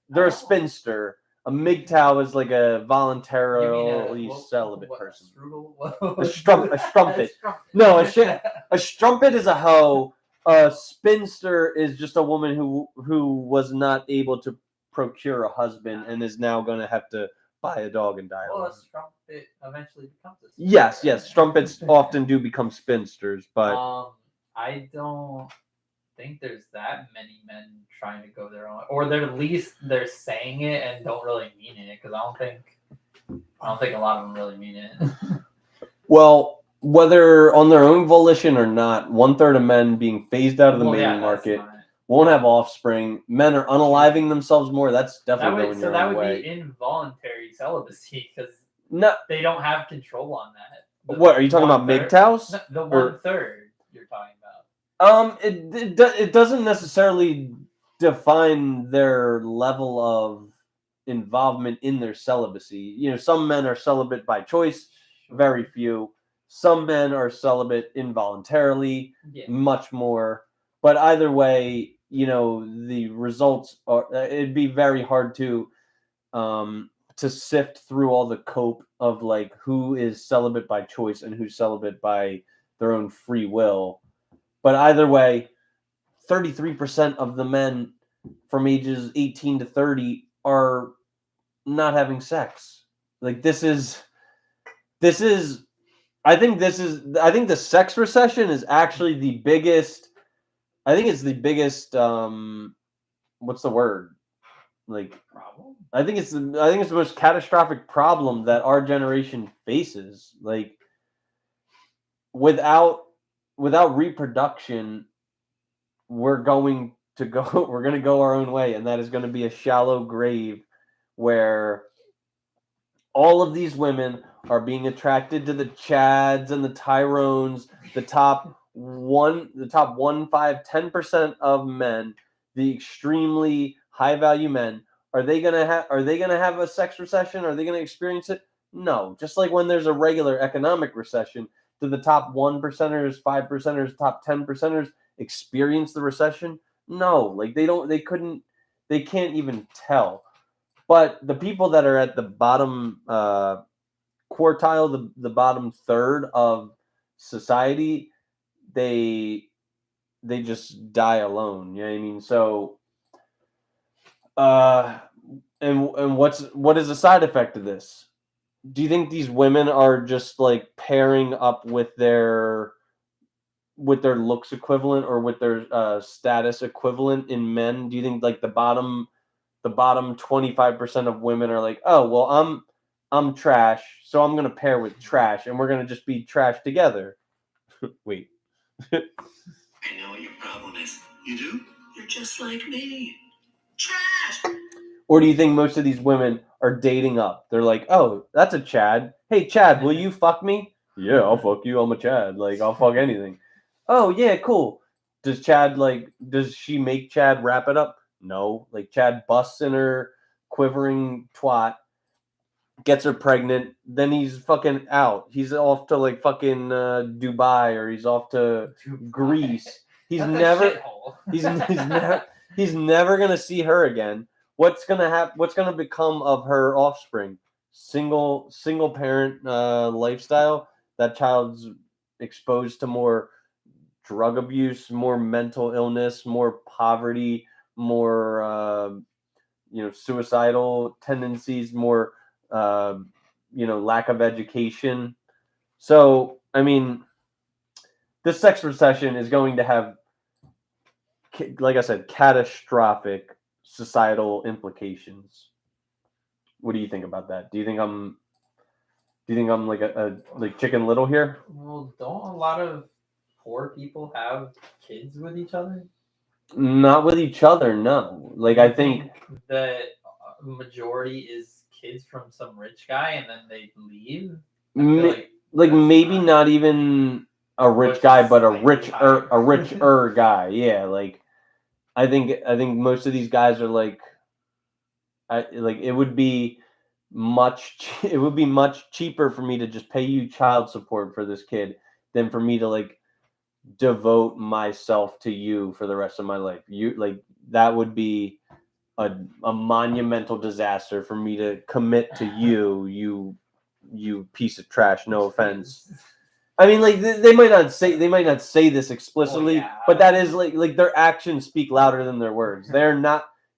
they're a spinster. A MGTOW is like a voluntarily celibate person. A strumpet. No, a strumpet is a hoe. A spinster is just a woman who was not able to procure a husband and is now going to have to buy a dog and die alone. Well, a strumpet eventually becomes a spinster. Yes. Strumpets often do become spinsters, but I don't think there's that many men trying to go their own, or they're at least they're saying it and don't really mean it, because I don't think a lot of them really mean it. Well, whether on their own volition or not, 1/3 of men being phased out of the mating market won't have offspring. Men are unaliving themselves more. That's definitely going your own way. So that would be involuntary celibacy because no, they don't have control on that. What are you talking about? MGTOWs? No, the 1/3 you're talking about. It doesn't necessarily define their level of involvement in their celibacy. You know, some men are celibate by choice, very few. Some men are celibate involuntarily, much more. But either way, you know, the results are. It'd be very hard to sift through all the cope of like who is celibate by choice and who's celibate by their own free will. But either way, 33% of the men from ages 18 to 30 are not having sex. Like I think the sex recession is actually the biggest. I think it's the biggest. What's the word? like Problem. I think it's the most catastrophic problem that our generation faces. Like without reproduction, we're going to go our own way, and that is going to be a shallow grave where all of these women are being attracted to the Chads and the Tyrones, the top 10% of men, the extremely high value men. Are they gonna have a sex recession? Are they gonna experience it? No. Just like when there's a regular economic recession, do the top 1%ers, 5%ers, top 10%ers experience the recession? No. Like they can't even tell. But the people that are at the bottom quartile, the bottom third of society, they just die alone. You know what I mean? So, and what is the side effect of this? Do you think these women are just like pairing up with their looks equivalent or with their status equivalent in men? Do you think like the bottom 25% of women are like, oh well, I'm trash, so I'm gonna pair with trash, and we're gonna just be trash together. Wait. I know what your problem is. You do? You're just like me. Trash! Or do you think most of these women are dating up? They're like, oh, that's a Chad. Hey, Chad, will you fuck me? Yeah, I'll fuck you. I'm a Chad. Like, I'll fuck anything. Oh, yeah, cool. Does she make Chad wrap it up? No. Like, Chad busts in her quivering twat, gets her pregnant, then he's fucking out. He's off to, like, fucking Dubai, or he's off to Greece. He's That's never... a shithole. He's never going to see her again. What's gonna become of her offspring? Single parent lifestyle. That child's exposed to more drug abuse, more mental illness, more poverty, more suicidal tendencies, more lack of education. So I mean, this sex recession is going to have, like I said, catastrophic societal implications. What do you think about that? Do you think I'm like a like Chicken Little here? Well, don't a lot of poor people have kids with each other? Not with each other, no. Like I think the majority is kids from some rich guy and then they leave. like maybe not even a rich guy, but a richer guy. Yeah, like I think most of these guys are like, it would be much cheaper for me to just pay you child support for this kid than for me to like devote myself to you for the rest of my life. You like that would be a monumental disaster for me to commit to you piece of trash. No offense. I mean, like they might not say this explicitly, but that is like their actions speak louder than their words.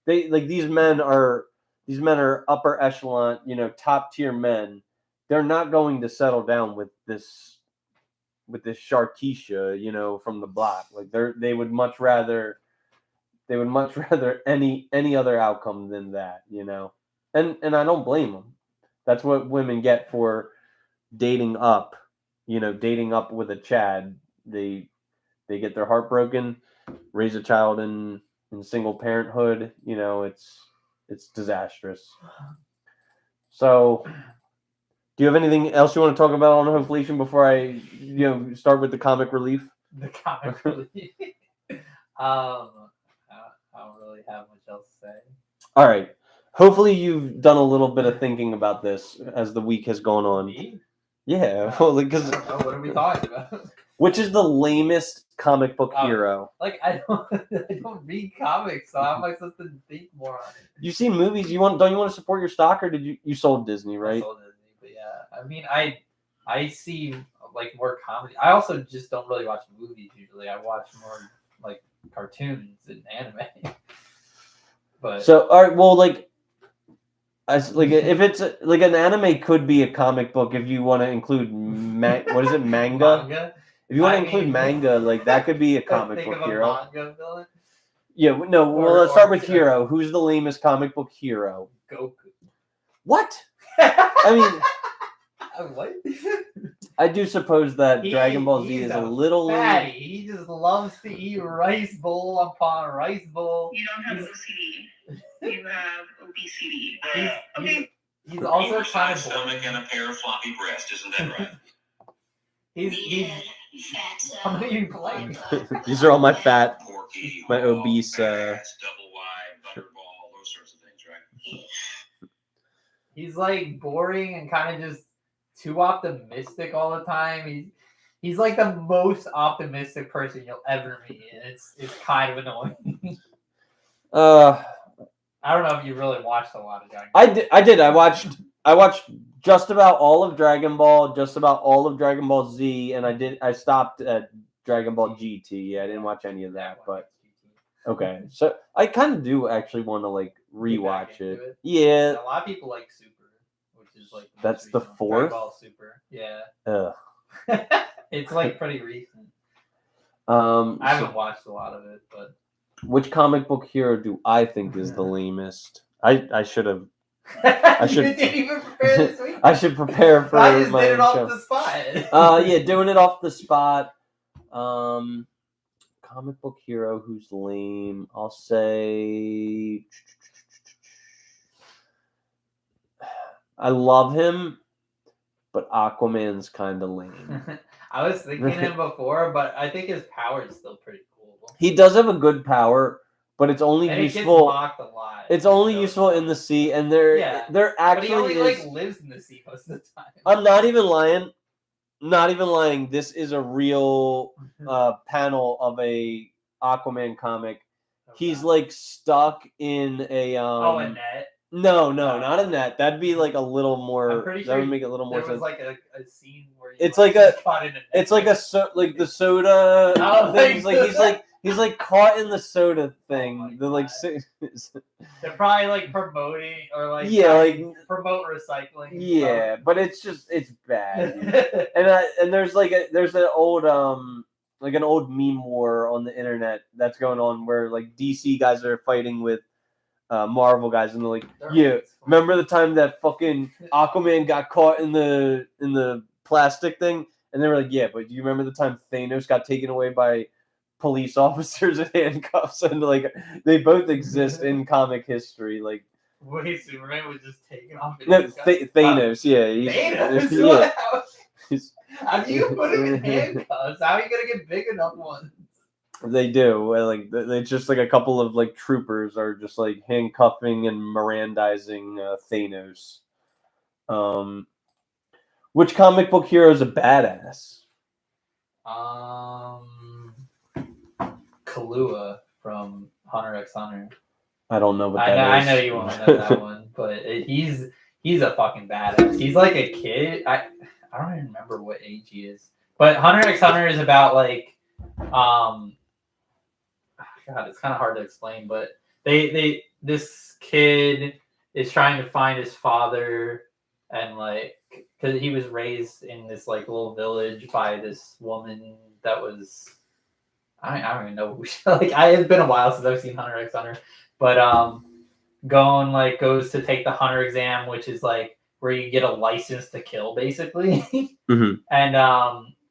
These men are upper echelon, top tier men. They're not going to settle down with this Sharkeisha, from the block. Like they would much rather any other outcome than that, And I don't blame them. That's what women get for dating up. Dating up with a Chad. They get their heart broken, raise a child in single parenthood. It's disastrous. So, do you have anything else you want to talk about on Hoeflation before I, start with the comic relief? The comic relief. I don't really have much else to say. All right. Hopefully you've done a little bit of thinking about this as the week has gone on. Me? Yeah, well, because what are we talking about? Which is the lamest comic book hero? Like I don't read comics, so how am I supposed to think more on it? You've seen movies. Don't you want to support your stock, or did you sold Disney, right? I sold Disney, but yeah. I mean, I see like more comedy. I also just don't really watch movies usually. I watch more like cartoons and anime. But so all right, well, if it's like an anime could be a comic book if you want to include what is it, manga? Manga? If you want to include manga, like that could be a comic book hero. Manga villain? Yeah, no. Well, let's Or- start with or- hero. Who's the lamest comic book hero? Goku. What? I mean, What? I do suppose that Dragon Ball Z he's is a little fatty. lame. He just loves to eat rice bowl upon rice bowl. You don't have OCD. You have obesity. He's also kind Oversized of stomach boring. and a pair of floppy breasts, isn't that right? He's how many are you playing? These are all my fat, Porky, my hog, obese. bass, double wide, butterball, those sorts of things, right? He's like boring and kind of just too optimistic all the time. He's like the most optimistic person you'll ever meet, and it's kind of annoying. I don't know if you really watched a lot of Dragon Ball. I did. I watched just about all of Dragon Ball, just about all of Dragon Ball Z, and I stopped at Dragon Ball GT. Yeah, I didn't watch any of that, but okay. So I kind of do actually want to like rewatch into it. Yeah. A lot of people like Super, which is like That's most the recent. fourth? Dragon Ball Super. Yeah. Ugh. It's like pretty recent. I I haven't watched a lot of it, but which comic book hero do I think is the lamest? I should have. I should. You didn't even prepare this week. I should prepare for I just my did it off show. the spot. Yeah, doing it off the spot. Comic book hero who's lame. I'll say. I love him, but Aquaman's kind of lame. I was thinking him before, but I think his power is still pretty cool. He does have a good power, but it's only And it gets useful. mocked a lot. It's only So- useful in the sea, and there But he actually only is. like lives in the sea most of the time. I'm not even lying. Not even lying. This is a real panel of a Aquaman comic. He's like stuck in a a net. No, not in that. That'd be like a little more. I'm pretty That sure would make it a little more There was sense. like a scene where It's like a- caught in a net. It's like like the soda Oh, things. like Like he's like caught in the soda thing. my the like. God. They're probably like promoting or like Yeah, trying like- to promote recycling. and Yeah, but it's bad. Dude. stuff. And there's an old like an old meme war on the internet that's going on where like DC guys are fighting with Marvel guys, and they're like, yeah, remember the time that fucking Aquaman got caught in the plastic thing? And they were like, yeah, but do you remember the time Thanos got taken away by police officers in handcuffs? And like they both exist in comic history. Like Wait, Superman was just taken off. no, Thanos, yeah, Thanos? yeah. Wow. He's- How do you put him in handcuffs? How are you gonna get big enough ones? They do. Like it's just like a couple of like troopers are just like handcuffing and Mirandizing Thanos. Which comic book hero is a badass? Kahlua from Hunter x Hunter. I don't know what that I is. know you won't know that one, but he's a fucking badass. He's like a kid. I don't even remember what age he is. But Hunter x Hunter is about like God, it's kind of hard to explain, but this kid is trying to find his father, and like because he was raised in this like little village by this woman that was I don't even know who like it's been a while since I've seen Hunter x Hunter, but goes to take the hunter exam, which is like where you get a license to kill basically. Mhm. And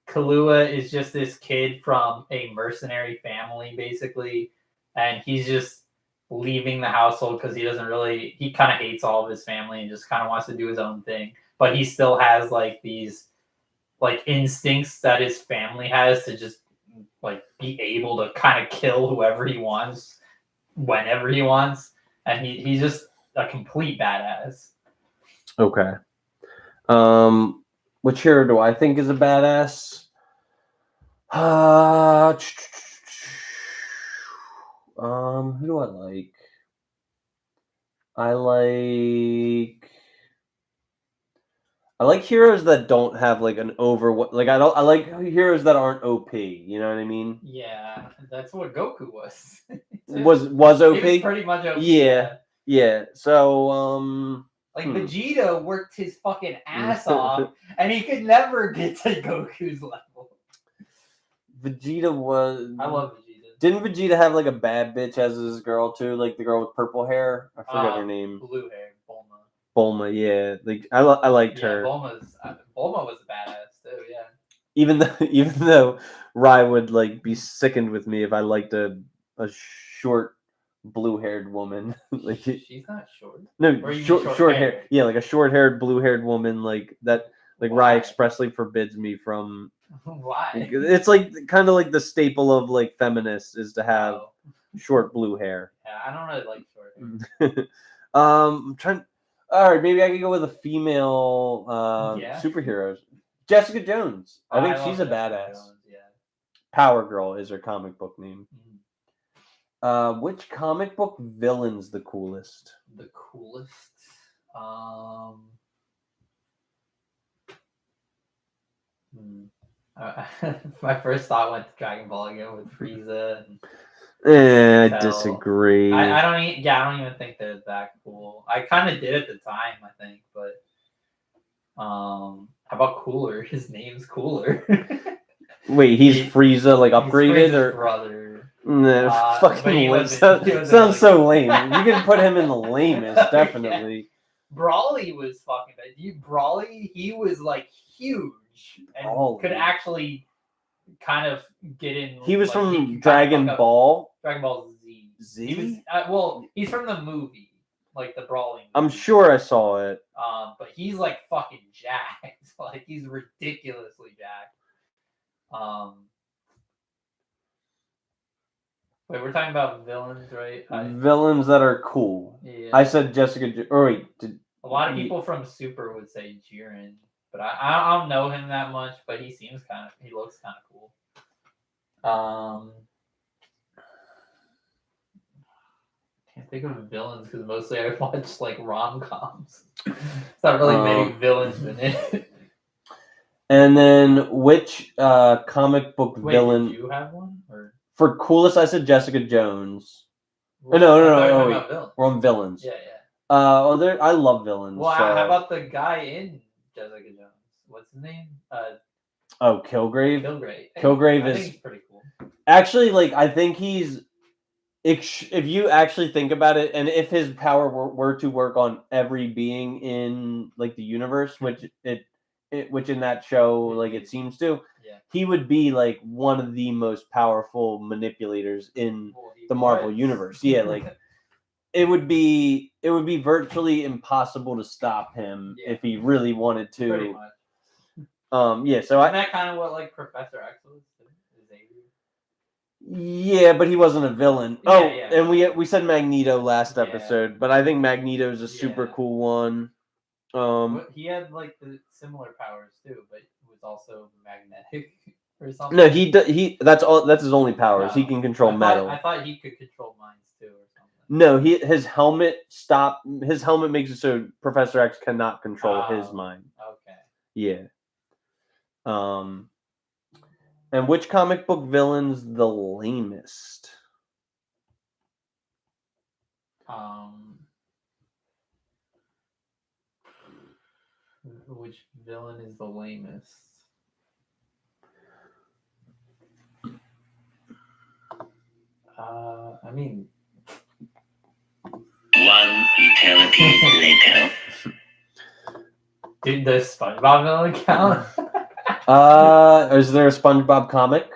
Kahlua is just this kid from a mercenary family, basically, and he's just leaving the household because he kind of hates all of his family and just kind of wants to do his own thing. But he still has like these like instincts that his family has to just like be able to kind of kill whoever he wants, whenever he wants, and he's just a complete badass. Okay. Which hero do I think is a badass? Who do I like? I like heroes that don't have like an I like heroes that aren't OP, you know what I mean? Yeah, that's what Goku was. Was He was OP? pretty much OP. Yeah. Yeah. So Like Vegeta worked his fucking ass off, and he could never get to Goku's level. Vegeta was I love Vegeta. Didn't Vegeta have like a bad bitch as his girl too? Like the girl with purple hair? I forget her name. Blue hair, Bulma. Bulma, yeah. Like I liked her. Bulma was a badass too. Yeah. Even though Rai would like be sickened with me if I liked a short blue-haired woman. Like She's not short. no, Or you mean short hair. Yeah, like a short-haired, blue-haired woman like that. Like Why? Rai expressly forbids me from. Why? It's like kind of like the staple of like feminists is to have Oh. short blue hair. Yeah, I don't really like short hair. I'm trying. All right, maybe I could go with a female Yeah. superheroes. Jessica Jones. I think love she's a Jessica badass. Jones, yeah. Power Girl is her comic book name. Mhm. Which comic book villain's the coolest? The coolest. My first thought went to Dragon Ball again with Frieza. I Cell. disagree. I don't even think they're that cool. I kind of did at the time, I think, but how about Cooler? His name's Cooler. Wait, he's Frieza like upgraded He's Frieza's or brother? nah, but fucking he lame. wasn't Sounds like- so lame. You can put him in the lamest, definitely. Brawly was fucking bad. Brawly, he was like huge and Brawly. could actually kind of get in. He was like, from he could kinda Dragon fuck up Ball. Dragon Ball Z. Z? He was well. He's from the movie, like the Brawling. I'm movie. sure I saw it. But he's like fucking jacked. Like he's ridiculously jacked. Wait, we're talking about villains, right? Villains that are cool. Yeah. I said Jessica. Or wait, A lot of people from Super would say Jiren, but I don't know him that much. But he looks kind of cool. Can't think of villains because mostly I watch like rom-coms. It's not really many villains in it. And then which comic book villain? Did you have one? Or? For coolest, I said Jessica Jones. Well, No. Wait. Wait. We're on villains. Yeah. I love villains. Well, so. how about the guy in Jessica Jones? What's his name? Kilgrave. Kilgrave. I is think he's pretty cool. actually like I think he's. If you actually think about it, and if his power were to work on every being in like the universe, which which in that show like it seems to, he would be like one of the most powerful manipulators in the Marvel universe. Yeah, like it would be virtually impossible to stop him if he really wanted to. Pretty much. So Isn't that kind of what like Professor X was? Yeah, but he wasn't a villain. And we said Magneto last episode, but I think Magneto's a super cool one. He had like the similar powers too, but he was also magnetic or something. No, that's his only powers. No, He can control metal. I thought he could control minds too or something. No, his helmet makes it so Professor X cannot control his mind. Okay. Yeah. And which comic book villain's the lamest? Which villain is the lamest? I mean, One eternity later. Did the SpongeBob villain count? Is there a SpongeBob comic?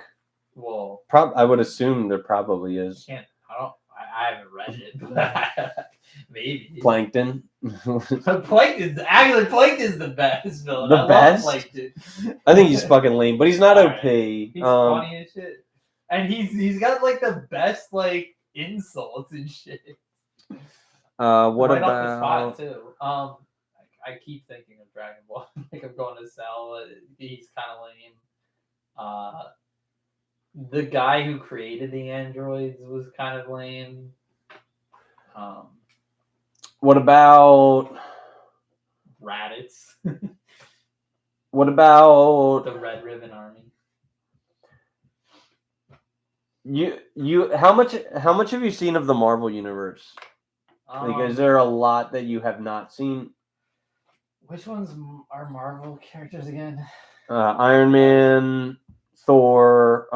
Well, I would assume there probably is. I haven't read it, but maybe. Plankton. Plankton's the best villain. The I best? love Plankton. I think he's fucking lame, but he's not Alright. OP. He's funny as shit, and he's got like the best like insults and shit. What right about? off the spot too. I keep thinking of Dragon Ball. Like I'm going to Cell. He's kind of lame. The guy who created the androids was kind of lame. What about? Raditz. What about The Red Ribbon Army? you? How much have you seen of the Marvel universe? Like, is there a lot that you have not seen? Which ones are Marvel characters again? Iron Man, Thor.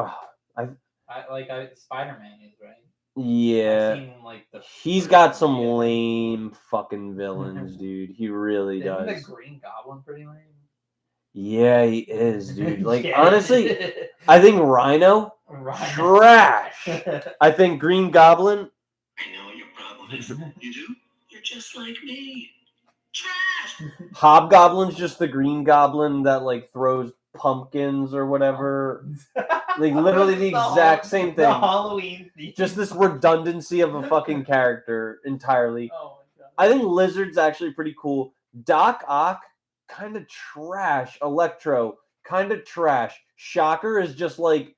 I Spider-Man is, right? Yeah. I've seen, like, the He's first got one, some yeah. lame fucking villains, dude. He really Isn't the does. Green Goblin pretty lame? Yeah, he is, dude. Like, Yeah. honestly, I think Rhino, Right. trash. I think Green Goblin, I know what your problem is. You do? You're just like me. Trash! Hobgoblin's just the Green Goblin that, like, throws pumpkins or whatever. Like, literally the exact same The thing. Halloween theme. Just this redundancy of a fucking character entirely. Oh my god. I think Lizard's actually pretty cool. Doc Ock, kind of trash. Electro, kind of trash. Shocker is just like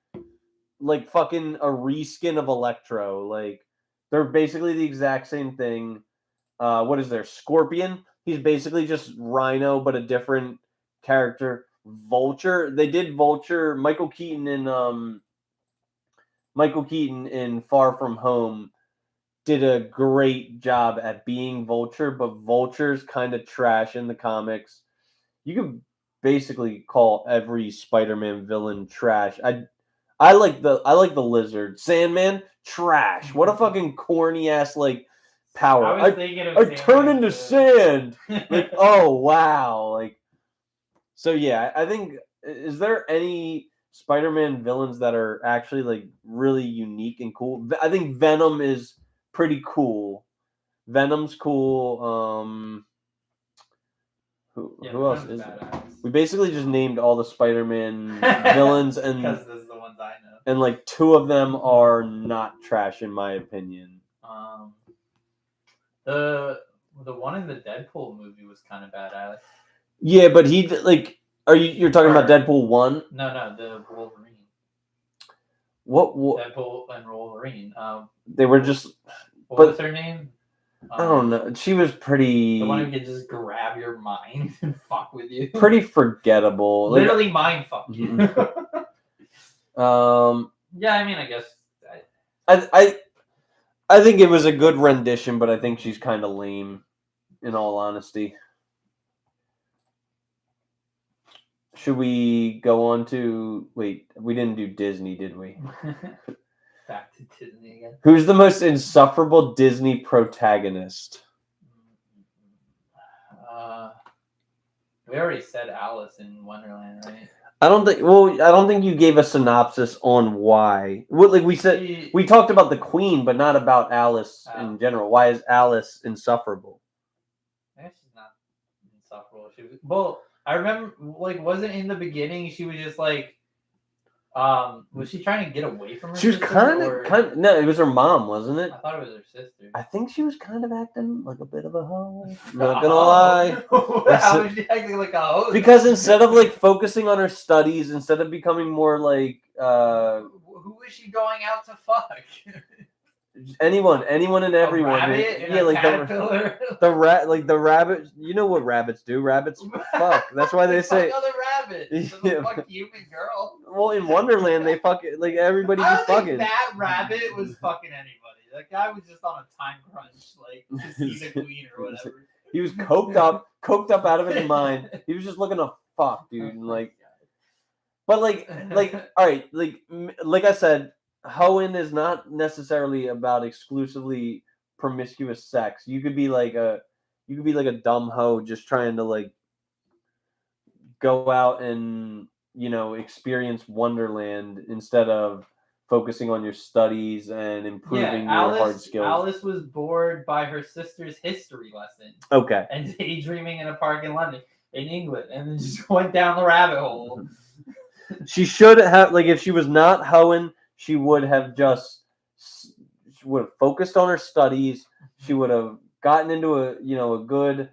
fucking a reskin of Electro. Like, they're basically the exact same thing. What is there? Scorpion. He's basically just Rhino, but a different character. Vulture. They did Vulture. Michael Keaton in Far From Home did a great job at being Vulture, but Vulture's kind of trash in the comics. You could basically call every Spider-Man villain trash. I like the Lizard. Sandman, trash. What a fucking corny ass like power. I was thinking of I Sandman turn into too. sand. Like, oh wow. Like, so yeah, I think, is there any Spider-Man villains that are actually like really unique and cool? I think Venom is pretty cool. Venom's cool. Who else Venom's is there? badass. We basically just named all the Spider-Man villains, and because those are the ones I know. and like two of them are not trash in my opinion. The one in the Deadpool movie was kind of badass. Yeah, but he like, you're talking about Deadpool 1? No, the Wolverine. What Deadpool and Wolverine. they were just, what was her name? I don't know. She was pretty. The one who could just grab your mind and fuck with you. Pretty forgettable. Literally mind fuck you. Yeah, I mean, I guess. I think it was a good rendition, but I think she's kind of lame, in all honesty. Should we go on to... Wait, we didn't do Disney, did we? Back to Disney again. Who's the most insufferable Disney protagonist? We already said Alice in Wonderland, right? I don't think you gave a synopsis on why. Like we said, we talked about the Queen, but not about Alice in general. Why is Alice insufferable? I guess she's not insufferable. Well, I remember, like, wasn't in the beginning she was just like, was she trying to get away from her She was sister, kind of. No, it was her mom, wasn't it? I thought it was her sister. I think she was kind of acting like a bit of a hoe. Not gonna lie. How was she acting like a hoe? Because instead of like focusing on her studies, instead of becoming more like who is she going out to fuck? anyone and everyone. A rabbit and yeah, a like caterpillar. the rabbit. You know what rabbits do? Rabbits fuck. That's why they say fuck other rabbits. Yeah. Fuck human girl. Well, in Wonderland they fuck it, like everybody I be don't fucking. think that rabbit was fucking anybody. That guy was just on a time crunch, like to see the queen or whatever. He was coked up out of his mind. He was just looking to fuck, dude. And like, but like, all right, like I said, hoeing is not necessarily about exclusively promiscuous sex. You could be like a dumb hoe just trying to like go out and, you know, experience Wonderland instead of focusing on your studies and improving your hard skills. Alice was bored by her sister's history lesson. Okay. And daydreaming in a park in London, in England, and then just went down the rabbit hole. She should have, like, if she was not hoeing, she would have focused on her studies. She would have gotten into a good,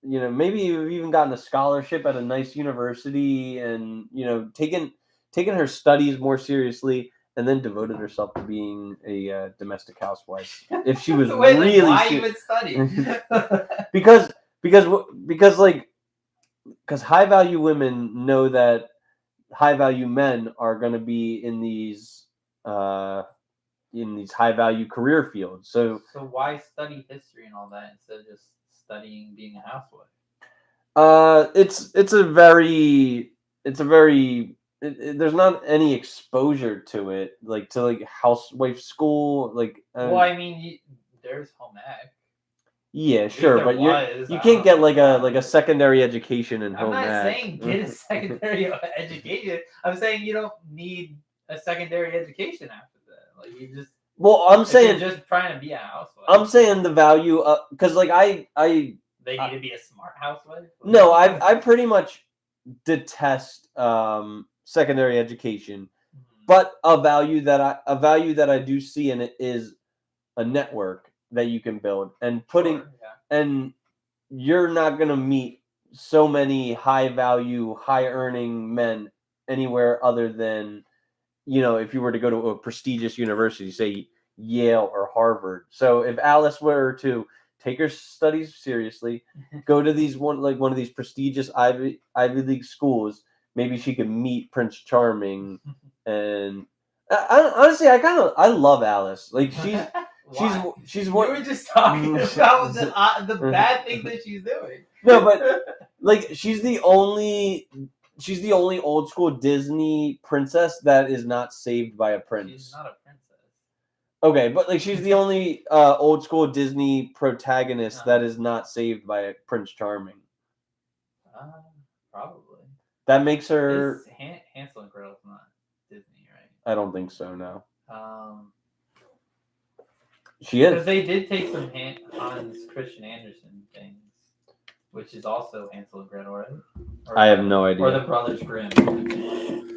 maybe even gotten a scholarship at a nice university, and taken her studies more seriously, and then devoted herself to being a domestic housewife. If she was really why even study? because high value women know that high value men are going to be in these high value career fields. So why study history and all that instead of just studying being a housewife? It's a very there's not any exposure to it, like to like housewife school, like. Well, I mean, there's home ec. Yeah, sure, there but was, you I can't don't get know like about a it. secondary education in I'm home not ec. saying get a secondary education. I'm saying you don't need a secondary education after that. Like you just. Well, I'm If saying you're just trying to be a housewife. I'm saying the value of, because like They need to be a smart housewife. no, I pretty much detest secondary education, but a value that I do see in it is a network that you can build and putting Sure, yeah. and you're not going to meet so many high value, high earning men anywhere other than, if you were to go to a prestigious university, say Yale or Harvard. So if Alice were to take her studies seriously, go to one of these prestigious Ivy League schools, maybe she could meet Prince Charming. And honestly, I love Alice. Like she's You one. were just talking about the bad thing that she's doing. No, but like she's the only old school Disney princess that is not saved by a prince. She's not a princess. Okay, but like she's the only old school Disney protagonist that is not saved by a Prince Charming. Probably. That makes her. Hansel and Gretel's not Disney, right? I don't think so. No. She Because is. they did take some Hans Christian Andersen things, which is also Hansel and Gretel, right? I have no idea. Or the Brothers Grimm. I don't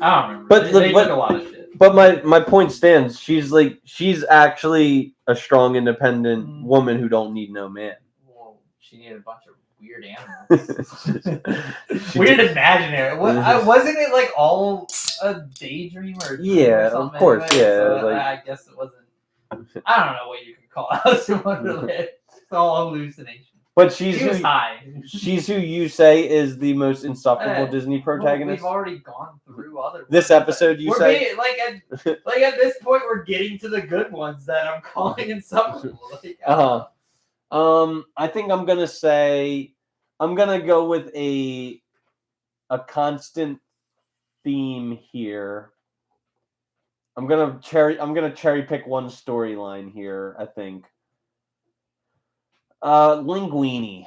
remember. But they took a lot of shit. But my point stands. She's actually a strong, independent woman who don't need no man. Well, she needed a bunch of weird animals. Weird imaginary. Wasn't it like all a daydream or a dream or something? Of course, anyway? yeah. So I guess it wasn't. I don't know what you can call Alice in Wonderland. It's all hallucination. But She was high. She's who you say is the most insufferable Disney protagonist. We've already gone through other ones. This episode, you say? At this point, we're getting to the good ones that I'm calling insufferable. I think I'm gonna go with a constant theme here. I'm gonna cherry pick one storyline here, I think. Linguini.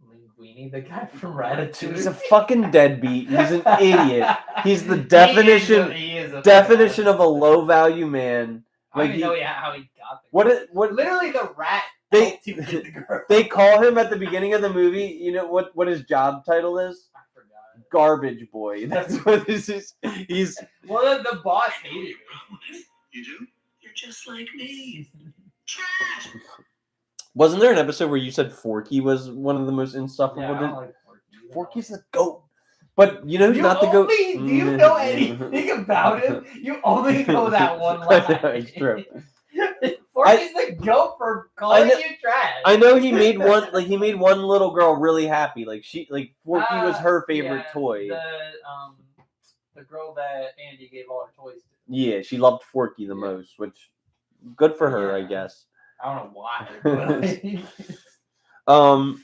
Linguini, the guy from Ratatouille. He's a fucking deadbeat. He's an idiot. He's the definition of a low value man. I don't even know how he got there. What literally the rat they to get the girl. They call him at the beginning of the movie. You know what his job title is? I forgot. Garbage boy. That's what this is. He's the boss hated him. You do? You're just like me. Trash. Wasn't there an episode where you said Forky was one of the most insufferable? Yeah, I don't like Forky. Forky's the goat. But you know who's not the goat? Do you know anything about him? You only know that one line. It's true. Forky's the goat for calling you trash. I know he made one little girl really happy. Forky was her favorite toy. The girl that Andy gave all her toys to. Yeah, she loved Forky the most, which good for her, I guess. I don't know why.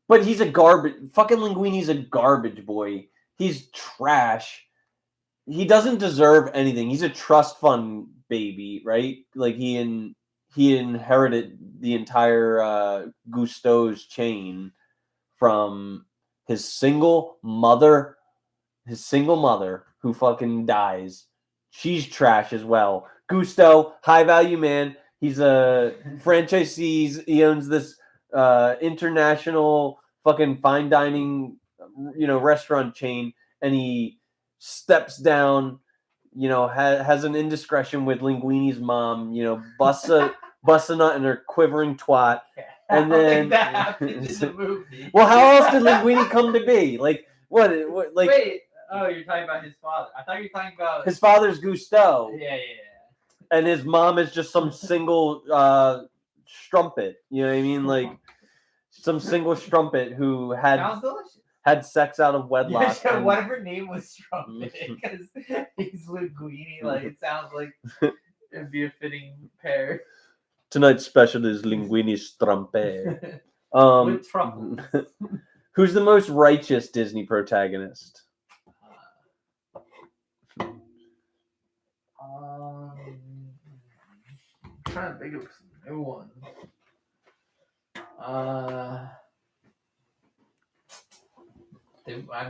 But he's a garbage. Fucking Linguini's a garbage boy. He's trash. He doesn't deserve anything. He's a trust fund baby, right? Like he inherited the entire Gusteau's chain from his single mother who fucking dies. She's trash as well. Gusteau, high value man. He's a franchisee. He owns this international fucking fine dining, restaurant chain, and he steps down, has an indiscretion with Linguini's mom, busts a nut in her quivering twat, and then that happened in the movie. Well, how else did Linguini come to be? Like what? Like wait, you're talking about his father. I thought you were talking about his father's Gusteau. Yeah. And his mom is just some single strumpet. You know what I mean? Like some single strumpet who had sex out of wedlock. Yeah, what if her name was Strumpet? Because he's Linguini. Like it sounds like it'd be a fitting pair. Tonight's special is Linguini Strumpet. With truffles. Who's the most righteous Disney protagonist? I'm trying to think of some new ones. I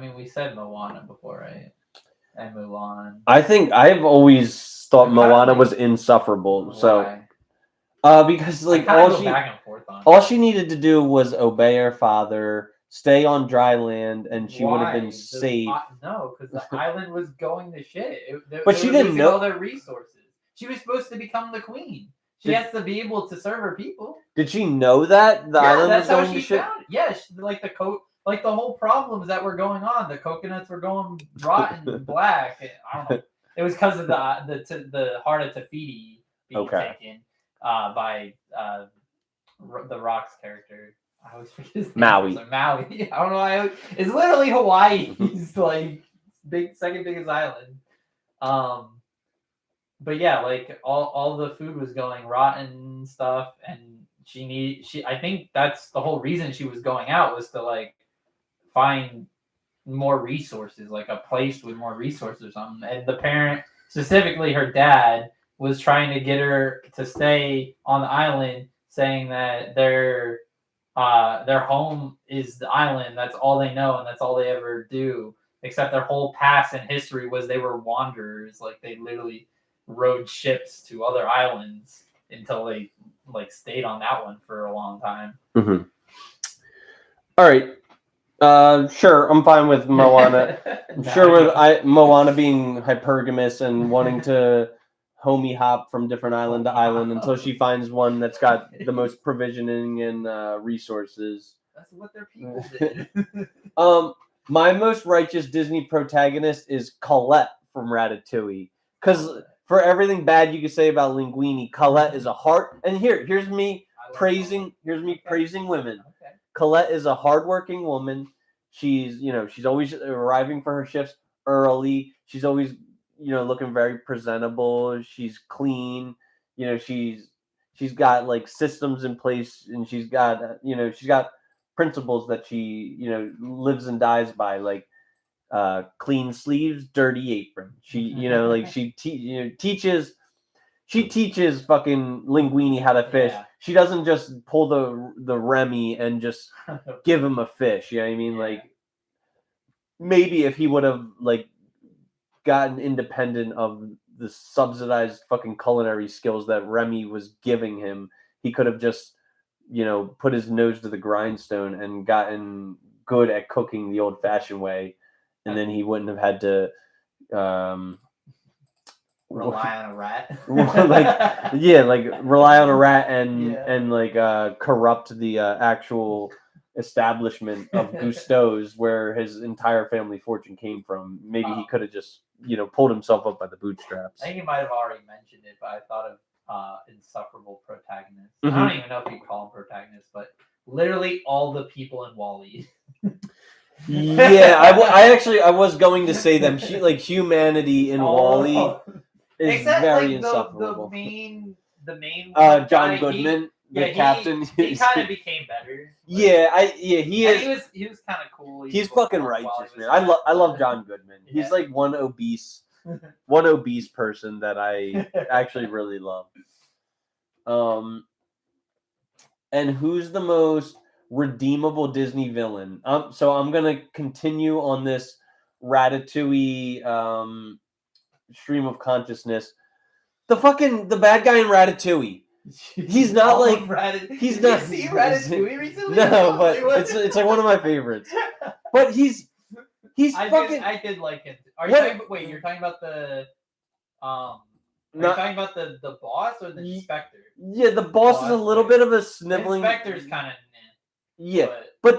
mean, we said Moana before, right? And Mulan. I think I've always thought I'm kinda Moana like- was insufferable. So, Why? because I like kinda go back and forth on all it. she needed to do was obey her father, stay on dry land, and she would have been Why? safe. No, because the island was going to shit. But she didn't know- all their resources. She was supposed to become the queen. She has to be able to serve her people. Did she know that the island was that's how going to she shit? found it. Yeah, like the whole problems that were going on. The coconuts were going rotten and black. And, I don't know. It was because of the heart of Tafiti being taken by the Rock's character. I always forget his name. Maui. Maui. I don't know why. It's literally Hawaii's like second biggest island. But yeah, like all the food was going rotten and stuff, and I think that's the whole reason she was going out, was to like find more resources, like a place with more resources or something. And the parent, specifically her dad, was trying to get her to stay on the island, saying that their home is the island. That's all they know, and that's all they ever do. Except their whole past and history was they were wanderers. Like they literally rode ships to other islands until they like stayed on that one for a long time. Mm-hmm. All right. Sure, I'm fine with Moana. I'm sure with Moana being hypergamous and wanting to homie hop from different island to island until she finds one that's got the most provisioning and resources. That's what their people did. My most righteous Disney protagonist is Colette from Ratatouille. Because for everything bad you could say about Linguini, Colette is a heart. And here's me praising women. Okay. Colette is a hardworking woman. She's always arriving for her shifts early. She's always, looking very presentable. She's clean. She's got like systems in place, and she's got principles that she, lives and dies by, like clean sleeves, dirty apron. She, she teaches fucking Linguini how to fish. Yeah. She doesn't just pull the Remy and just give him a fish. You know what I mean? Yeah. Like, maybe if he would have like gotten independent of the subsidized fucking culinary skills that Remy was giving him, he could have just, put his nose to the grindstone and gotten good at cooking the old-fashioned way, and then he wouldn't have had to rely on a rat. Rely on a rat and corrupt the actual establishment of Gusteau's, where his entire family fortune came from. Maybe he could have just, pulled himself up by the bootstraps. I think you might have already mentioned it, but I thought of insufferable protagonists. Mm-hmm. I don't even know if you call them protagonists, but literally all the people in WALL-E. Yeah, I was going to say them. Humanity in WALL-E is Except very like insufferable. the main John guy, Goodman, the captain. He kind of became better. He is. He was kind of cool. He's fucking righteous, man. I love John Goodman. Yeah. He's like one obese person that I actually really love. And who's the most redeemable Disney villain? So I'm gonna continue on this Ratatouille stream of consciousness. The bad guy in Ratatouille. He's not like he's not. Did you see Ratatouille recently? No, but it's like one of my favorites. But he's fucking. I did like him. You're talking about the Are you talking about the boss or the inspector? Yeah, the boss is a little bit of a sniveling. The inspector's kind of yeah, but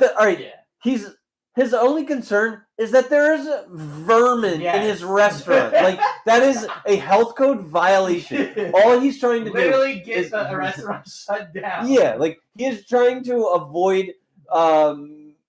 his only concern is that there is vermin in his restaurant. Like, that is a health code violation. All he's trying to literally get the restaurant shut down. Yeah, like, he is trying to avoid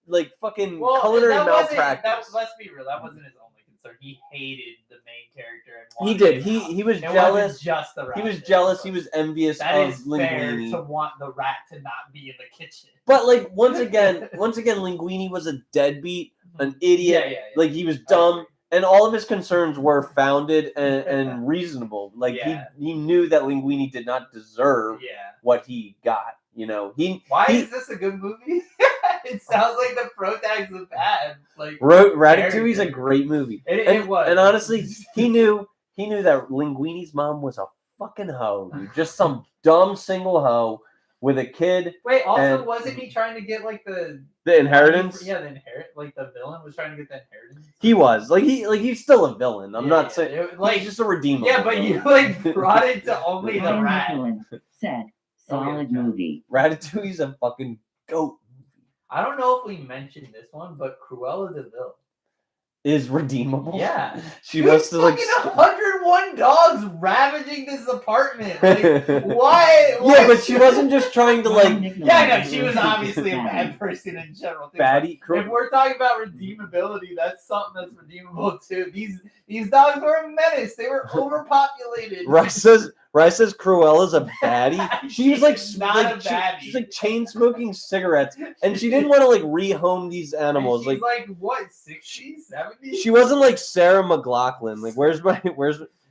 like fucking culinary malpractice. Let's be real, that wasn't his only concern. He hated the main character and he did. He was jealous. Just the rat. He was jealous. He was envious that of is Linguini. fair to want the rat to not be in the kitchen. But like once again, Linguini was a deadbeat, an idiot. Yeah. Like, he was dumb, and all of his concerns were founded and reasonable. Like Yeah. he knew that Linguini did not deserve Yeah. what he got. You know, Why he is this a good movie? It sounds like the protag's a bad. Like wrote Ratatouille's a character. great movie. It was. And honestly, he knew that Linguini's mom was a fucking hoe, dude. Just some dumb single hoe with a kid. Wait, also and wasn't he trying to get like the inheritance? Yeah, the like the villain was trying to get the inheritance. He was he's still a villain. I'm Yeah, not yeah. saying Like he's just a redeemer. yeah, but you like brought it to only the Ryan rat. Nicholas said, solid movie. Ratatouille's a fucking goat. I don't know if we mentioned this one, but Cruella de Vil. Is redeemable. Yeah. She wants to like. 101 dogs ravaging this apartment. Like, why? Yeah, but she wasn't just trying to like. Yeah, I know she was obviously a bad person in general. Too, Baddie. but if we're talking about redeemability, that's something that's redeemable too. These dogs were a menace. They were overpopulated. Rice says Cruella's a baddie. She was like not a baddie. she's like chain smoking cigarettes, and she didn't want to like rehome these animals. And she's Like what, 60s, 70s? she wasn't like Sarah McLachlan. Like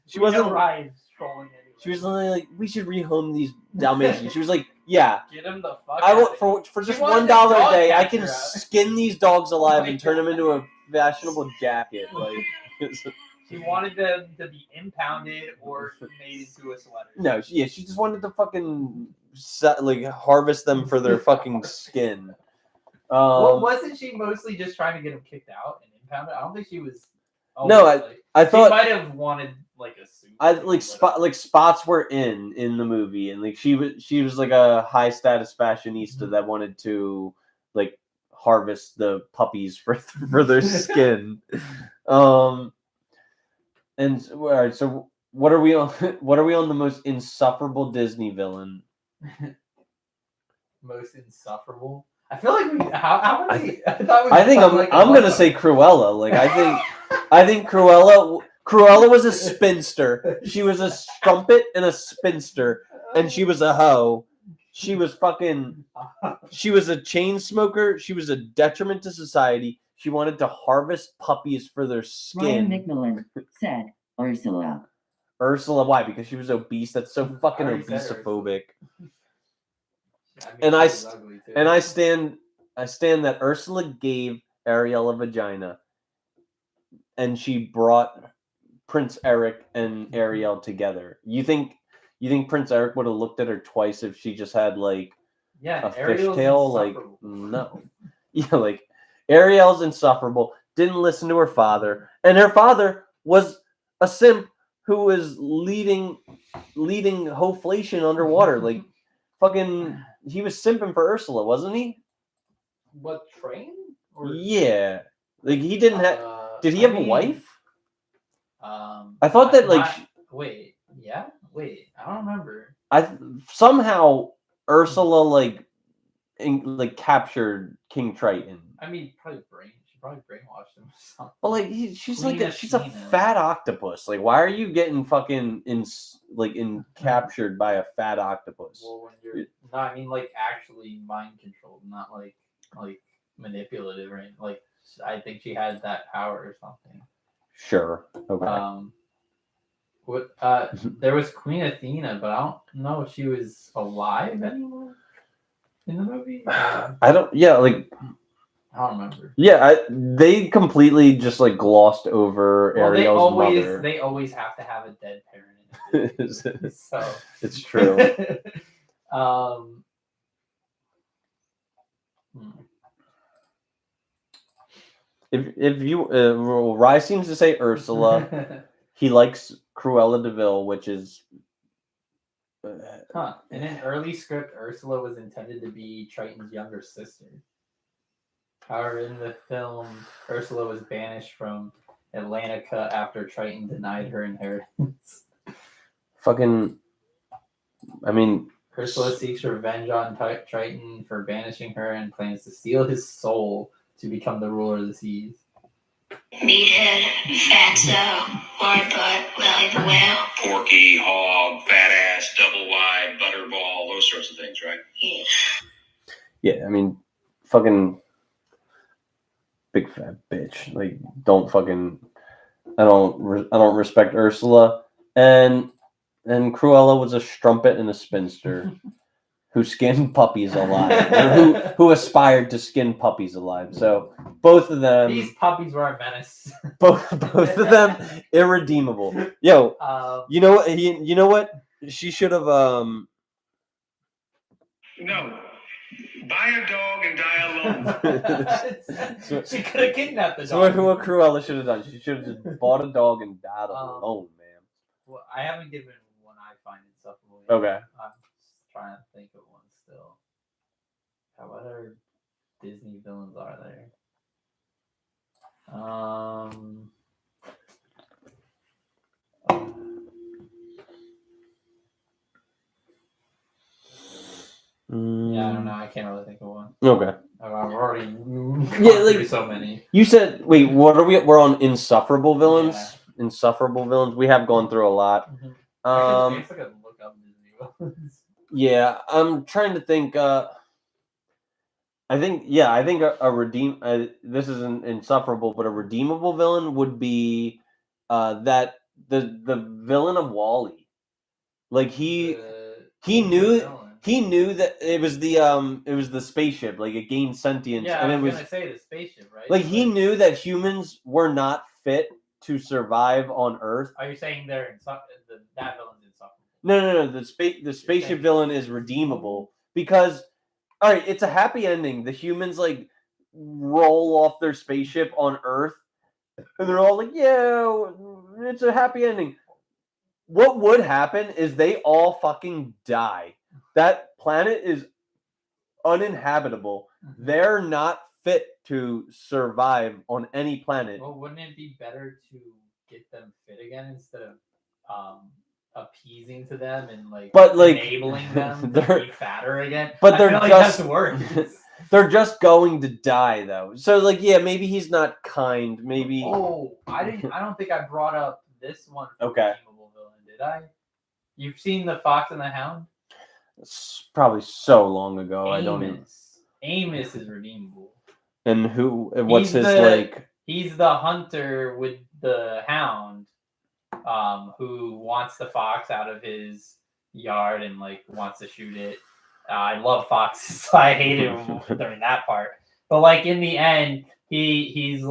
she wasn't. Ryan's trolling anyway. She was like, we should rehome these Dalmatians. She was like, yeah. Get him the fuck I out will, of for She just wanted $1 the a dog day, I catcher can out. skin these dogs alive my and turn them God. into a fashionable jacket. Like, She wanted them to be impounded or made into a sweater. no, she just wanted to fucking like harvest them for their fucking skin. Well, wasn't she mostly just trying to get him kicked out and impounded? I don't think she was. No, I she thought might have wanted like a suit. spots were in the movie, and like she was like a high status fashionista that wanted to like harvest the puppies for their skin. And all right, so what are we on? What are we on the most insufferable Disney villain? Most insufferable. I feel like we. How many? I think I'm gonna say Cruella. Like I think Cruella was a spinster. She was a strumpet and a spinster, and she was a hoe. She was a chain smoker. She was a detriment to society. She wanted to harvest puppies for their Ryan skin. Nicholas said, Ursula. Ursula, why? Because she was obese. That's so fucking I already said obesophobic. I mean, And I stand that Ursula gave Ariel a vagina, and she brought Prince Eric and Ariel together. You think Prince Eric would have looked at her twice if she just had like a fishtail? Like no, yeah, like Ariel's insufferable. Didn't listen to her father, and her father was a simp who was leading Hoeflation underwater. Like fucking, he was simping for Ursula, wasn't he? What, train? Yeah, like he didn't have. Did he have a wife? I thought that like. Wait, yeah, wait, I don't remember. Somehow Ursula like captured King Triton. I mean, she probably brainwashed him or something. But like she's a Queen. fat octopus. Like why are you getting fucking captured by a fat octopus? Well, when you're no, I mean like actually mind controlled, not like manipulative, right? Like I think she had that power or something. Sure. Okay. There was Queen Athena, but I don't know if she was alive anymore in the movie. I don't. Yeah, like I don't remember. Yeah, they completely just like glossed over Ariel's mother. They always have to have a dead parent in it. So it's true. If you Rye seems to say Ursula, he likes Cruella de Vil, which is In an early script, Ursula was intended to be Triton's younger sister. However, in the film, Ursula was banished from Atlantica after Triton denied her inheritance. Fucking, I mean, Ursula seeks revenge on Triton for banishing her and plans to steal his soul to become the ruler of the seas. Meathead, Fatso, Lard Butt, Willie the Whale. Porky, hog, fat ass, double wide, butterball, those sorts of things, right? Yeah. Yeah, I mean, fucking big fat bitch. Like, don't fucking I don't respect Ursula, and Cruella was a strumpet and a spinster who skinned puppies alive, or who aspired to skin puppies alive. So both of them, These puppies were a menace. both of them irredeemable. Yo, you know what? She should have No. Buy a dog and die alone. She could have kidnapped the So dog. what Cruella should have done? She should have just bought a dog and died alone, man. Well, I haven't given one I find insufferable yet. Okay. I'm just trying to think of one still. What other Disney villains are there? Yeah, I don't know. I can't really think of one. Okay. I've already like through so many. You said, wait, what are we? We're on insufferable villains. Yeah. Insufferable villains. We have gone through a lot. Mm-hmm. I guess I could look up Disney villains. Yeah, I'm trying to think. I think a redeem. This isn't insufferable, but a redeemable villain would be that the villain of Wall-E. Like he knew that it was the spaceship. Like it gained sentience, Yeah, and I was gonna say the spaceship, right? Like he knew that humans were not fit to survive on Earth. Are you saying that villain's insufferable? No. The spaceship villain is redeemable because, all right, it's a happy ending. The humans like roll off their spaceship on Earth, and they're all like, "Yeah, it's a happy ending." What would happen is they all fucking die. That planet is uninhabitable. Mm-hmm. They're not fit to survive on any planet. Well, wouldn't it be better to get them fit again instead of appeasing to them and enabling them to be fatter again? But they're that's worse. They're just going to die though. So maybe he's not kind. Maybe. Oh, I don't think I brought up this one. Okay. Redeemable villain, did I? You've seen The Fox and the Hound? It's probably so long ago. Amos. I don't even. Amos is redeemable. And what's his He's the hunter with the hound, who wants the fox out of his yard and wants to shoot it. I love foxes, so I hate him during that part. But in the end, he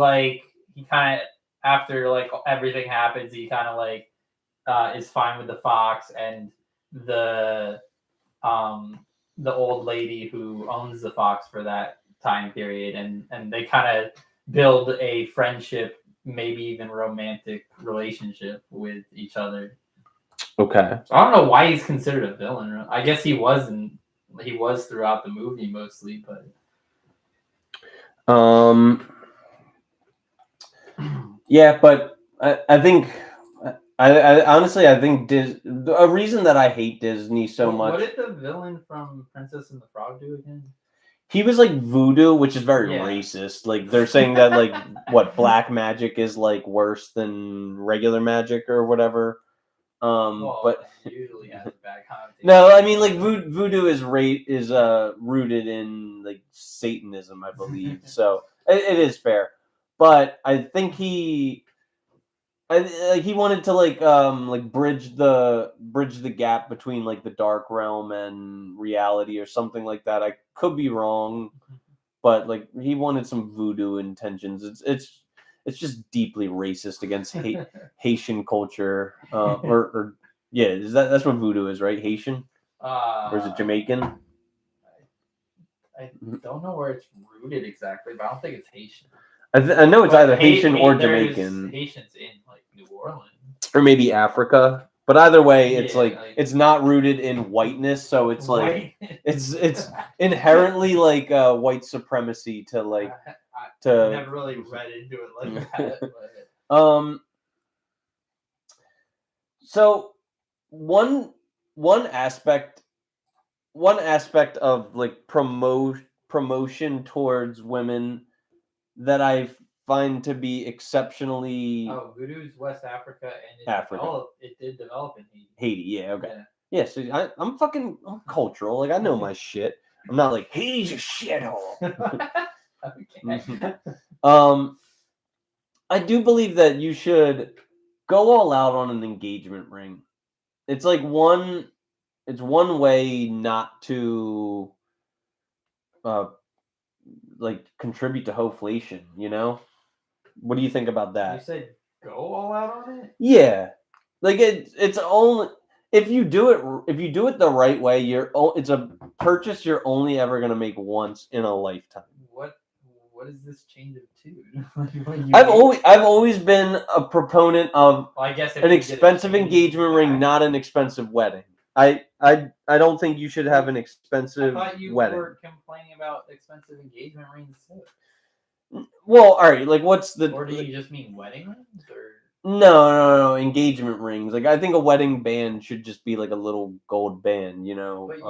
kind of, after everything happens, he kind of is fine with the fox, and the old lady who owns the fox for that time period, and they kind of build a friendship, maybe even romantic relationship with each other. Okay. So I don't know why he's considered a villain. I guess he wasn't. He was throughout the movie mostly, but yeah, but I think I honestly I think a reason that I hate Disney so much. What did the villain from Princess and the Frog do again? He was voodoo, which is very racist. They're saying that black magic is worse than regular magic or whatever. But usually has a bad connotation. No, I mean voodoo is rooted in Satanism, I believe. So it is fair, but I think he wanted to bridge the gap between the dark realm and reality or something like that. I could be wrong, but he wanted some voodoo intentions. It's just deeply racist against Haitian culture, or that's what voodoo is, right? Haitian, or is it Jamaican? I don't know where it's rooted exactly, but I don't think it's Haitian. I know it's either Haitian or Jamaican. Haitians in New Orleans, or maybe Africa. But either way, it's it's not rooted in whiteness, so it's it's inherently white supremacy to I never really read into it like that. But. So one aspect of promotion towards women that I find to be exceptionally voodoo's West Africa, and it did develop in Haiti. Haiti, yeah, okay. Yeah, so I'm cultural. I know my shit. I'm not Haiti's a shithole. Okay. I do believe that you should go all out on an engagement ring. It's like it's one way not to uh like contribute to Hoeflation, you know? What do you think about You that? said go all out on it. Yeah. Like it's only if you do it the right way, it's a purchase you're only ever going to make once in a lifetime. What is this change of tune? What you I've always been a proponent of Well, I guess if an you get a expensive change engagement ring, back- not an expensive wedding. I don't think you should have an I expensive thought you wedding. were complaining about expensive engagement rings too. Well, all right. Like, what's the? Or do you just mean wedding rings? Or No. Engagement rings. Like, I think a wedding band should just be like a little gold band. You know. but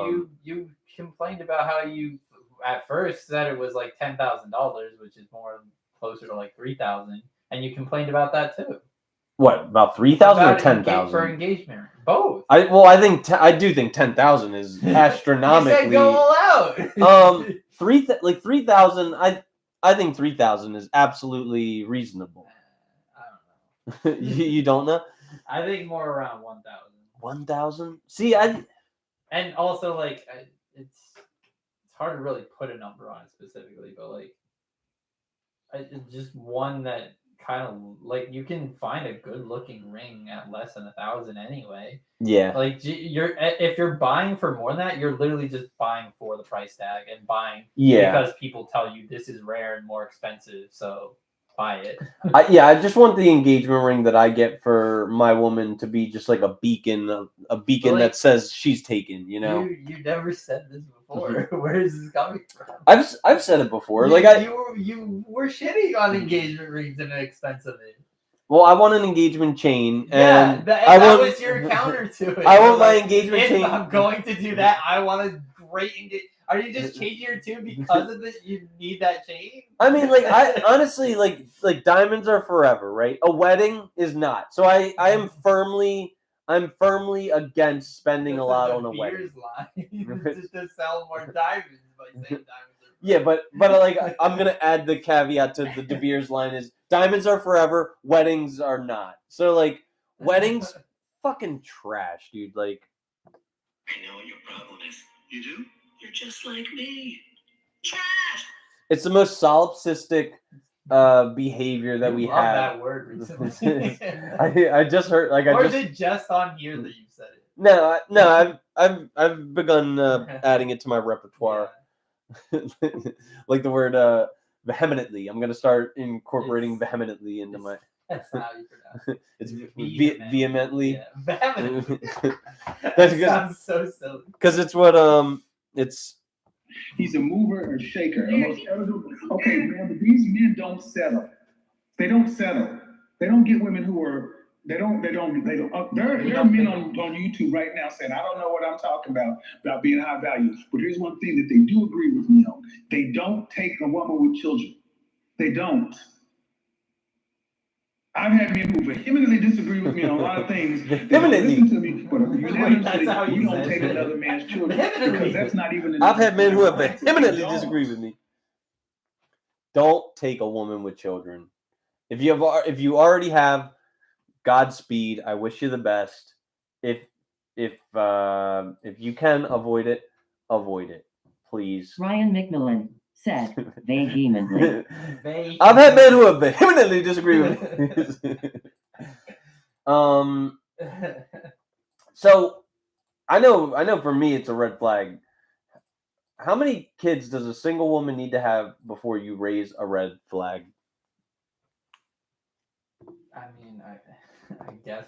you complained about how you at first said it was like $10,000, which is more closer to like 3,000, and you complained about that too. What about 3,000 or About 10,000 for engagement ring? Both. I do think 10,000 is You astronomically. said go all out. 3,000. I think 3,000 is absolutely reasonable. I don't know. You don't know? I think more around 1,000. 1,000? See, And also like it's hard to really put a number on it specifically, but like it's just one that kind of like you can find a good looking ring at less than 1,000 anyway. yeah. Like if you're buying for more than that, you're literally just buying for the price tag and buying because people tell you this is rare and more expensive, so buy it. I just want the engagement ring that I get for my woman to be just like a beacon Like, that says she's taken, you know. You never said this before. Where is this coming from? I've said it before. You were shitting on engagement rings and expensive. Well, I want an engagement chain, Yeah, and that was your counter to it. I You're want my like, engagement if chain. I'm going to do that, I want a great engagement. Are you just changing your tune because of this? You need that chain? I mean, like, I honestly like diamonds are forever, right? A wedding is not. So I'm firmly against spending a lot on a wedding. Line just to sell more diamonds by saying diamonds. Yeah, but like I'm gonna add the caveat to the De Beers line is diamonds are forever, weddings are not. So like weddings, fucking trash, dude. Like I know what your problem is. You do? You're just like me. Trash! it's the most solipsistic behavior that You we love have. that word recently. I just heard like or I is just it just on here that you said it? no I've begun adding it to my repertoire. Like the word vehemently. I'm gonna start incorporating vehemently into my. That's not how you pronounce it. It's Vehemently. vehemently. Yeah, vehemently. That's that good. sounds so silly. Because it's what it's. He's a mover or shaker. Okay, man, but these men don't settle. They don't settle. They don't get women who are. There are men on YouTube right now saying, I don't know what I'm talking about being high value. But here's one thing that they do agree with me on. They don't take a woman with children. They don't. I've had men who vehemently disagree with me on a lot of things. They don't listen to me, but unanimously, you don't take another man's children. Because that's not even. I've had men who have vehemently disagree with me. Don't take a woman with children. If you already have, Godspeed. I wish you the best. If you can avoid it, please. Ryan McMillan said vehemently. I've had men who have vehemently disagree with me. So I know for me it's a red flag. How many kids does a single woman need to have before you raise a red flag? I mean, I guess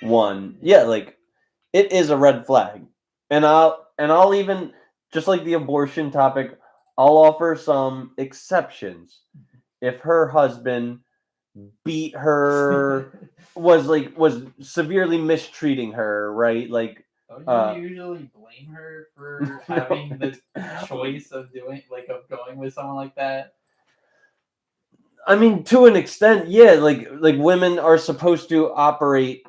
One. Yeah, like it is a red flag. And I'll even, just like the abortion topic, I'll offer some exceptions. If her husband beat her, was severely mistreating her, right? Like don't you usually blame her for having the choice of going with someone like that? I mean, to an extent, yeah. Like women are supposed to operate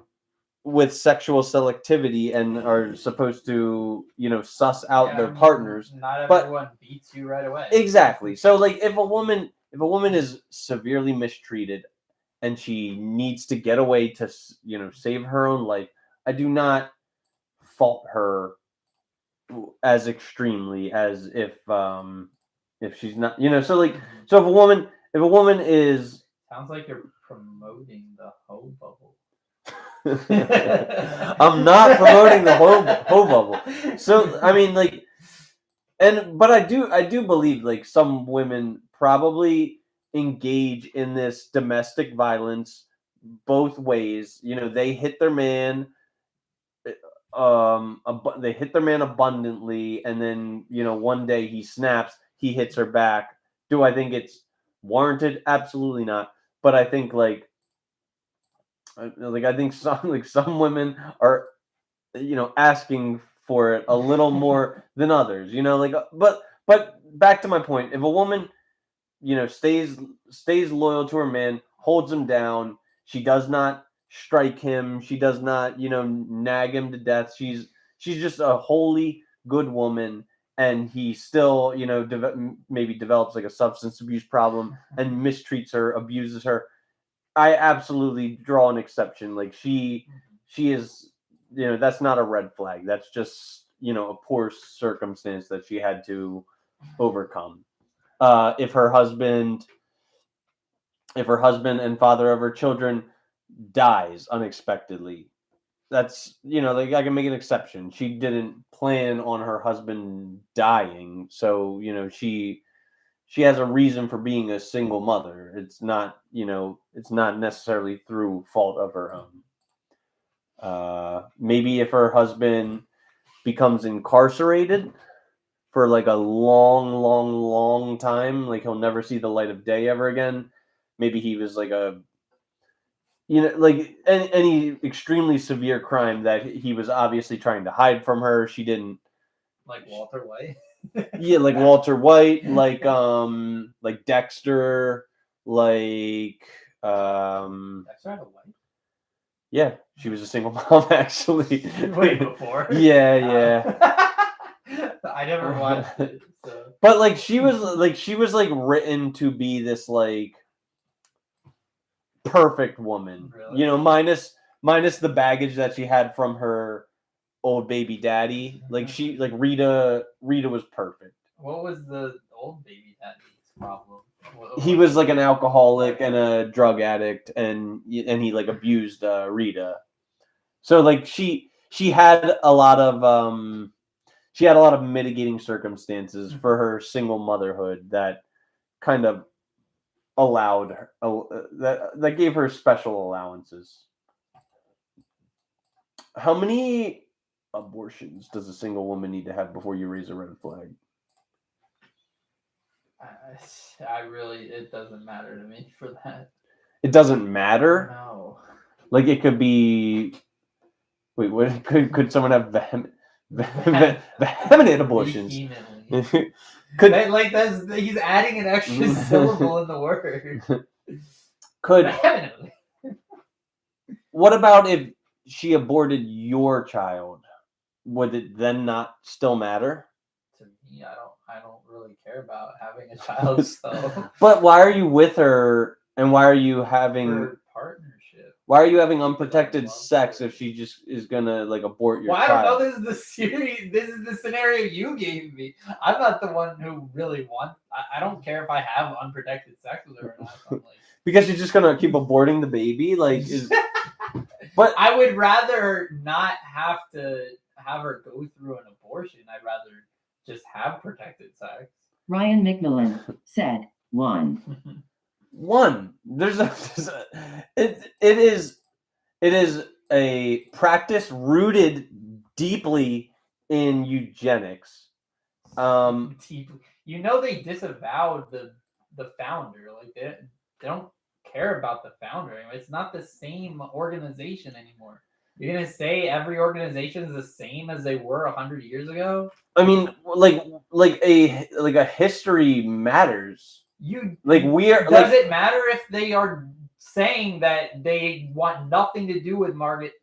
with sexual selectivity and are supposed to, suss out their partners. Not but- everyone beats you right away. Exactly. So, like, if a woman if a woman is severely mistreated and she needs to get away to, save her own life, I do not fault her as extremely as if she's not, so if a woman is Sounds like you're promoting the hoe bubble. I'm not promoting the hoe bubble. So I mean, but I do believe some women probably engage in this domestic violence both ways. They hit their man, they hit their man abundantly, and then one day he snaps, he hits her back. Do I think it's warranted? Absolutely not. But I think I think some women are asking for it a little more than others. But back to my point, if a woman stays loyal to her man, holds him down, she does not strike him, she does not nag him to death, she's just a wholly good woman, and he still maybe develops a substance abuse problem and mistreats her, abuses her, I absolutely draw an exception. She is, that's not a red flag. That's just, a poor circumstance that she had to overcome. If her husband and father of her children dies unexpectedly, that's, I can make an exception. She didn't plan on her husband dying. So, she has a reason for being a single mother. It's not necessarily through fault of her own. Maybe if her husband becomes incarcerated for a long time, he'll never see the light of day ever again. Maybe he was any extremely severe crime that he was obviously trying to hide from her. She didn't. Like Walter White. Yeah, like Walter White, like Dexter, Dexter had a wife. Yeah, she was a single mom actually. Way before. Yeah. I never watched it. So. But she was written to be this perfect woman. Really? Minus the baggage that she had from her old baby daddy. Rita was perfect. What was the old baby daddy's problem? He was an alcoholic and a drug addict, and he abused Rita. So she had a lot of mitigating circumstances for her single motherhood that kind of allowed her, that gave her special allowances. How many abortions does a single woman need to have before you raise a red flag? It doesn't matter to me for that. It doesn't matter? No. It could be. Wait, what? Could someone have vehement abortions? Could he's adding an extra syllable in the word. Could. Vehemently. What about if she aborted your child? Would it then not still matter? To me, I don't really care about having a child. So. But why are you with her, and why are you having For partnership? Why are you having unprotected sex if she just is gonna abort your child? I don't know. This is the series. This is the scenario you gave me. I'm not the one who really wants. I don't care if I have unprotected sex with her or not. Because you're just gonna keep aborting the baby, But I would rather not have to have her go through an abortion. I'd rather just have protected sex. Ryan McMillan said, "One." It is a practice rooted deeply in eugenics. Deeply. They disavowed the founder. They don't care about the founder anymore. It's not the same organization anymore. You're gonna say every organization is the same as they were 100 years ago? I mean, a history matters. Does it matter if they are saying that they want nothing to do with Margaret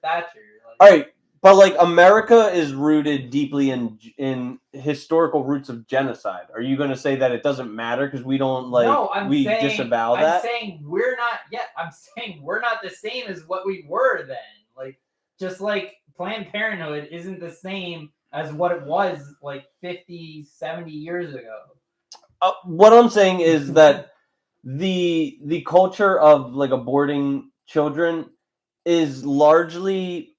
Thatcher? All right, But like America is rooted deeply in historical roots of genocide. Are you going to say that it doesn't matter because we don't we disavow that? I'm saying we're not. Yeah, I'm saying we're not the same as what we were then. Like just like Planned Parenthood isn't the same as what it was like 50, 70 years ago. What I'm saying is that the culture of like aborting children is largely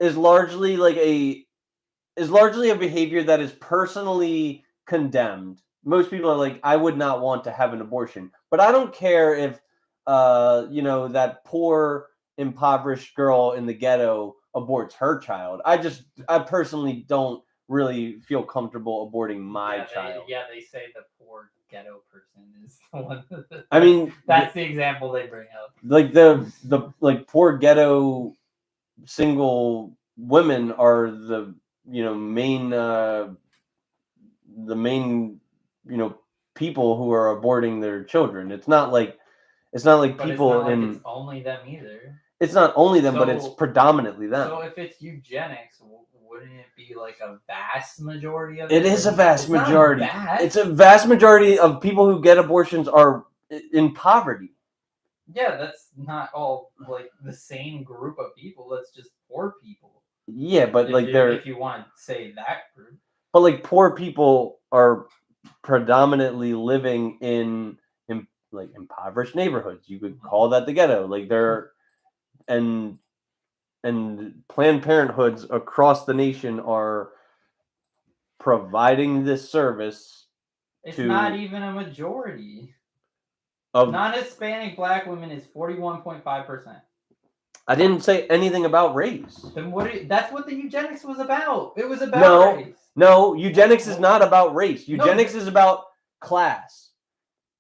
like a behavior that is personally condemned. Most people are like, I would not want to have an abortion, but I don't care if that poor impoverished girl in the ghetto aborts her child. I personally don't really feel comfortable aborting my child. They say the poor ghetto person is the one. I mean, that's the example they bring up. Like the poor ghetto single women are the main people who are aborting their children. It's not like But people it's not in like it's only them either. It's not only them, but it's predominantly them. So if it's eugenics, wouldn't it be like a vast majority of it? It is a vast majority. Not It's a vast majority of people who get abortions are in poverty. Yeah, that's not all like the same group of people. That's just poor people. Yeah, but if you want to say that group. But like poor people are predominantly living in like impoverished neighborhoods. You could call that the ghetto. Like they're and Planned Parenthoods across the nation are providing this service. It's not even a majority. Of non-Hispanic Black women is 41.5%. I didn't say anything about race. Then that's what the eugenics was about. It was about race. No, eugenics is not about race. Eugenics is about class.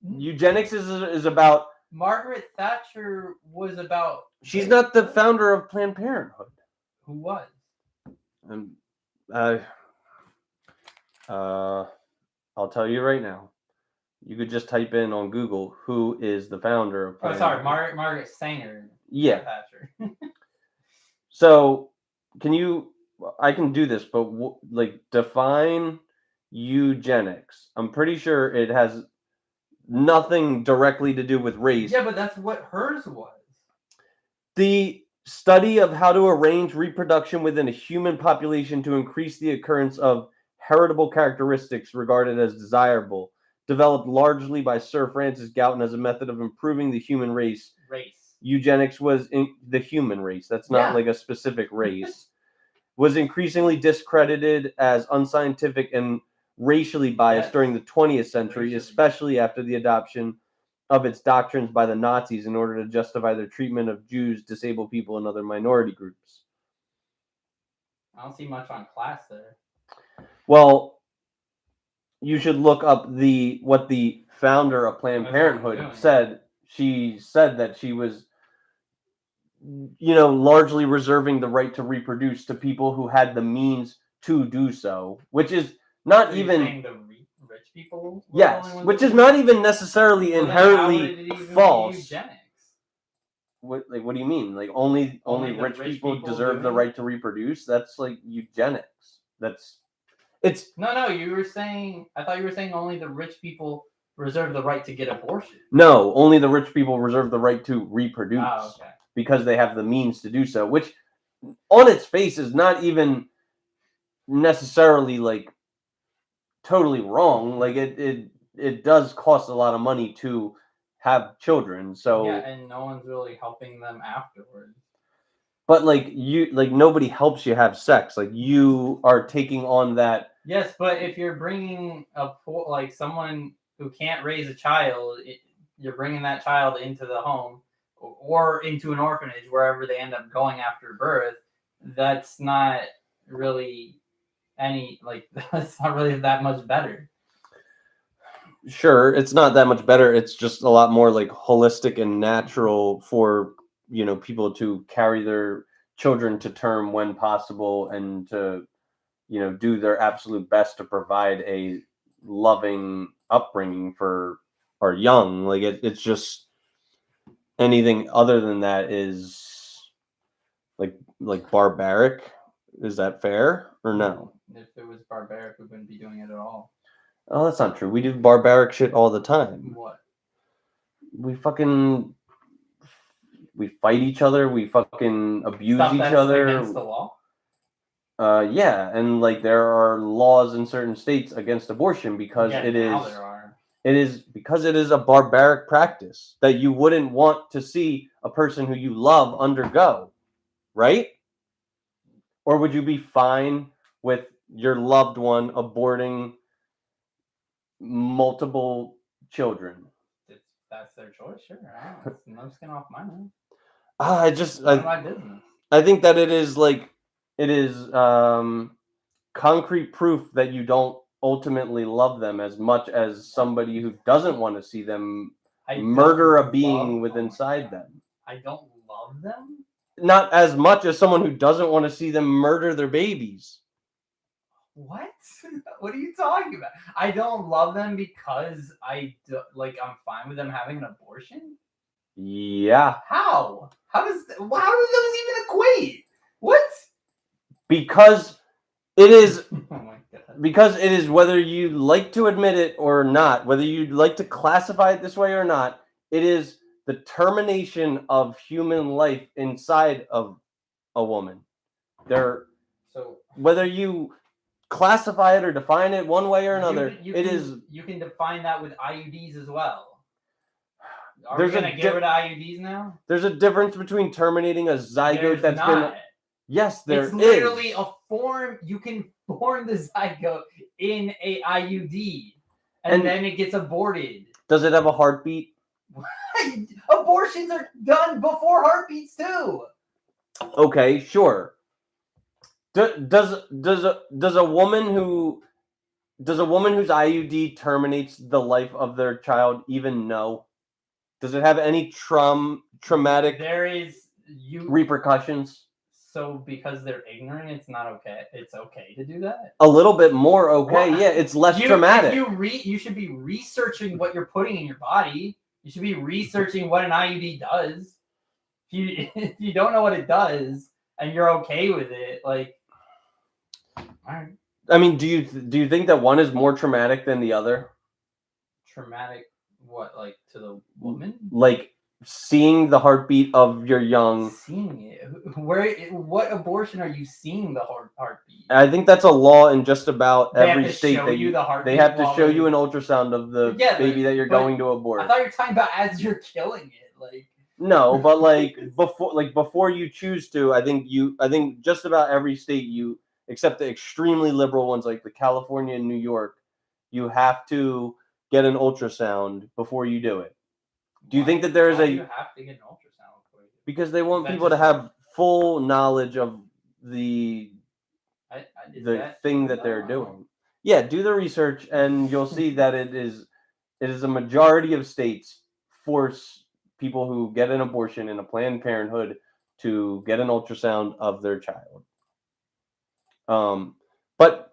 Eugenics is about. Margaret Thatcher was about. She's not the founder of Planned Parenthood. Who was? I'll tell you right now. You could just type in on Google who is the founder of Planned Parenthood. Margaret Sanger. Yeah. Thatcher. So, I can do this, but define eugenics. I'm pretty sure it has nothing directly to do with race. Yeah, but that's what hers was. The study of how to arrange reproduction within a human population to increase the occurrence of heritable characteristics regarded as desirable, developed largely by Sir Francis Galton as a method of improving the human race. Eugenics was in the human race. That's not like a specific race. Was increasingly discredited as unscientific and racially biased during the 20th century, especially after the adoption of its doctrines by the Nazis in order to justify their treatment of Jews, disabled people, and other minority groups. I don't see much on class there. Well, you should look up what the founder of Planned Parenthood said. She said that she was, largely reserving the right to reproduce to people who had the means to do so, which is not even the rich people. Yes, which is not even necessarily inherently false. What do you mean? Like only rich people deserve the right to reproduce? That's like eugenics. No. You were saying. I thought you were saying only the rich people reserve the right to get abortion. No, only the rich people reserve the right to reproduce. Oh, okay. Because they have the means to do so, which on its face is not even necessarily like totally wrong. Like it does cost a lot of money to have children. So yeah, and no one's really helping them afterwards. But nobody helps you have sex. Like you are taking on that. Yes, but if you're bringing someone who can't raise a child, you're bringing that child into the home or into an orphanage, wherever they end up going after birth. That's not really that's not really that much better. Sure, it's not that much better. It's just a lot more like holistic and natural for people to carry their children to term when possible and to do their absolute best to provide a loving upbringing for our young. Like it's just anything other than that is like like barbaric. Is that fair or no? If it was barbaric, we wouldn't be doing it at all. Oh, that's not true. We do barbaric shit all the time. What? We fight each other. We fucking abuse Stuff each that's other. against the law? Yeah, and like there are laws in certain states against abortion because Yeah, it now is there are. it is because it is a barbaric practice that you wouldn't want to see a person who you love undergo, right? Or would you be fine with your loved one aborting multiple children? That's their choice, sure. It's no skin off my nose. I None of my business. I think that it is concrete proof that you don't ultimately love them as much as somebody who doesn't want to see them murder a being with inside them. I don't love them? Not as much as someone who doesn't want to see them murder their babies. What? What are you talking about? I don't love them because I'm fine with them having an abortion? Yeah. How? How do those even equate? What? Because it is Oh my god. because it is whether you like to admit it or not, whether you'd like to classify it this way or not, it is the termination of human life inside of a woman. So Whether you classify it or define it one way or another, you can define that with IUDs as well. Are we gonna get rid of IUDs now? There's a difference between terminating a zygote There's not. Yes, there is. It's literally a form. You can form the zygote in a IUD, and then it gets aborted. Does it have a heartbeat? Abortions are done before heartbeats too. Okay, sure. Does a woman whose IUD terminates the life of their child even know? Does it have any traumatic repercussions? So because they're ignorant, it's not okay. It's okay to do that. A little bit more okay. Yeah, it's less traumatic. You should be researching what you're putting in your body. You should be researching what an IUD does. If you don't know what it does and you're okay with it, like, all right. I mean, do you think that one is more traumatic than the other? Traumatic, what, like to the woman? Like seeing the heartbeat of your young. Seeing it. What abortion are you seeing the heartbeat? I think that's a law in just about every state that they have to show you an ultrasound of the baby that you're going to abort. I thought you were talking about as you're killing it, like. No, but like before you choose to, I think just about every state except the extremely liberal ones like the California and New York, you have to get an ultrasound before you do it. Do you think that there is Why do you have to get an ultrasound before you do it? Because they want people to have full knowledge of the thing that they're doing. Yeah, do the research and you'll see that it is a majority of states force people who get an abortion in a Planned Parenthood to get an ultrasound of their child. But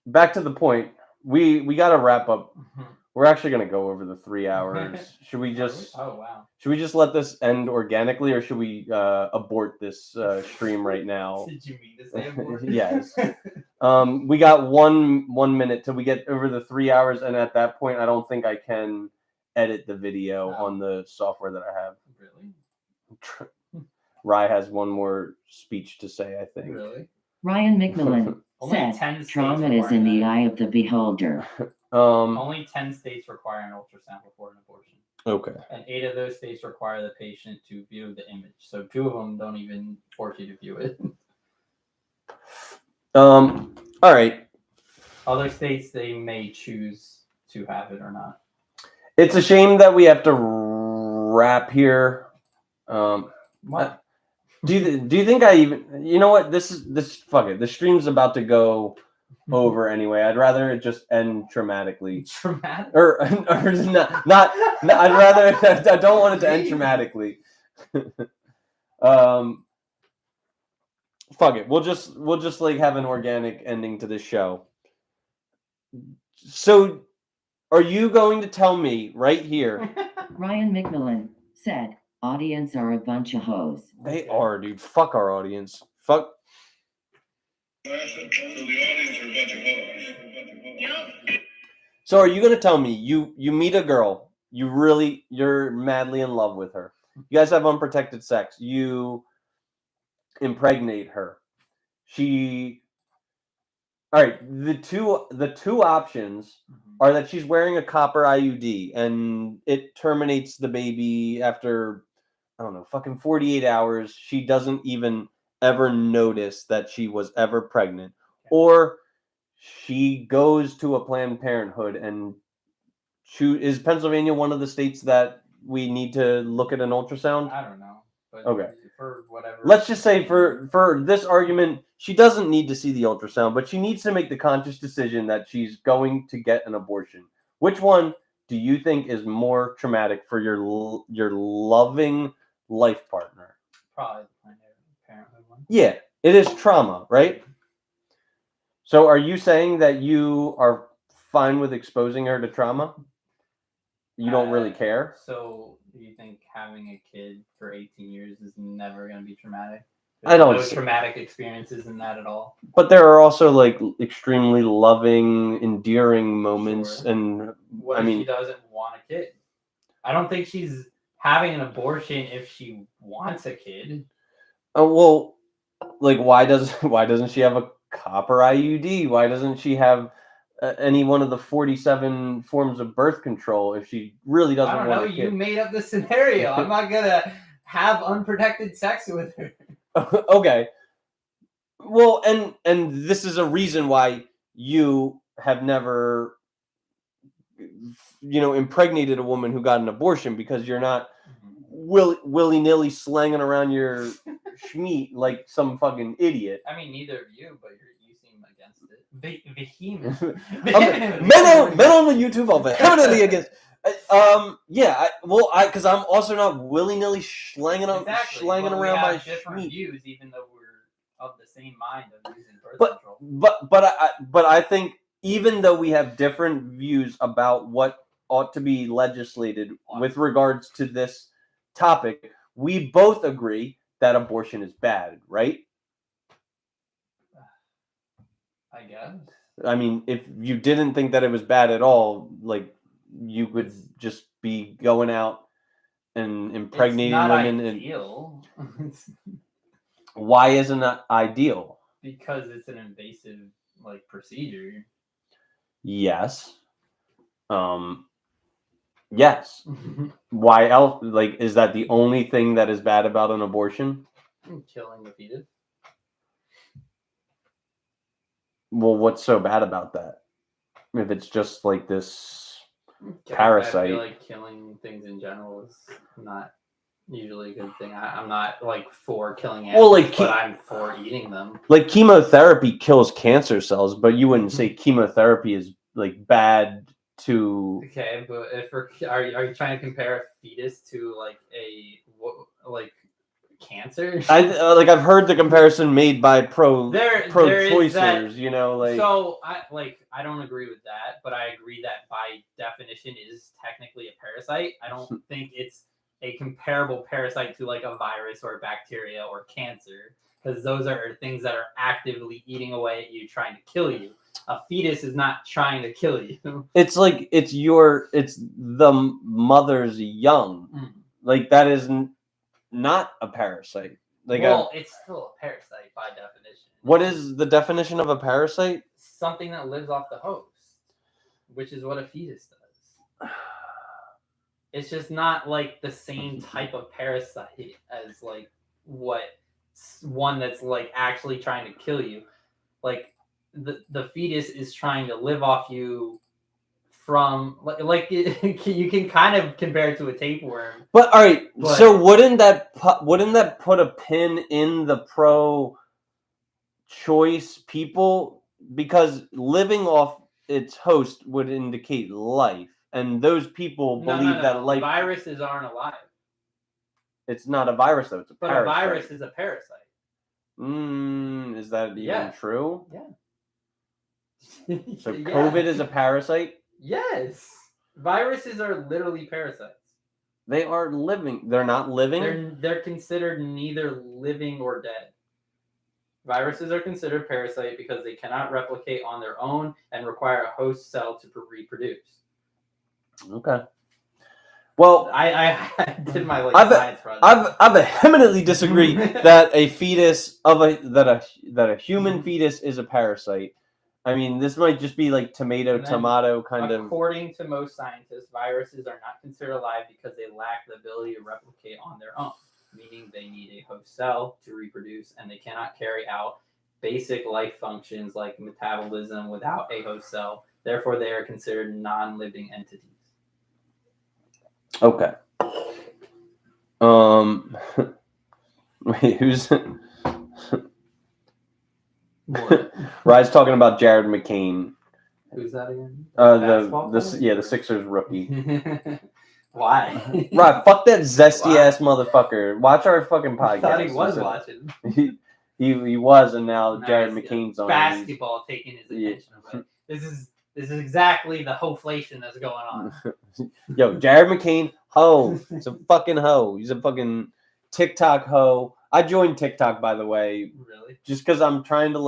back to the point, we got to wrap up. We're actually going to go over the 3 hours. Should we just? Oh wow. Should we just let this end organically, or should we abort this stream right now? Did you mean to say abort? Yes. We got one minute till we get over the 3 hours, and at that point, I don't think I can edit the video on the software that I have. Really? Rye has one more speech to say, I think. Really? Ryan McMillan said, trauma is in the eye of the beholder. Only 10 states require an ultrasound before an abortion. Okay. And 8 of those states require the patient to view the image. So 2 of them don't even force you to view it. All right. Other states, they may choose to have it or not. It's a shame that we have to wrap here. What? Do you think I even? You know what? This fuck it. The stream's about to go over anyway. I'd rather it just end traumatically. Traumatic? Or not. I'd rather. I don't want it to end traumatically. Fuck it. We'll just like have an organic ending to this show. So, are you going to tell me right here? Ryan McMillan said, audience are a bunch of hoes. They are, dude. Fuck our audience. Fuck. So the audience are a bunch of hoes. Yep. So are you gonna tell me you meet a girl, you're madly in love with her, you guys have unprotected sex, you impregnate her, all right, the two options are that she's wearing a copper IUD and it terminates the baby after, I don't know, fucking 48 hours. She doesn't even ever notice that she was ever pregnant. Or she goes to a Planned Parenthood and is Pennsylvania one of the states that we need to look at an ultrasound? I don't know. But Okay. For whatever. Let's just say for this argument, she doesn't need to see the ultrasound, but she needs to make the conscious decision that she's going to get an abortion. Which one do you think is more traumatic for your loving life partner? Probably the Planned Parenthood one. Yeah, it is trauma, right? So are you saying that you are fine with exposing her to trauma? You don't really care? So you think having a kid for 18 years is never going to be traumatic? I don't No see- traumatic experiences in that at all. But there are also like extremely loving, endearing moments, Sure. and What if she doesn't want a kid? I don't think she's having an abortion if she wants a kid. well, like why doesn't she have a copper IUD? Why doesn't she have any one of the 47 forms of birth control if she really doesn't I don't want know. a You kid? made up the scenario. I'm not gonna have unprotected sex with her. Okay. Well, and this is a reason why you have never, impregnated a woman who got an abortion, because you're not willy-nilly slanging around your schmeat like some fucking idiot. I mean, neither of you, but you seem against it. Vehement. Men on the YouTube are vehemently against. Because I'm also not willy-nilly slanging Exactly. around We my have different schmeat. views, even though we're of the same mind of using birth control. But I think even though we have different views about what ought to be legislated with regards to this topic, we both agree that abortion is bad, right? I guess. I mean, if you didn't think that it was bad at all, like you could just be going out and impregnating it's not women. Ideal. Why isn't that ideal? Because it's an invasive procedure. Yes. Yes. Why else? Like, is that the only thing that is bad about an abortion? Killing the fetus. Well, what's so bad about that? If it's just like this parasite. I feel like killing things in general is not usually a good thing. I'm not for killing animals, but I'm for eating them. Like chemotherapy kills cancer cells, but you wouldn't say chemotherapy is bad to. Okay, but are you trying to compare a fetus to cancer? I've heard the comparison made by pro-choicers, So I don't agree with that, but I agree that by definition it is technically a parasite. I don't think it's a comparable parasite to a virus or a bacteria or cancer, because those are things that are actively eating away at you, trying to kill you. A fetus is not trying to kill you. It's it's the mother's young. That is not a parasite. It's still a parasite by definition. What is the definition of a parasite? Something that lives off the host, which is what a fetus does. It's just not the same type of parasite as what one that's actually trying to kill you. The fetus is trying to live off you from you can kind of compare it to a tapeworm. But all right, so wouldn't that put a pin in the pro-choice people, because living off its host would indicate life, and those people believe that life. Viruses aren't alive. It's not a virus though; it's a parasite. But a virus is a parasite. Is that even true? Yeah. So COVID is a parasite? Yes. Viruses are literally parasites. They are living. They're not living? They're considered neither living or dead. Viruses are considered parasite because they cannot replicate on their own and require a host cell to reproduce. Okay. Well, I did my like I've- science project. I vehemently disagree that a fetus that a human fetus is a parasite. I mean, this might just be like tomato And then, kind of. According to most scientists, viruses are not considered alive because they lack the ability to replicate on their own, meaning they need a host cell to reproduce, and they cannot carry out basic life functions like metabolism without a host cell. Therefore, they are considered non-living entities. Okay. Wait, who's What? Rye's talking about Jared McCain. Who's that again? The Sixers rookie. Why? Right, fuck that zesty Why? ass motherfucker. Watch our fucking I podcast. thought he was Listen. watching. He was, and now Jared Nice, McCain's on. basketball taking his Yeah. attention away. This is exactly the Hoeflation that's going on. Yo, Jared McCain, hoe. He's a fucking hoe. He's a fucking TikTok hoe. I joined TikTok, by the way, Really? just because I'm trying to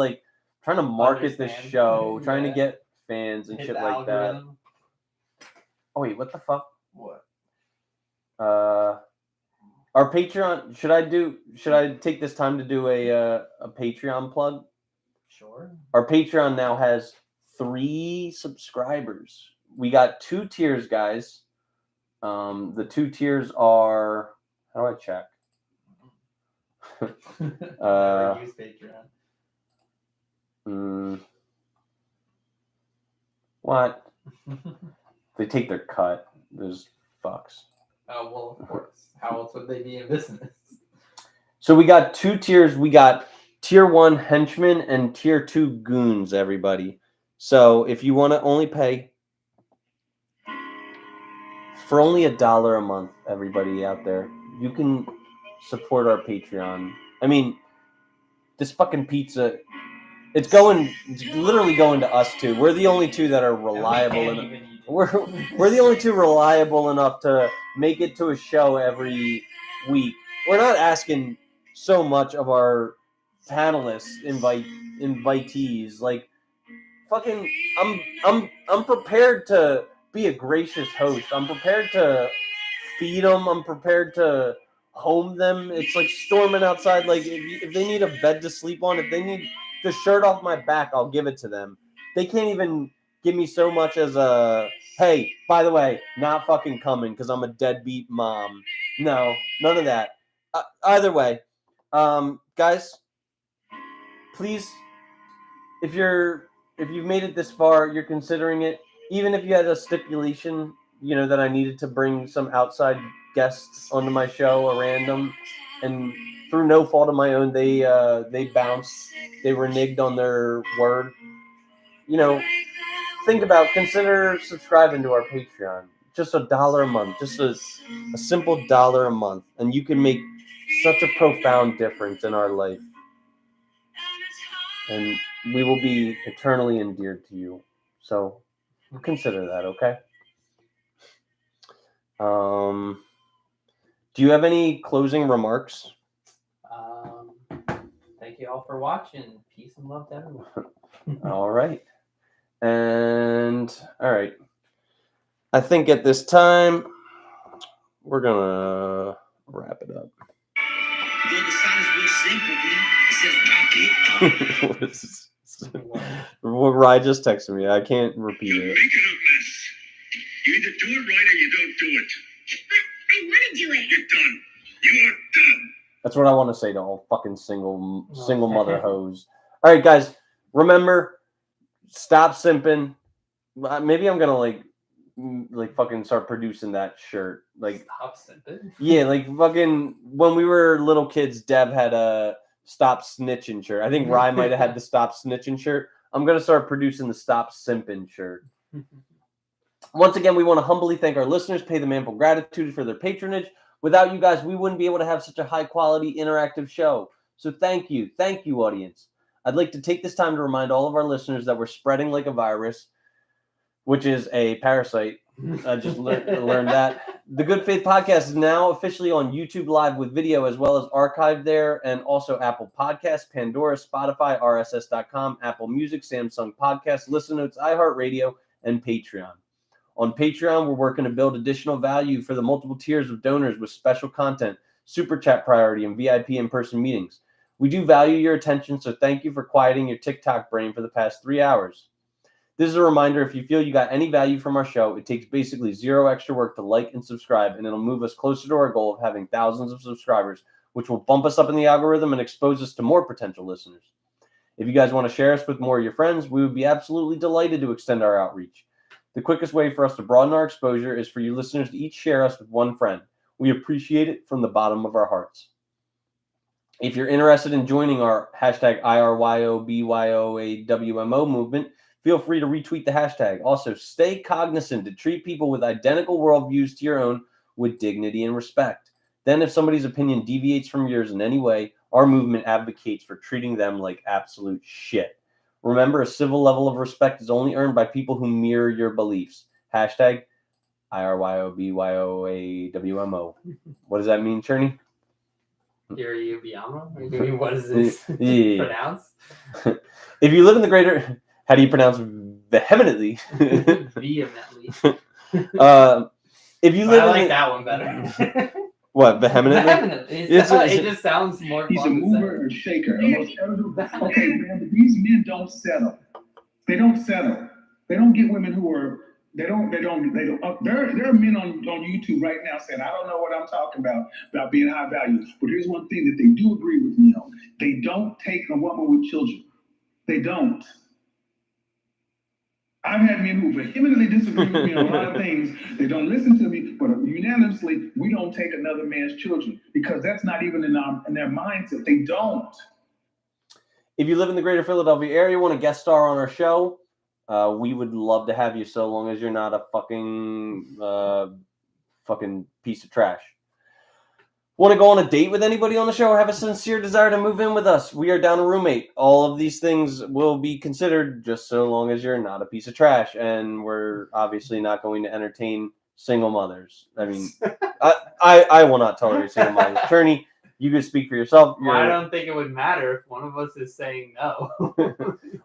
market this Understand. show, trying to Yeah. get fans and Hit shit the like that. algorithm. Oh wait, what the fuck? What? Our Patreon. Should I take this time to do a Patreon plug? Sure. Our Patreon now has 3 subscribers. We got 2 tiers, guys. The 2 tiers are, how do I check? Never use Patreon. What? They take their cut. Those fucks. Oh well, of course. How else would they be in business? So we got 2 tiers. We got tier 1 henchmen and tier 2 goons, everybody. So if you want to only pay for only $1 a month, everybody out there, you can support our Patreon. I mean, this fucking pizza, it's literally going to us 2. We're the only 2 that are reliable enough. We're the only 2 reliable enough to make it to a show every week. We're not asking so much of our panelists, invitees. Like, fucking, I'm prepared to be a gracious host. I'm prepared to feed them. I'm prepared to home them. It's like storming outside. Like, if they need a bed to sleep on, if they need the shirt off my back, I'll give it to them. They can't even give me so much as a, hey, by the way, not fucking coming because I'm a deadbeat mom. No, none of that. Either way, guys, please, if you've made it this far, you're considering it, even if you had a stipulation, that I needed to bring some outside guests onto my show, a random, and through no fault of my own, they bounced, they reneged on their word. Consider subscribing to our Patreon. Just $1 a month, just a simple $1 a month, and you can make such a profound difference in our life. And we will be eternally endeared to you. So consider that, okay? Do you have any closing remarks? Thank you all for watching. Peace and love to everyone. All right. And all right. I think at this time we're gonna wrap it up. Though the sign is real simple, it says rock it. What Rye just texted me. I can't repeat You're it. making a mess. You either do it right or you don't do it. But I want to do it. You're done. You are done. That's what I want to say to all fucking single mother hoes. All right, guys. Remember, stop simping. Maybe I'm gonna like fucking start producing that shirt. Like, Stop simping. yeah, like fucking when we were little kids, Deb had a stop snitching shirt. I think Rye might have had the stop snitching shirt. I'm gonna start producing the stop simping shirt. Once again, we want to humbly thank our listeners, pay them ample gratitude for their patronage. Without you guys, we wouldn't be able to have such a high-quality interactive show. So thank you, audience. I'd like to take this time to remind all of our listeners that we're spreading like a virus, which is a parasite. I just learned that. The Good Faith Podcast is now officially on YouTube Live with video as well as archived there, and also Apple Podcasts, Pandora, Spotify, RSS.com, Apple Music, Samsung Podcasts, Listen Notes, iHeartRadio, and Patreon. On Patreon, we're working to build additional value for the multiple tiers of donors with special content, super chat priority, and VIP in-person meetings. We do value your attention, so thank you for quieting your TikTok brain for the past 3 hours. This is a reminder, if you feel you got any value from our show, it takes basically zero extra work to like and subscribe, and it'll move us closer to our goal of having thousands of subscribers, which will bump us up in the algorithm and expose us to more potential listeners. If you guys want to share us with more of your friends, we would be absolutely delighted to extend our outreach. The quickest way for us to broaden our exposure is for you listeners to each share us with one friend. We appreciate it from the bottom of our hearts. If you're interested in joining our hashtag IRYOBYOAWMO movement, feel free to retweet the hashtag. Also, stay cognizant to treat people with identical worldviews to your own with dignity and respect. Then, if somebody's opinion deviates from yours in any way, our movement advocates for treating them like absolute shit. Remember, a civil level of respect is only earned by people who mirror your beliefs. Hashtag IRYOBYOAWMO. What does that mean, Chernie? Iriyubiyama? What is this pronounced? If you live in the greater... How do you pronounce vehemently? Vehemently. If you live I like in that one better. What, vehemently? Vehemently. It just sounds more He's a fun to mover or shaker. Okay, man, but these men don't settle. They don't settle. They don't get women who are. There are men on YouTube right now saying, I don't know what I'm talking about being high value. But here's one thing that they do agree with me on. They don't take a woman with children. They don't. I've had men who vehemently disagree with me on a lot of things. They don't listen to me, but unanimously, we don't take another man's children because that's not even in their mindset. They don't. If you live in the greater Philadelphia area, want to guest star on our show, we would love to have you so long as you're not a fucking piece of trash. Want to go on a date with anybody on the show or have a sincere desire to move in with us? We are down a roommate. All of these things will be considered just so long as you're not a piece of trash. And we're obviously not going to entertain single mothers. I mean, I will not tolerate single mothers. Chernie, you can speak for yourself. Well, I don't think it would matter if one of us is saying no.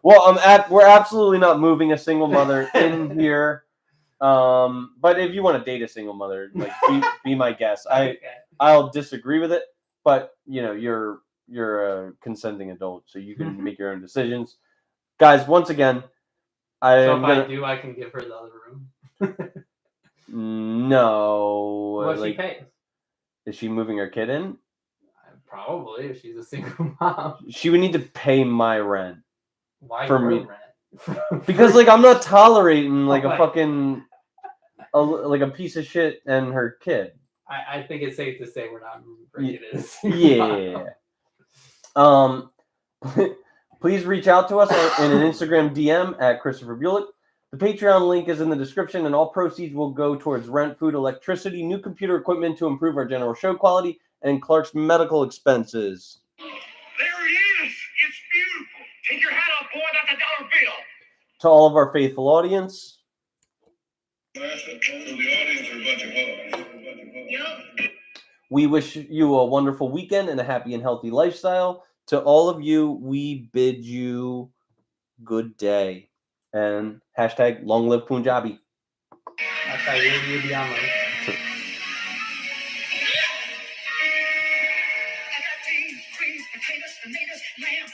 Well, we're absolutely not moving a single mother in here. But if you want to date a single mother, like be my guest. Okay. I'll disagree with it, but you know, you're a consenting adult, so you can make your own decisions. Guys, once again, I can give her the other room. No. What she pays? Is she moving her kid in? Probably, if she's a single mom. She would need to pay my rent. Why for your me? rent? Because I'm not tolerating a fucking a piece of shit and her kid. I think it's safe to say we're not bringing it as Please reach out to us in an Instagram DM at Christopher Bulick. The Patreon link is in the description, and all proceeds will go towards rent, food, electricity, new computer equipment to improve our general show quality, and Clark's medical expenses. There he is. It's beautiful. Take your hat off, boy. That's $1 bill. To all of our faithful audience. We wish you a wonderful weekend and a happy and healthy lifestyle. To all of you, we bid you good day. And hashtag long live Punjabi. Potatoes, potatoes, lamb,